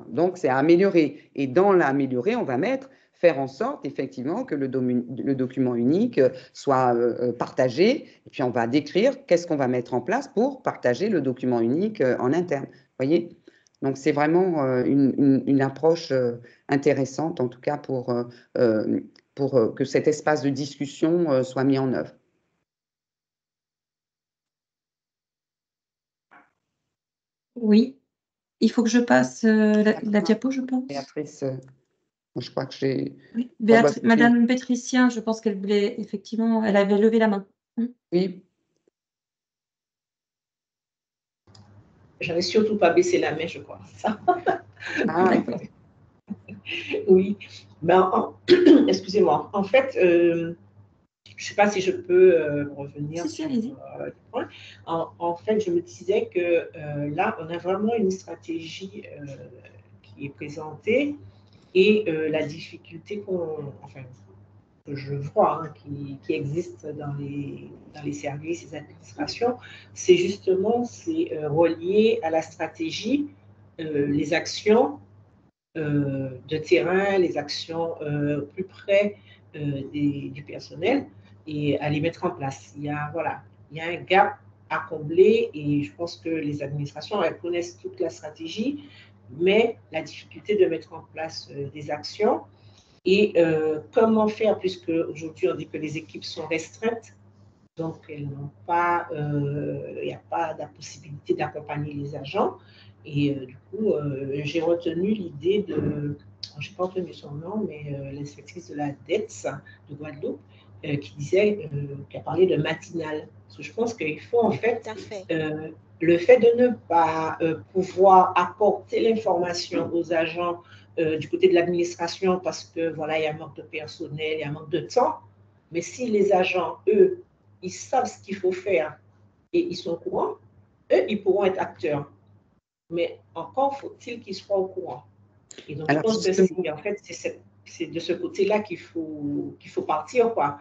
donc c'est à améliorer. Et dans l'améliorer, on va faire en sorte effectivement que le document unique soit partagé. Et puis on va décrire qu'est-ce qu'on va mettre en place pour partager le document unique en interne. Voyez? Donc c'est vraiment une approche intéressante, en tout cas pour que cet espace de discussion soit mis en œuvre. Oui, il faut que je passe la diapo, je pense. Béatrice, je crois que j'ai… Oui. Madame Pétricien, je pense qu'elle voulait effectivement, elle avait levé la main. Oui. J'avais surtout pas baissé la main, je crois. Ça. Ah, oui. Ben, excusez-moi. En fait, je ne sais pas si je peux revenir sur le point. En fait, je me disais que là, on a vraiment une stratégie qui est présentée et la difficulté que je vois qui existe dans les services, les administrations, c'est justement relié à la stratégie, les actions de terrain, les actions plus près du personnel et à les mettre en place. Il y a un gap à combler et je pense que les administrations, elles connaissent toute la stratégie, mais la difficulté de mettre en place des actions et comment faire, puisque aujourd'hui on dit que les équipes sont restreintes, donc elles n'ont pas, il n'y a pas la possibilité d'accompagner les agents. Et du coup, j'ai retenu l'idée je n'ai pas retenu son nom, mais l'inspectrice de la DETS de Guadeloupe, qui a parlé de matinale. Parce que je pense qu'il faut en fait, le fait de ne pas pouvoir apporter l'information aux agents du côté de l'administration parce que voilà, il y a un manque de personnel, il y a un manque de temps. Mais si les agents, eux, ils savent ce qu'il faut faire et ils sont au courant, eux, ils pourront être acteurs. Mais encore faut-il qu'ils soient au courant. Et donc, alors, je pense que en fait, c'est de ce côté-là qu'il faut partir, quoi.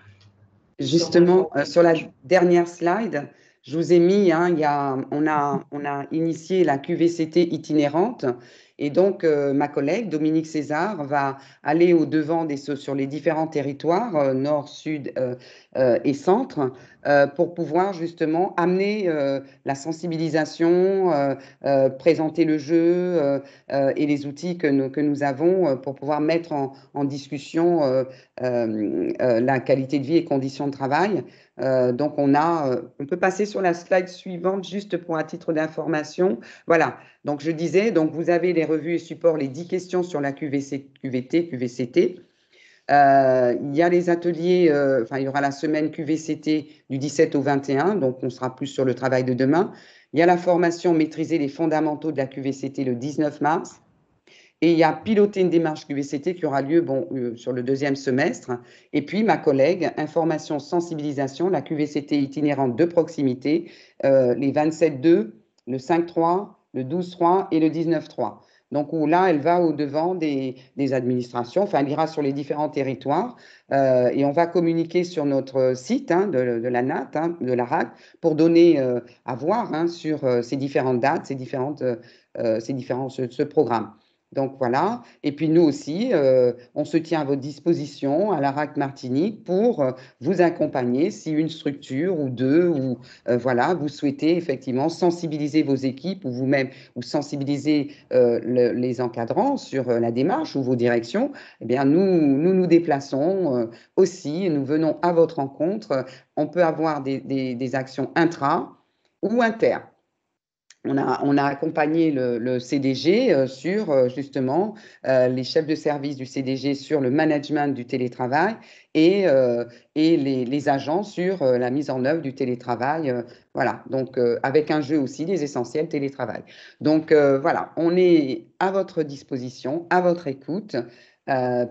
Justement, sur la dernière slide, je vous ai mis, hein, on a initié la QVCT itinérante. Et donc, ma collègue, Dominique César, va aller au-devant sur les différents territoires, nord, sud et centre, pour pouvoir justement amener la sensibilisation, présenter le jeu et les outils que nous avons pour pouvoir mettre en discussion la qualité de vie et conditions de travail. Donc, on peut passer sur la slide suivante juste pour un titre d'information. Voilà, donc je disais, donc vous avez les revues et supports, les 10 questions sur la QVCT. Il y a les ateliers, il y aura la semaine QVCT du 17 au 21, donc on sera plus sur le travail de demain. Il y a la formation maîtriser les fondamentaux de la QVCT le 19 mars. Et il y a piloter une démarche QVCT qui aura lieu sur le deuxième semestre. Et puis, ma collègue, information, sensibilisation, la QVCT itinérante de proximité, les 27-2, le 5-3, le 12-3 et le 19-3. Donc, où là, elle va au-devant des administrations, enfin, elle ira sur les différents territoires et on va communiquer sur notre site de la NAT, de la RAC, pour donner à voir sur ces différentes dates, ce programme. Donc voilà, et puis nous aussi, on se tient à votre disposition à la RAC Martinique pour vous accompagner si une structure ou deux, ou voilà, vous souhaitez effectivement sensibiliser vos équipes ou vous-même, ou sensibiliser les encadrants sur la démarche ou vos directions, eh bien nous déplaçons aussi, et nous venons à votre rencontre. On peut avoir des actions intra ou inter. on a accompagné le CDG sur justement les chefs de service du CDG sur le management du télétravail et les agents sur la mise en œuvre du télétravail. Voilà, donc avec un jeu aussi des essentiels télétravail. Donc voilà, on est à votre disposition, à votre écoute.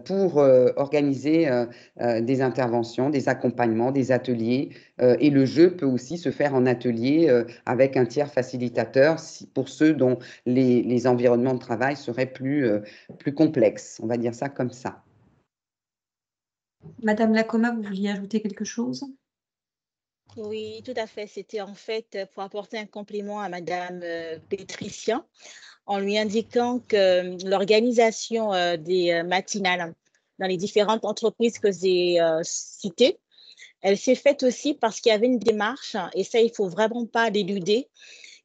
Pour organiser des interventions, des accompagnements, des ateliers. Et le jeu peut aussi se faire en atelier avec un tiers facilitateur pour ceux dont les environnements de travail seraient plus complexes. On va dire ça comme ça. Madame Lacoma, vous vouliez ajouter quelque chose? Oui, tout à fait. C'était en fait pour apporter un complément à Madame Pétricien, en lui indiquant que l'organisation des matinales dans les différentes entreprises que j'ai citées, elle s'est faite aussi parce qu'il y avait une démarche, et ça, il ne faut vraiment pas l'éluder,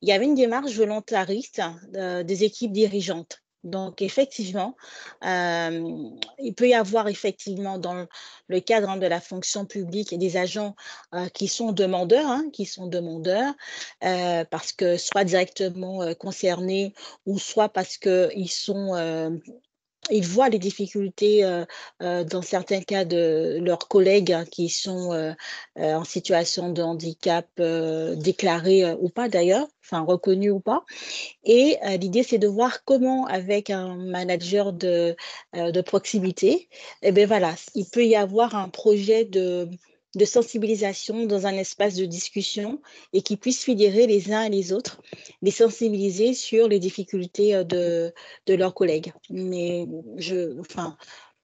il y avait une démarche volontariste des équipes dirigeantes. Donc, effectivement, il peut y avoir effectivement dans le cadre de la fonction publique des agents qui sont demandeurs, parce que soit directement concernés ou soit parce qu'ils sont ils voient les difficultés, dans certains cas de leurs collègues qui sont, en situation de handicap, déclaré, ou pas d'ailleurs, enfin reconnu ou pas. Et l'idée, c'est de voir comment avec un manager de proximité, et beh, voilà, il peut y avoir un projet de sensibilisation dans un espace de discussion et qui puisse fédérer les uns et les autres, les sensibiliser sur les difficultés, de leurs collègues. Mais enfin,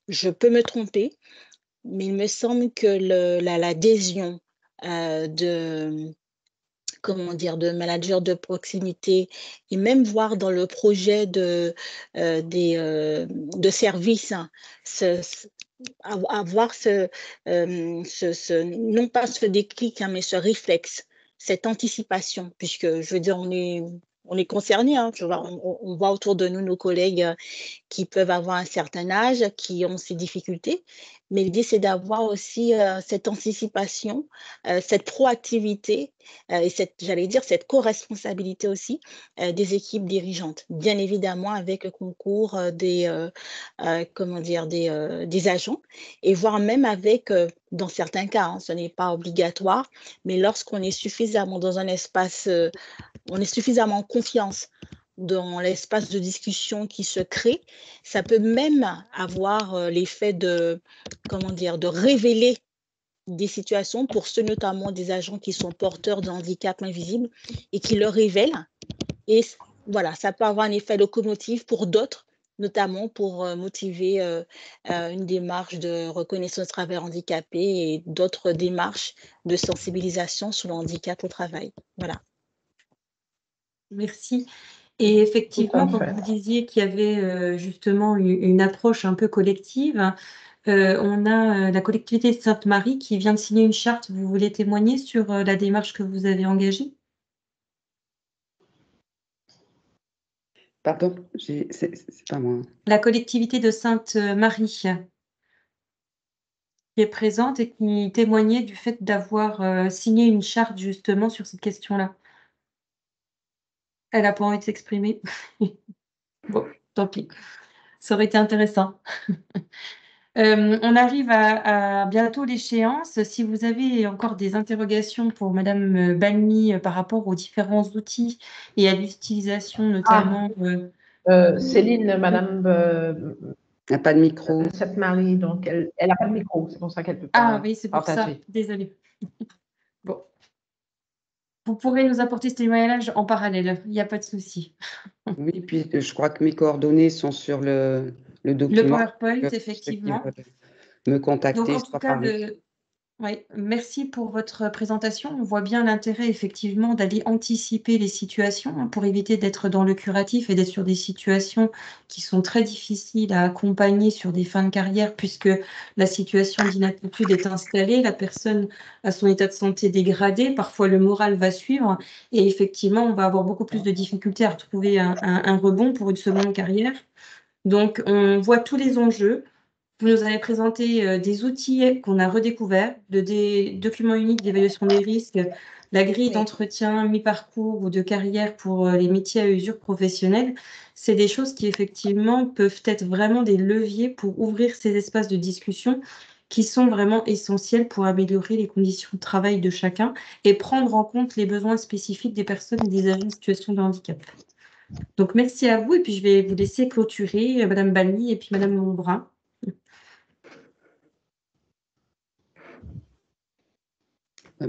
je peux me tromper, mais il me semble que l'adhésion, de comment dire? De manager de proximité et même voir dans le projet de service, hein, ce avoir non pas ce déclic, hein, mais ce réflexe, cette anticipation, puisque je veux dire, on est concernés, hein, tu vois? On voit autour de nous nos collègues, qui peuvent avoir un certain âge, qui ont ces difficultés. Mais l'idée, c'est d'avoir aussi cette anticipation, cette proactivité et j'allais dire, cette co-responsabilité aussi des équipes dirigeantes. Bien évidemment, avec le concours comment dire, des agents et voire même avec, dans certains cas, hein, ce n'est pas obligatoire, mais lorsqu'on est suffisamment dans un espace, on est suffisamment en confiance dans l'espace de discussion qui se crée, ça peut même avoir l'effet de, comment dire, de révéler des situations pour ceux notamment des agents qui sont porteurs de handicap invisible et qui le révèlent. Et voilà, ça peut avoir un effet locomotive pour d'autres, notamment pour motiver une démarche de reconnaissance de travail handicapé et d'autres démarches de sensibilisation sur le handicap au travail. Voilà. Merci. Et effectivement, quand vous disiez qu'il y avait justement une approche un peu collective, on a la collectivité de Sainte-Marie qui vient de signer une charte. Vous voulez témoigner sur la démarche que vous avez engagée? Pardon, c'est pas moi. La collectivité de Sainte-Marie qui est présente et qui témoignait du fait d'avoir signé une charte justement sur cette question-là. Elle n'a pas envie de s'exprimer. Bon, tant pis. Ça aurait été intéressant. On arrive à bientôt l'échéance. Si vous avez encore des interrogations pour madame Balmy, par rapport aux différents outils et à l'utilisation notamment, Céline, madame, Elle n'a pas de micro. Sainte-Marie, donc elle n'a pas de micro, c'est pour ça qu'elle ne peut Ah pas oui, c'est pour ça. partager. Désolée. Bon. Vous pourrez nous apporter ce témoignage en parallèle, il n'y a pas de souci. Oui, puis je crois que mes coordonnées sont sur le Le document. PowerPoint, Ceux qui effectivement. veulent me contacter, Donc en je tout crois cas, par mail. oui, merci pour votre présentation. On voit bien l'intérêt effectivement d'aller anticiper les situations, hein, pour éviter d'être dans le curatif et d'être sur des situations qui sont très difficiles à accompagner sur des fins de carrière puisque la situation d'inaptitude est installée, la personne a son état de santé dégradé, parfois le moral va suivre et effectivement, on va avoir beaucoup plus de difficultés à retrouver un rebond pour une seconde carrière. Donc on voit tous les enjeux. vous nous avez présenté des outils qu'on a redécouverts, des documents uniques d'évaluation des risques, la grille Oui. d'entretien mi-parcours ou de carrière pour les métiers à usure professionnelle. C'est des choses qui, effectivement, peuvent être vraiment des leviers pour ouvrir ces espaces de discussion qui sont vraiment essentiels pour améliorer les conditions de travail de chacun et prendre en compte les besoins spécifiques des personnes et des agents en situation de handicap. Donc, merci à vous. Et puis, je vais vous laisser clôturer, Madame Bally et puis Madame Montbrun.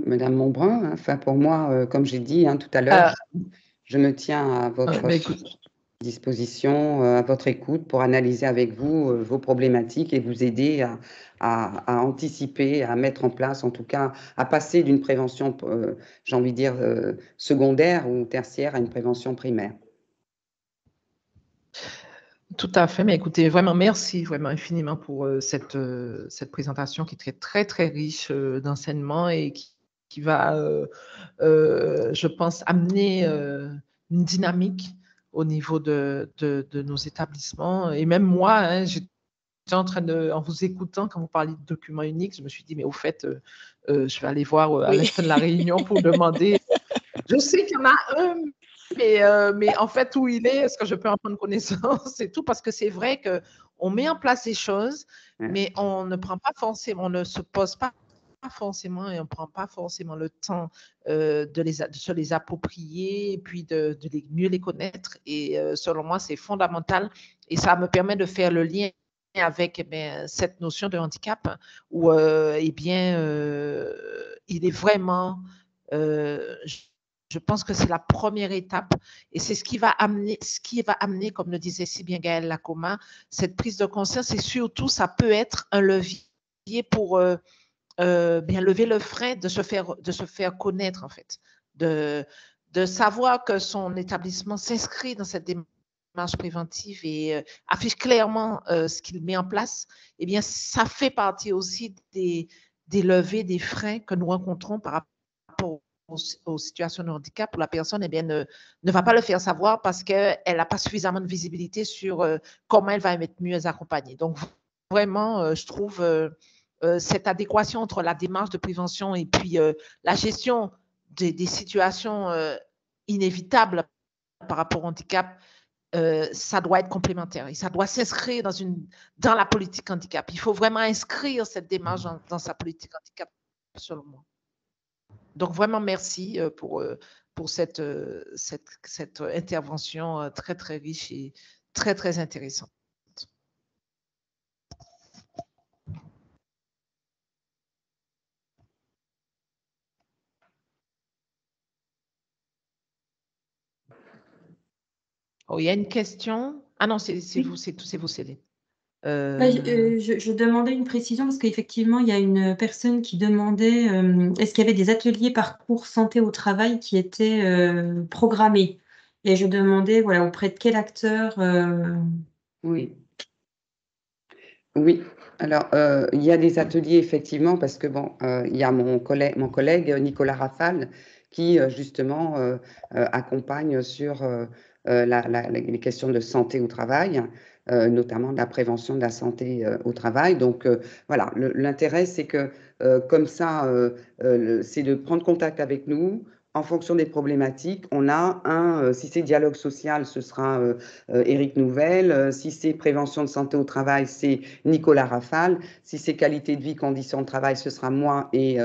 Madame Montbrun, enfin pour moi, comme j'ai dit tout à l'heure, je me tiens à votre disposition, à votre écoute pour analyser avec vous vos problématiques et vous aider à anticiper, à mettre en place, en tout cas, à passer d'une prévention, j'ai envie de dire, secondaire ou tertiaire à une prévention primaire. Tout à fait, mais écoutez, vraiment merci vraiment infiniment pour cette présentation qui est très, très, très riche d'enseignements et qui va, je pense, amener une dynamique au niveau de nos établissements. Et même moi, j'étais en train en vous écoutant, quand vous parliez de documents uniques, je me suis dit, mais au fait, je vais aller voir à l'instant de la réunion pour demander. Je sais qu'il y en a un, mais en fait, où il est ce que je peux en prendre connaissance, c'est tout, parce que c'est vrai qu'on met en place des choses, mais on ne prend pas forcément, on ne se pose pas forcément et on ne prend pas forcément le temps de se les approprier et puis de mieux les connaître. Et selon moi, c'est fondamental et ça me permet de faire le lien avec cette notion de handicap où il est vraiment je pense que c'est la première étape et c'est ce qui va amener, comme le disait si bien Gaëlle Lacoma, cette prise de conscience et surtout, ça peut être un levier pour bien lever le frein de se faire connaître en fait, de savoir que son établissement s'inscrit dans cette démarche préventive et affiche clairement ce qu'il met en place. Eh bien, ça fait partie aussi des levées, des freins que nous rencontrons par rapport aux situations de handicap où la personne ne va pas le faire savoir parce qu'elle n'a pas suffisamment de visibilité sur comment elle va être mieux accompagnée. Donc, vraiment, je trouve cette adéquation entre la démarche de prévention et puis la gestion des situations inévitables par rapport au handicap, ça doit être complémentaire et ça doit s'inscrire dans la politique handicap. Il faut vraiment inscrire cette démarche dans sa politique handicap, selon moi. Donc, vraiment, merci pour cette intervention très, très riche et très, très intéressante. Oh, il y a une question. Ah non, c'est vous, c'est vous, Céline. Je demandais une précision parce qu'effectivement, il y a une personne qui demandait est-ce qu'il y avait des ateliers parcours santé au travail qui étaient programmés. Et je demandais voilà, auprès de quel acteur. Oui. Oui, alors il y a des ateliers effectivement parce que bon, il y a mon collègue Nicolas Rafal qui justement accompagne sur les questions de santé au travail, notamment de la prévention de la santé au travail. Donc voilà, l'intérêt c'est que comme ça, c'est de prendre contact avec nous. En fonction des problématiques, on a si c'est dialogue social, ce sera Éric Nouvel. Si c'est prévention de santé au travail, c'est Nicolas Rafal. Si c'est qualité de vie, conditions de travail, ce sera moi et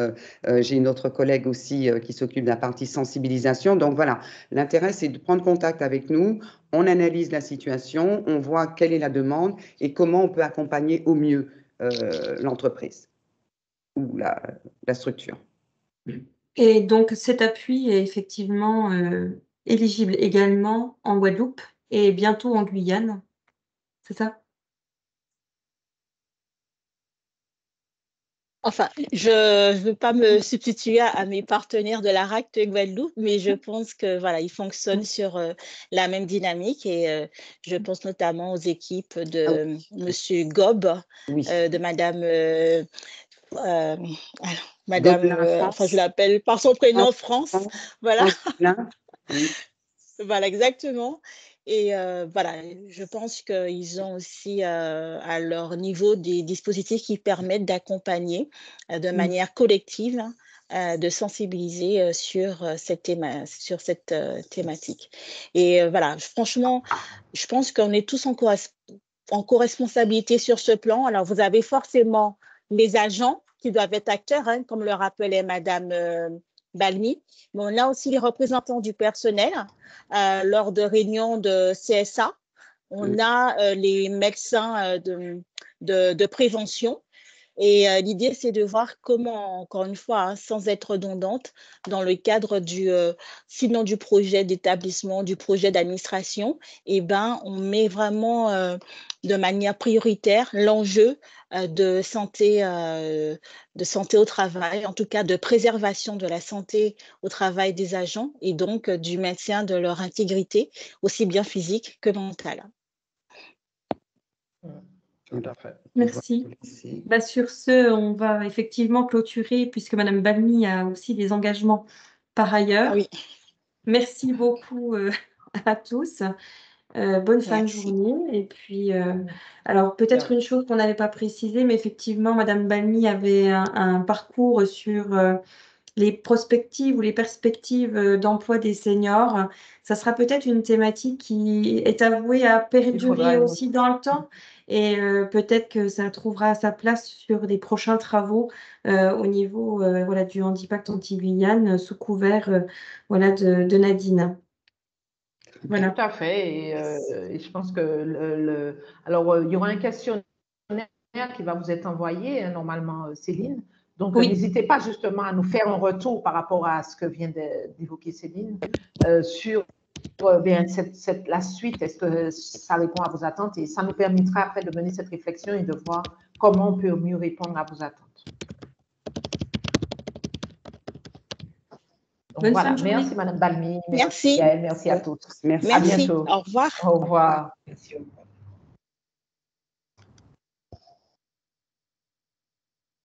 j'ai une autre collègue aussi qui s'occupe de la partie sensibilisation. Donc voilà, l'intérêt, c'est de prendre contact avec nous. On analyse la situation, on voit quelle est la demande et comment on peut accompagner au mieux l'entreprise ou la structure. Et donc, cet appui est effectivement éligible également en Guadeloupe et bientôt en Guyane. C'est ça? Enfin, je ne veux pas me substituer à mes partenaires de la RACT Guadeloupe, mais je pense que voilà, ils fonctionnent sur la même dynamique et je pense notamment aux équipes de Monsieur Gob, Oui. de Madame enfin je l'appelle par son prénom France, voilà. Oui. Voilà, exactement. Et voilà, je pense qu'ils ont aussi à leur niveau des dispositifs qui permettent d'accompagner de manière collective, de sensibiliser sur cette thématique. Et voilà, franchement, je pense qu'on est tous en co-responsabilité sur ce plan. Alors, vous avez forcément les agents qui doivent être acteurs, hein, comme le rappelait Madame Balmy, mais on a aussi les représentants du personnel lors de réunions de CSA. On a les médecins de prévention. Et l'idée, c'est de voir comment, encore une fois, hein, sans être redondante, dans le cadre sinon du projet d'établissement, du projet d'administration, eh ben, on met vraiment de manière prioritaire l'enjeu de santé au travail, en tout cas de préservation de la santé au travail des agents et donc du maintien de leur intégrité, aussi bien physique que mentale. Tout à fait. Merci. Bah, sur ce, on va effectivement clôturer puisque Madame Balmy a aussi des engagements par ailleurs. Ah oui. Merci beaucoup à tous. Bonne fin de journée. Et puis, alors peut-être une chose qu'on n'avait pas précisée, mais effectivement, Madame Balmy avait un parcours sur les prospectives ou les perspectives d'emploi des seniors. Ça sera peut-être une thématique qui est avouée à perdurer aussi dans le temps. Et peut-être que ça trouvera sa place sur les prochains travaux au niveau voilà, du Handipact Antilles-Guyane sous couvert voilà, de Nadine. Voilà. Tout à fait. Et je pense que alors, il y aura un questionnaire qui va vous être envoyé, hein, normalement, Céline. Donc, Oui. N'hésitez pas justement à nous faire un retour par rapport à ce que vient d'évoquer Céline sur la suite. Est-ce que ça répond à vos attentes? Et ça nous permettra après de mener cette réflexion et de voir comment on peut mieux répondre à vos attentes. Donc, voilà, merci Madame Balmy. Merci. Merci à tous. Merci. À bientôt. Au revoir. Au revoir. Merci.